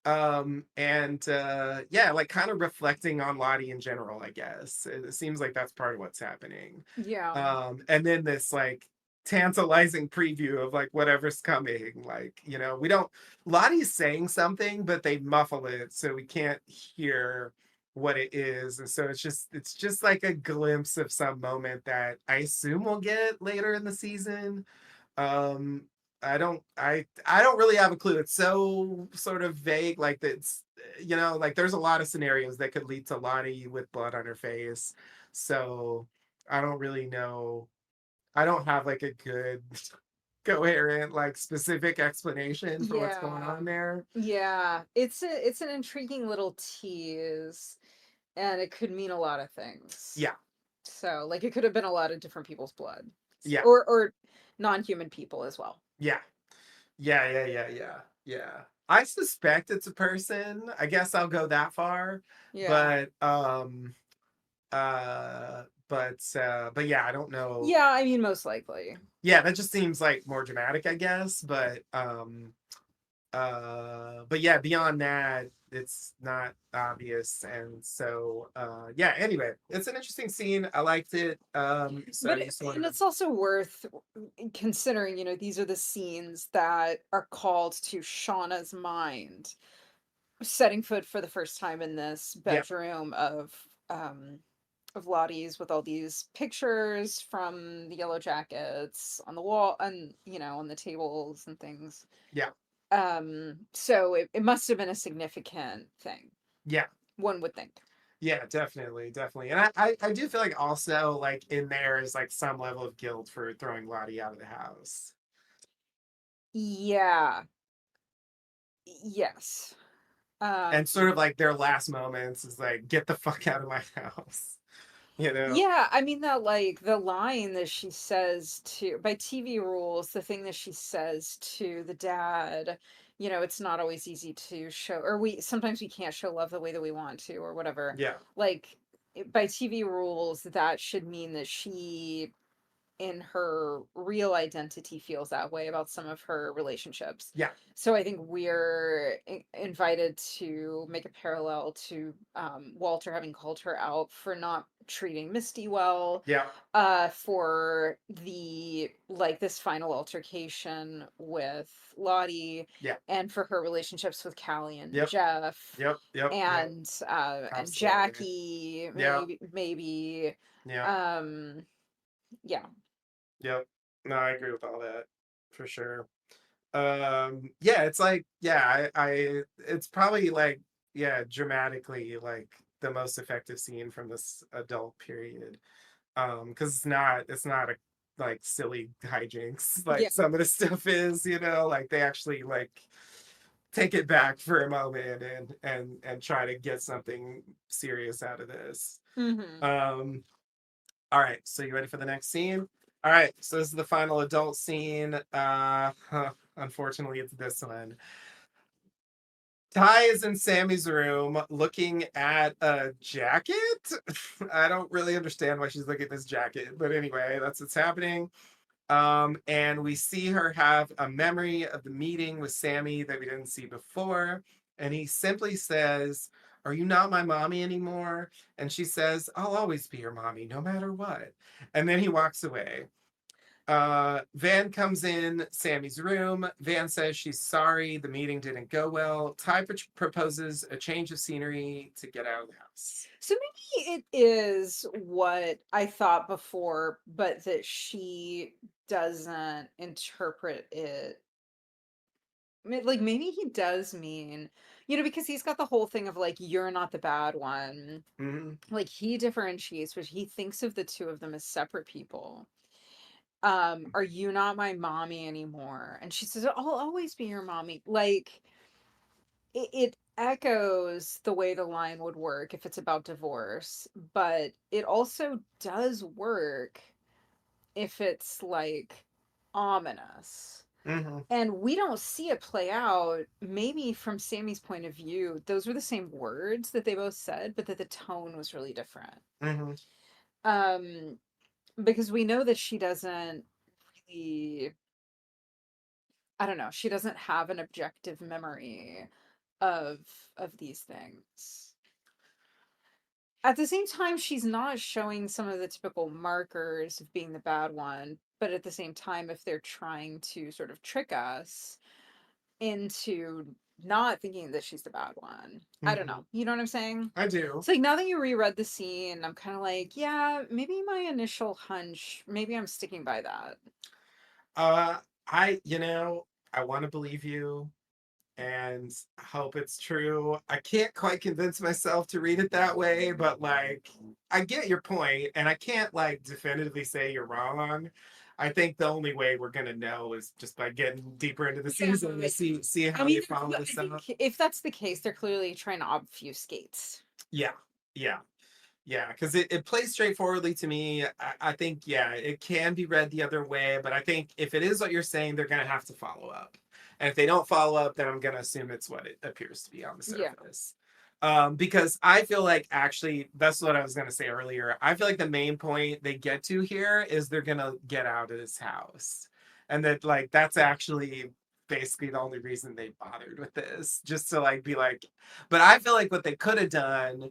And yeah, like kind of reflecting on Lottie in general, I guess. It seems like that's part of what's happening. Yeah. And then this like tantalizing preview of like whatever's coming. Like, we don't, Lottie's saying something, but they muffle it so we can't hear what it is. And so it's just like a glimpse of some moment that I assume we'll get later in the season. Um I don't really have a clue. It's so sort of vague, like that's like there's a lot of scenarios that could lead to Lottie with blood on her face. So I don't really know. I don't have like a good coherent like specific explanation for what's going Yeah. on there. Yeah. It's an intriguing little tease, and it could mean a lot of things. Yeah. So, like, it could have been a lot of different people's blood. Yeah. Or non-human people as well. Yeah. Yeah, yeah, yeah, yeah. Yeah. I suspect it's a person. I guess I'll go that far. Yeah. But yeah, I don't know. Yeah, I mean, most likely. Yeah, that just seems like more dramatic, I guess. But yeah, beyond that, it's not obvious. And so yeah, anyway, it's an interesting scene. I liked it. So But I just and wanted to. it's also worth considering, these are the scenes that are called to Shauna's mind, setting foot for the first time in this Yeah, bedroom of Lottie's, with all these pictures from the Yellowjackets on the wall, and on the tables and things. yeah, So it must have been a significant thing, yeah. one would think. Yeah, definitely, definitely. And I do feel like also like in there is like some level of guilt for throwing Lottie out of the house. Yeah. Yes. And sort Um of like their last moments is like, get the fuck out of my house. You know? Yeah, I mean that, like, the line that she says to, by TV rules, the thing that she says to the dad, it's not always easy to show, or sometimes we can't show love the way that we want to, or whatever. Yeah, Like, by TV rules, that should mean that she, in her real identity, feels that way about some of her relationships. yeah, So I think we're invited to make a parallel to, Walter having called her out for not treating Misty well, yeah, for the, like, this final altercation with Lottie, yeah, and for her relationships with Callie and yep, Jeff, yep, yep, yep. and Absolutely. Jackie, Yeah, maybe, yeah, um yeah. yep. No, I agree with all that for sure. Yeah, it's like, yeah, it's probably like, yeah, dramatically like the most effective scene from this adult period. Because it's not a like silly hijinks Yeah. like some of the stuff is, like they actually like take it back for a moment and try to get something serious out of this. Mhm. um all right, so you ready for the next scene? All right, so this is the final adult scene. Unfortunately it's this one. Ty is in Sammy's room looking at a jacket. I don't really understand why she's looking at this jacket, but anyway, that's what's happening. And we see her have a memory of the meeting with Sammy that we didn't see before. And he simply says, "Are you not my mommy anymore?" And she says, "I'll always be your mommy, no matter what." And then he walks away. Van comes in Sammy's room. Van says she's sorry, the meeting didn't go well. Ty proposes a change of scenery to get out of the house. So maybe it is what I thought before, but that she doesn't interpret it. Like, maybe he does mean, because he's got the whole thing of, like, you're not the bad one. Mm-hmm. Like, he differentiates, but he thinks of the two of them as separate people. Are you not my mommy anymore? And she says, I'll always be your mommy. Like, it echoes the way the line would work if it's about divorce, but it also does work if it's, like, ominous. Mm-hmm. And we don't see it play out. Maybe from Sammy's point of view, those were the same words that they both said, but that the tone was really different. Mm-hmm. Um, because we know that she doesn't really, I don't know, she doesn't have an objective memory of these things. At the same time, she's not showing some of the typical markers of being the bad one, but at the same time, if they're trying to sort of trick us into not thinking that she's the bad one, I don't Mhm. know. You know what I'm saying? I do. It's like now that you reread the scene, I'm kind of like, yeah, maybe my initial hunch, maybe I'm sticking by that. Uh, I want to believe you and hope it's true. I can't quite convince myself to read it that way, but like, I get your point, and I can't like definitively say you're wrong. I think the only way we're gonna know is just by getting deeper into the Yeah, season to see I how mean, they follow I this up. think if that's the case, they're clearly trying to obfuscate. Yeah, yeah. Yeah, because it plays straightforwardly to me. I think, yeah, it can be read the other way, but I think if it is what you're saying, they're going to have to follow up. And if they don't follow up, then I'm going to assume it's what it appears to be on the Yeah. surface. Because I feel like actually, that's what I was going to say earlier. I feel like the main point they get to here is they're going to get out of this house. And that, like, that's actually basically the only reason they bothered with this, just to, like, be like, but I feel like what they could have done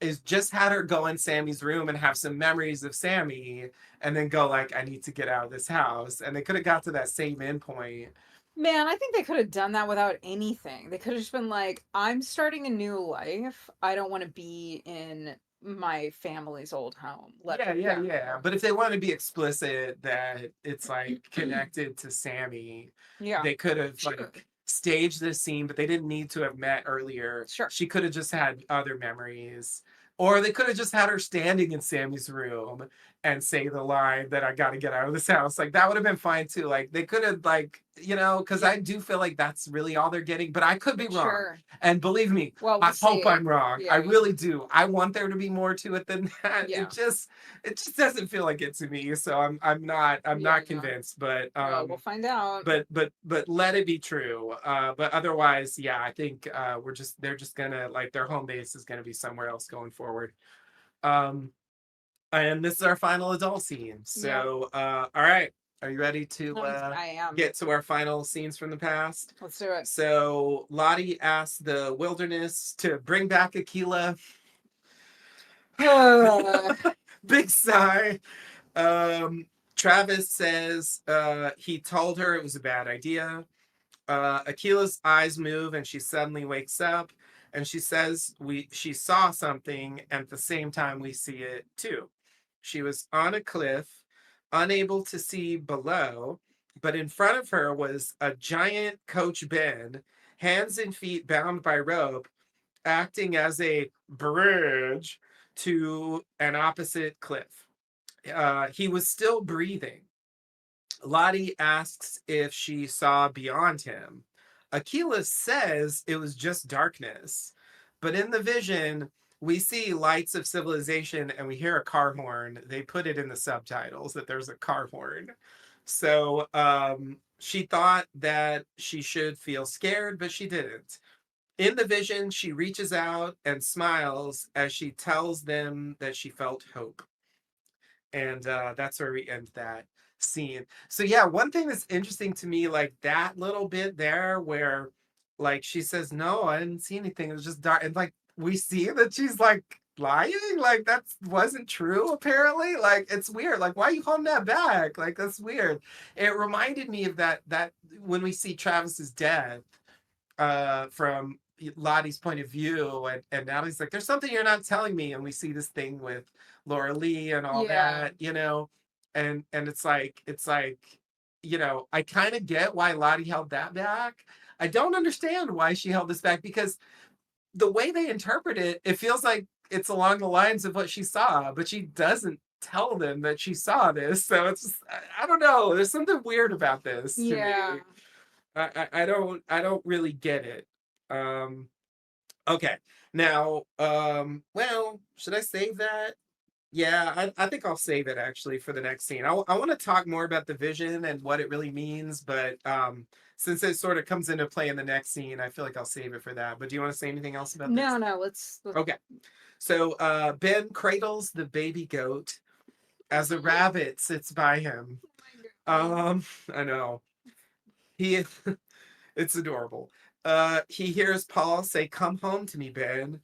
is just had her go in Sammy's room and have some memories of Sammy and then go like, I need to get out of this house. And they could have got to that same endpoint. Man, I think they could have done that without anything. They could have just been like, I'm starting a new life. I don't want to be in my family's old home. Let Yeah, her yeah, yeah. go. But if they want to be explicit that it's like connected to Sammy, Yeah. they could have Sure. like staged this scene, but they didn't need to have met earlier. Sure. She could have just had other memories. Or they could have just had her standing in Sammy's room and say the line that I gotta get out of this house. Like that would have been fine too. Like they could have like, because Yeah. I do feel like that's really all they're getting, but I could be wrong. Sure. And believe me, Well, we'll I hope see. I'm wrong. I Yeah. really do. I want there to be more to it than that. Yeah. It just doesn't feel like it to me. So I'm Yeah. not convinced, but Well, we'll find out. but let it be true. But otherwise, yeah, I think they're just gonna like their home base is gonna be somewhere else going forward. Um and this is our final adult scene. Yep. So all right. Are you ready to I am. get to our final scenes from the past? Let's do it. So Lottie asked the wilderness to bring back Aquila. Big sigh. Travis says he told her it was a bad idea. Akila's eyes move and she suddenly wakes up and she says she saw something and at the same time we see it too. She was on a cliff, unable to see below, but in front of her was a giant Coach Ben, hands and feet bound by rope, acting as a bridge to an opposite cliff. He was still breathing. Lottie asks if she saw beyond him. Aquila says it was just darkness. But in the vision, we see lights of civilization and we hear a car horn. They put it in the subtitles that there's a car horn. So she thought that she should feel scared, but she didn't. In the vision, she reaches out and smiles as she tells them that she felt hope. And that's where we end that scene. So yeah, one thing that's interesting to me, like that little bit there where like she says, no, I didn't see anything. It was just dark. And like we see that she's like lying, like that wasn't true, apparently. Like it's weird. Like, why are you holding that back? Like that's weird. It reminded me of that when we see Travis's death from Lottie's point of view, and Natalie's like, "There's something you're not telling me," and we see this thing with Laura Lee and all Yeah. that, and it's like, I kind of get why Lottie held that back. I don't understand why she held this back because the way they interpret it, it feels like it's along the lines of what she saw, but she doesn't tell them that she saw this. So it's just, I don't know. There's something weird about this to Yeah. me. I don't really get it. Um okay. Now, well, should I save that? Yeah, I think I'll save it actually for the next scene. I want to talk more about the vision and what it really means, but since it sort of comes into play in the next scene, I feel like I'll save it for that. But do you want to say anything else about this? No, no, let's Okay. So Ben cradles the baby goat as a rabbit sits by him. Um, I know. He It's adorable. He hears Paul say, "Come home to me, Ben."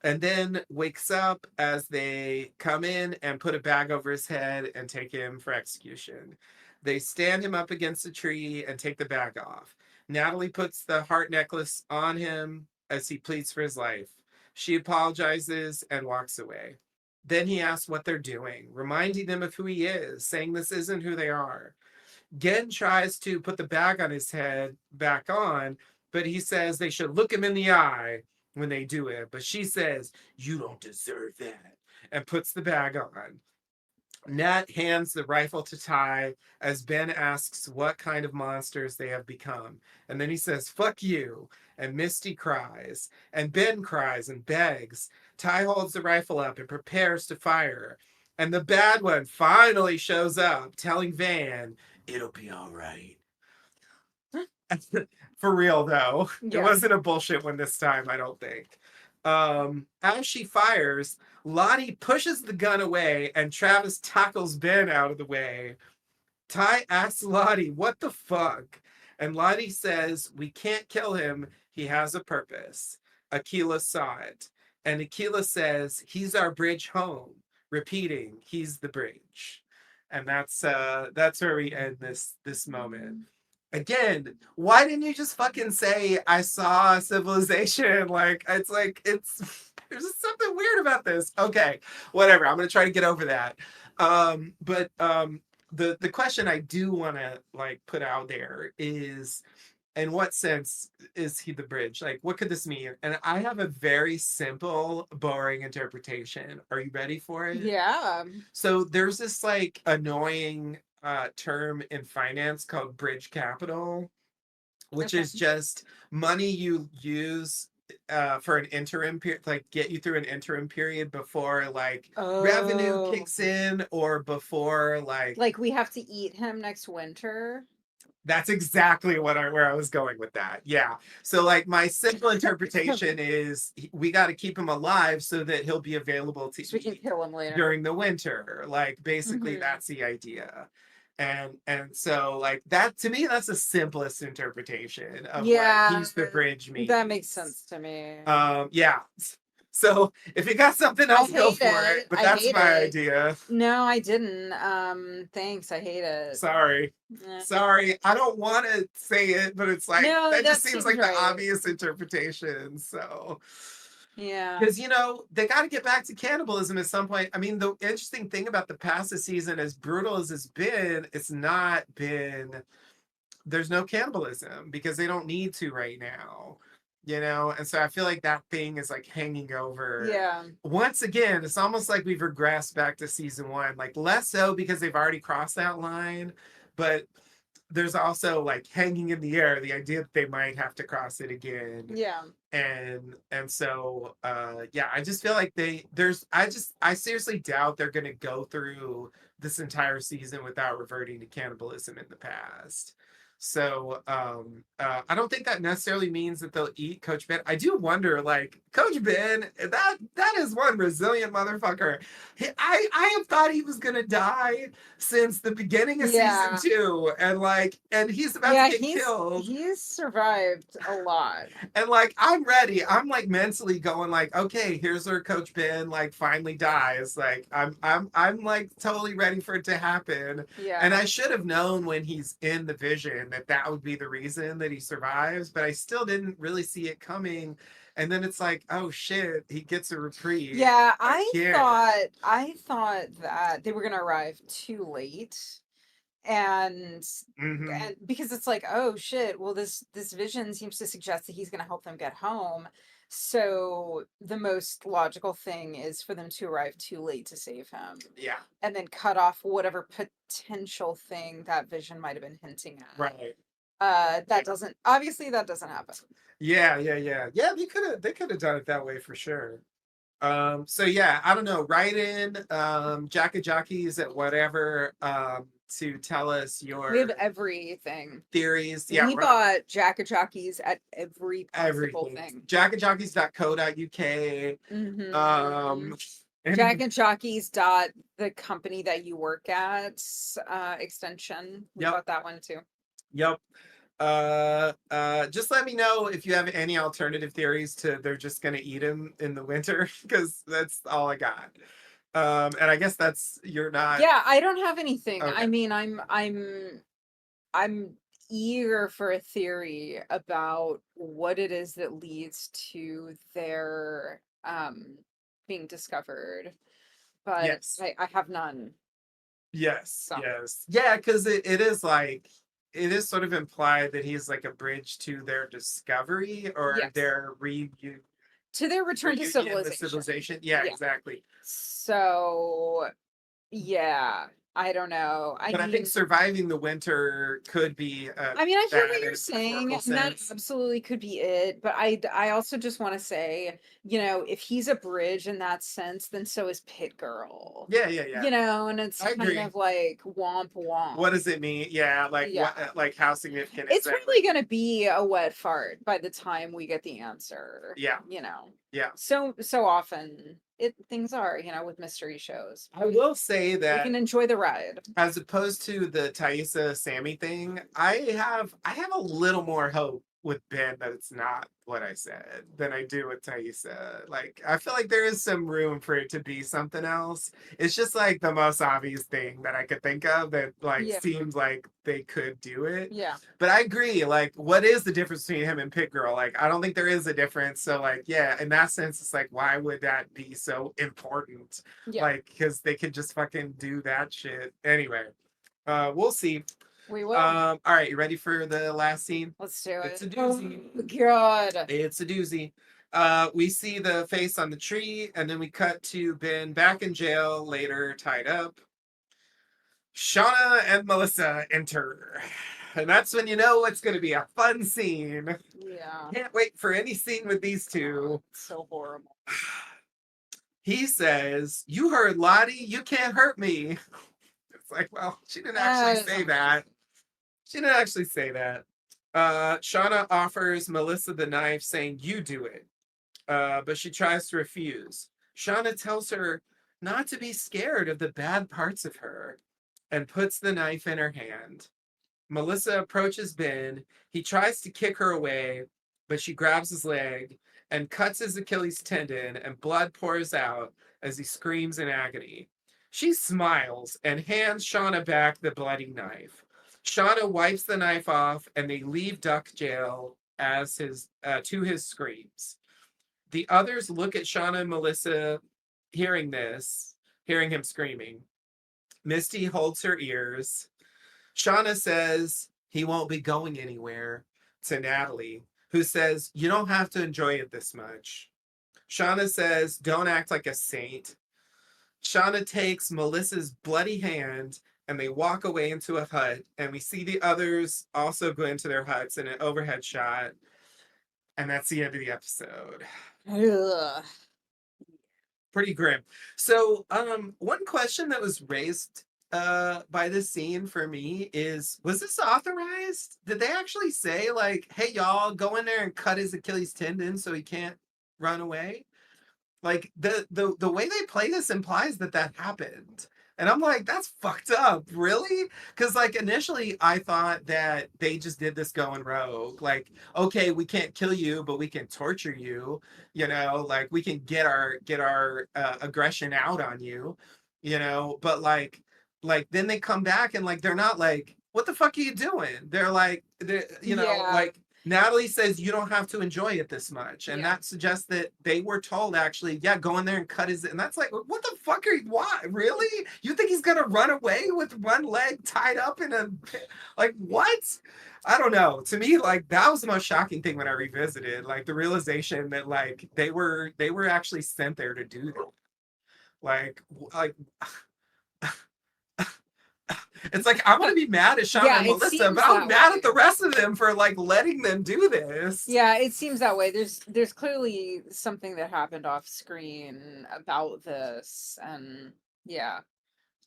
and then wakes up as they come in and put a bag over his head and take him for execution. They stand him up against a tree and take the bag off. Natalie puts the heart necklace on him as he pleads for his life. She apologizes and walks away. Then he asks what they're doing, reminding them of who he is, saying this isn't who they are. Gen tries to put the bag on his head back on, but he says they should look him in the eye when they do it. But she says, "You don't deserve that," and puts the bag on. Nat hands the rifle to Ty as Ben asks what kind of monsters they have become. And then he says, "Fuck you." And Misty cries. And Ben cries and begs. Ty holds the rifle up and prepares to fire. And the bad one finally shows up, telling Van, "It'll be all right." For real, though. It Yeah. wasn't a bullshit one this time, I don't think. As she fires, Lottie pushes the gun away and Travis tackles Ben out of the way. Ty asks Lottie, "What the fuck?" And Lottie says, "We can't kill him. He has a purpose." Aquila saw it. And Aquila says, "He's our bridge home." Repeating, "He's the bridge." And that's where we end this moment. Again, why didn't you just fucking say I saw a civilization? It's there's just something weird about this. Okay, whatever. I'm gonna try to get over that. But the question I do want to like put out there is, in what sense is he the bridge? Like, what could this mean? And I have a very simple, boring interpretation. Are you ready for it? Yeah. So there's this like annoying term in finance called bridge capital, which Okay. is just money you use for an interim period, like get you through an interim period before like revenue Oh, kicks in or before like like we have to eat him next winter. that's exactly where I was going with that. Yeah. So like my simple interpretation is we got to keep him alive so that he'll be available to So we can eat kill him later. during the winter. Like basically Mhm. that's the idea. And so like that to me that's the simplest interpretation of what Yeah, he's the bridge that makes means. sense to me. Yeah. So if you got something I else, go hate for it. it. But I that's hate my it. idea. No, I didn't. Thanks. I hate it. Sorry. Eh. Sorry. I don't want to say it, but it's like No, that just that seems seems like the right. obvious interpretation. So Yeah. because they got to get back to cannibalism at some point. I mean, the interesting thing about the past season, as brutal as it's been, it's not been there's no cannibalism because they don't need to right now. And so I feel like that thing is like hanging over. Yeah. Once again, it's almost like we've regressed back to season one, like less so because they've already crossed that line, but there's also like hanging in the air the idea that they might have to cross it again. Yeah. And so yeah, I just feel like I seriously doubt they're gonna go through this entire season without reverting to cannibalism in the past. So I don't think that necessarily means that they'll eat Coach Ben. I do wonder, like Coach Ben, that is one resilient motherfucker. I have thought he was gonna die since the beginning of season Yeah. two, and he's about to Yeah, get killed. he's survived a lot. And like I'm ready. I'm like mentally going like, okay, here's where Coach Ben like finally dies. Like I'm like totally ready for it to happen. And Yeah. I should have known when he's in the vision that that would be the reason that he survives, but I still didn't really see it coming. And then it's like, oh shit, he gets a reprieve Yeah, again. I thought that they were gonna arrive too late. And Mm-hmm. and because it's like, oh shit, well this vision seems to suggest that he's gonna help them get home. So the most logical thing is for them to arrive too late to save him Yeah. and then cut off whatever potential thing that vision might have been hinting at. Right. That doesn't obviously that doesn't happen. Yeah. They could have done it that way for sure. So yeah, I don't know. Write in Jack and Jockeys at whatever to tell us We have your everything. theories. Yeah, We bought Jack and Jockeys at every possible everything. thing. jackandjockeys.co.uk. Mm-hmm. Jack And and Jockeys dot the company that you work at extension. We yep, bought that one too. yep. Just let me know if you have any alternative theories to they're just gonna eat him in the winter, because that's all I got. And I guess that's you're not Yeah, I don't have anything. okay. I mean, I'm eager for a theory about what it is that leads to their being discovered, but Yes. I have none. Yes, So yes. Yeah, because it is like it is sort of implied that he's like a bridge to their discovery or yes. their To their return to reunion with civilization. civilization. Yeah, Yeah. exactly. So yeah, I don't know. But I think surviving the winter could be I mean, I hear that what in you're a saying, metaphorical and that sense. absolutely could be it. But I also just want to say, if he's a bridge in that sense, then so is Pit Girl. Yeah, yeah, yeah. And it's I kind agree. of like womp What womp. does it mean? Yeah, like Yeah. what, like how significant is It's that? probably gonna be a wet fart by the time we get the answer. Yeah, yeah. So often it things are, with mystery shows. I will say We that can enjoy the ride. as opposed to the Thaisa Sammy thing, I have a little more hope with Ben that it's not what I said than I do with Thaisa. Like I feel like there is some room for it to be something else. It's just like the most obvious thing that I could think of that like Yeah. seems like they could do it. Yeah. But I agree, like what is the difference between him and Pit Girl? Like I don't think there is a difference. So like yeah, in that sense, it's like why would that be so important? Yeah. Like because they could just fucking do that shit anyway. We'll see. We will. All right, you ready for the last scene? Let's do It's it. a Oh doozy. God. It's a doozy. We see the face on the tree, and then we cut to Ben back in jail later, tied up. Shauna and Melissa enter. And that's when you know it's going to be a fun scene. Yeah. Can't wait for any scene with these Oh, two. it's so horrible. He says, "You heard Lottie, you can't hurt me." It's like, well, she didn't actually That is say that. She didn't actually say that. Shauna offers Melissa the knife, saying, "You do it." But she tries to refuse. Shauna tells her not to be scared of the bad parts of her and puts the knife in her hand. Melissa approaches Ben. He tries to kick her away, but she grabs his leg and cuts his Achilles tendon, and blood pours out as he screams in agony. She smiles and hands Shauna back the bloody knife. Shauna wipes the knife off, and they leave Duck jail as his to his screams. The others look at Shauna and Melissa, hearing this, hearing him screaming. Misty holds her ears. Shauna says he won't be going anywhere to Natalie, who says, "You don't have to enjoy it this much." Shauna says, "Don't act like a saint." Shauna takes Melissa's bloody hand and they walk away into a hut. And we see the others also go into their huts in an overhead shot. And that's the end of the episode. Ugh. Pretty grim. So, one question that was raised by this scene for me is, was this authorized? Did they actually say like, "Hey y'all, go in there and cut his Achilles tendon so he can't run away"? Like the way they play this implies that that happened. And I'm like, that's fucked up, really? Because like initially I thought that they just did this going rogue. Like, okay, we can't kill you, but we can torture you. Like we can get our aggression out on you. But like then they come back and like they're not like, what the fuck are you doing? They're like, Yeah. like Natalie says you don't have to enjoy it this much. And Yeah. that suggests that they were told actually, yeah, go in there and cut his. And that's like, what the fuck are you, why? Really? You think he's going to run away with one leg tied up in a, like, what? I don't know. To me, like, that was the most shocking thing when I revisited, like, the realization that, like, they were actually sent there to do that. Like, it's like I want to be mad at Shauna Yeah, and it Melissa, but seems I'm that mad at way. the rest of them for like letting them do this. Yeah, it seems that way. There's clearly something that happened off screen about this, and yeah.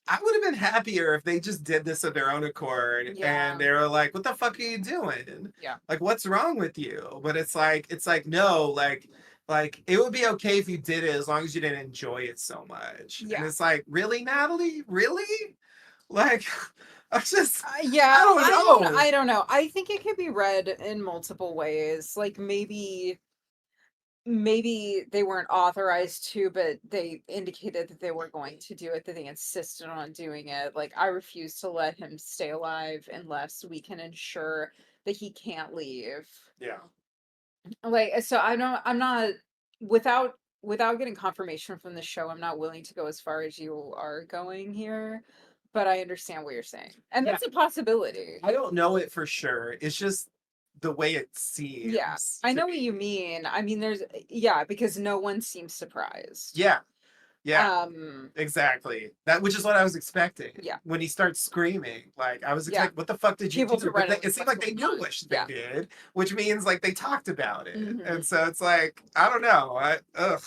I would have been happier if they just did this of their own accord and Yeah. they were like, "What the fuck are you doing? Yeah. Like, what's wrong with you?" But it's like no, like it would be okay if you did it as long as you didn't enjoy it so much. And Yeah. it's like, really, Natalie, really? Like, Yeah, I don't know. I don't know. I think it could be read in multiple ways. Like maybe they weren't authorized to, but they indicated that they were going to do it, that they insisted on doing it. Like, I refuse to let him stay alive unless we can ensure that he can't leave. Yeah. Like, so I'm not without getting confirmation from the show, I'm not willing to go as far as you are going here, but I understand what you're saying. And Yeah. that's a possibility. I don't know it for sure. It's just the way it Yeah. seems I to know what you me. mean. I mean, yeah, because no one seems surprised. Yeah. Yeah. Um, Exactly. That which is what I was expecting yeah. when he starts screaming. Like I was Yeah. expecting, what the fuck did you People to do? But readily it seemed guess like they what's knew going on. what they Yeah. did, which means like they talked about it. Hmm. And so it's like I don't know. Ugh.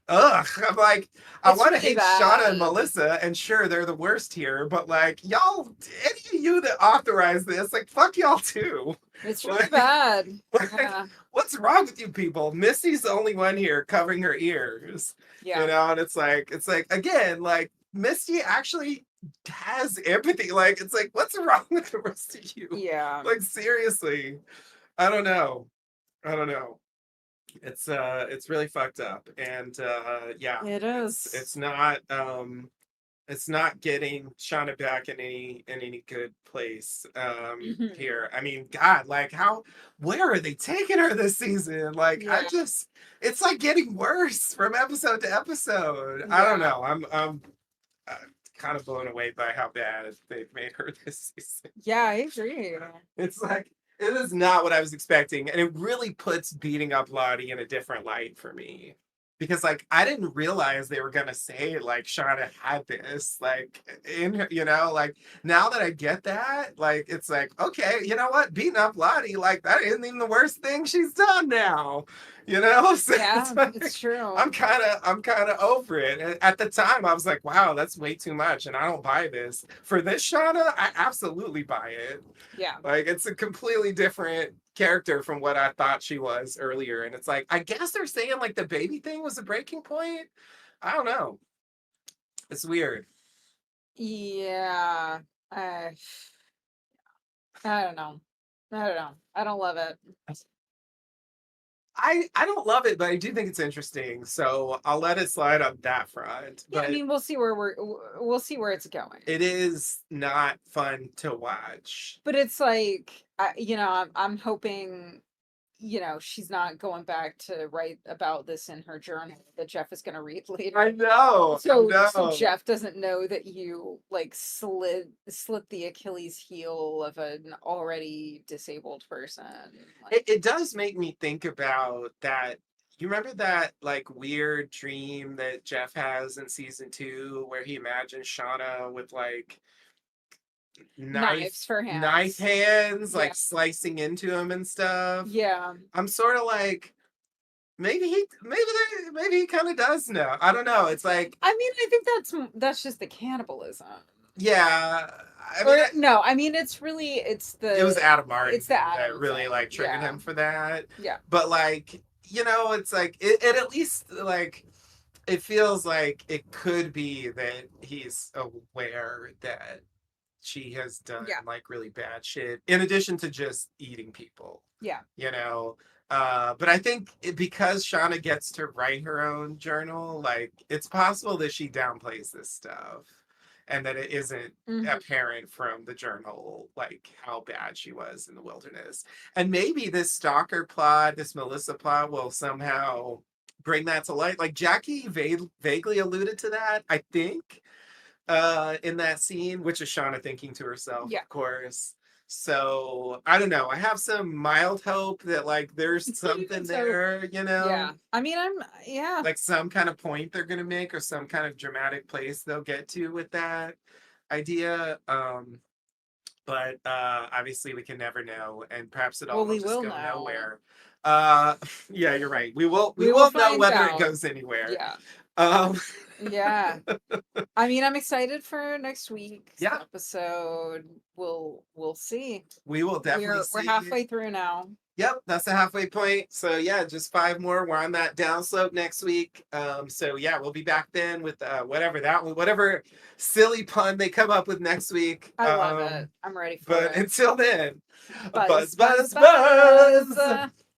I'm like, I It's want to really hate Shauna and bad. Melissa, and sure, they're the worst here, but like, y'all, any of you that authorize this, like, fuck y'all too. It's really Like, bad. like, Yeah. what's wrong with you people? Missy's the only one here covering her ears, Yeah. and it's like, again, like, Misty actually has empathy. Like, it's like, what's wrong with the rest of you? Yeah. Like, seriously, I don't know. I don't know. It's really fucked up, and yeah, It is. it's not getting Shauna back in any good place Mhm. here. I mean, God, like how where are they taking her this season? Like I Yeah. just it's like getting worse from episode to episode. I don't Yeah. know. I'm kind of blown away by how bad they've made her this season. Yeah, I agree. It's like it is not what I was expecting, and it really puts beating up Lottie in a different light for me. Because like I didn't realize they were gonna say like Shauna had this like in her, like now that I get that, like it's like okay, you know what, beating up Lottie like that isn't even the worst thing she's done now, so it's Yeah, like it's true. I'm kind of over it. And at the time, I was like, wow, that's way too much, and I don't buy this. For this Shauna, I absolutely buy it. Yeah. Like it's a completely different character from what I thought she was earlier. And it's like, I guess they're saying like the baby thing was a breaking point. I don't know. It's weird. Yeah. I I don't know. I don't know. I don't love it. I don't love it, but I do think it's interesting. So I'll let it slide on that front. Yeah, I But mean, we'll see where it's going. it is not fun to watch. But it's like, I'm hoping, she's not going back to write about this in her journal that Jeff is going to read later. I know. I So know. Jeff doesn't know that you like slit the Achilles heel of an already disabled person. Like, It does make me think about that. You remember that like weird dream that Jeff has in season two where he imagines Shauna with like knives for knife hands. hands Yeah. like slicing into him and stuff. Yeah. I'm sort of like maybe he kind of does know. I don't know. It's like I mean, I think that's just the cannibalism. yeah. I mean, Or no, I mean it's it was Adam it's Martin the that Adam really thing. like triggered Yeah. him for that. Yeah. But like it's like it at least like it feels like it could be that he's aware that she has done Yeah. like really bad shit in addition to just eating people, Yeah. you know. But I think because Shauna gets to write her own journal, like it's possible that she downplays this stuff and that it isn't Hmm. apparent from the journal like how bad she was in the wilderness. And maybe this stalker plot, this Melissa plot will somehow bring that to light. Like Jackie vaguely alluded to that, I think, in that scene, which is Shauna thinking to herself, Yeah. of course. So I don't know. I have some mild hope that like there's something So there, yeah. I mean, yeah. like some kind of point they're gonna make or some kind of dramatic place they'll get to with that idea. But obviously we can never know, and perhaps it Well, all will we just will go know. nowhere. Uh, yeah, you're right. We We will will know find whether it out. goes anywhere. Yeah. Um, Yeah. I mean, I'm excited for next week's yeah, episode. We'll see. we will definitely We're see. halfway through now. Yep, that's the halfway point. So yeah, just 5 more. We're on that downslope next week. So yeah, we'll be back then with whatever silly pun they come up with next week. I love it. I'm ready for But it. until then, Buzz, buzz, buzz, buzz, buzz. buzz.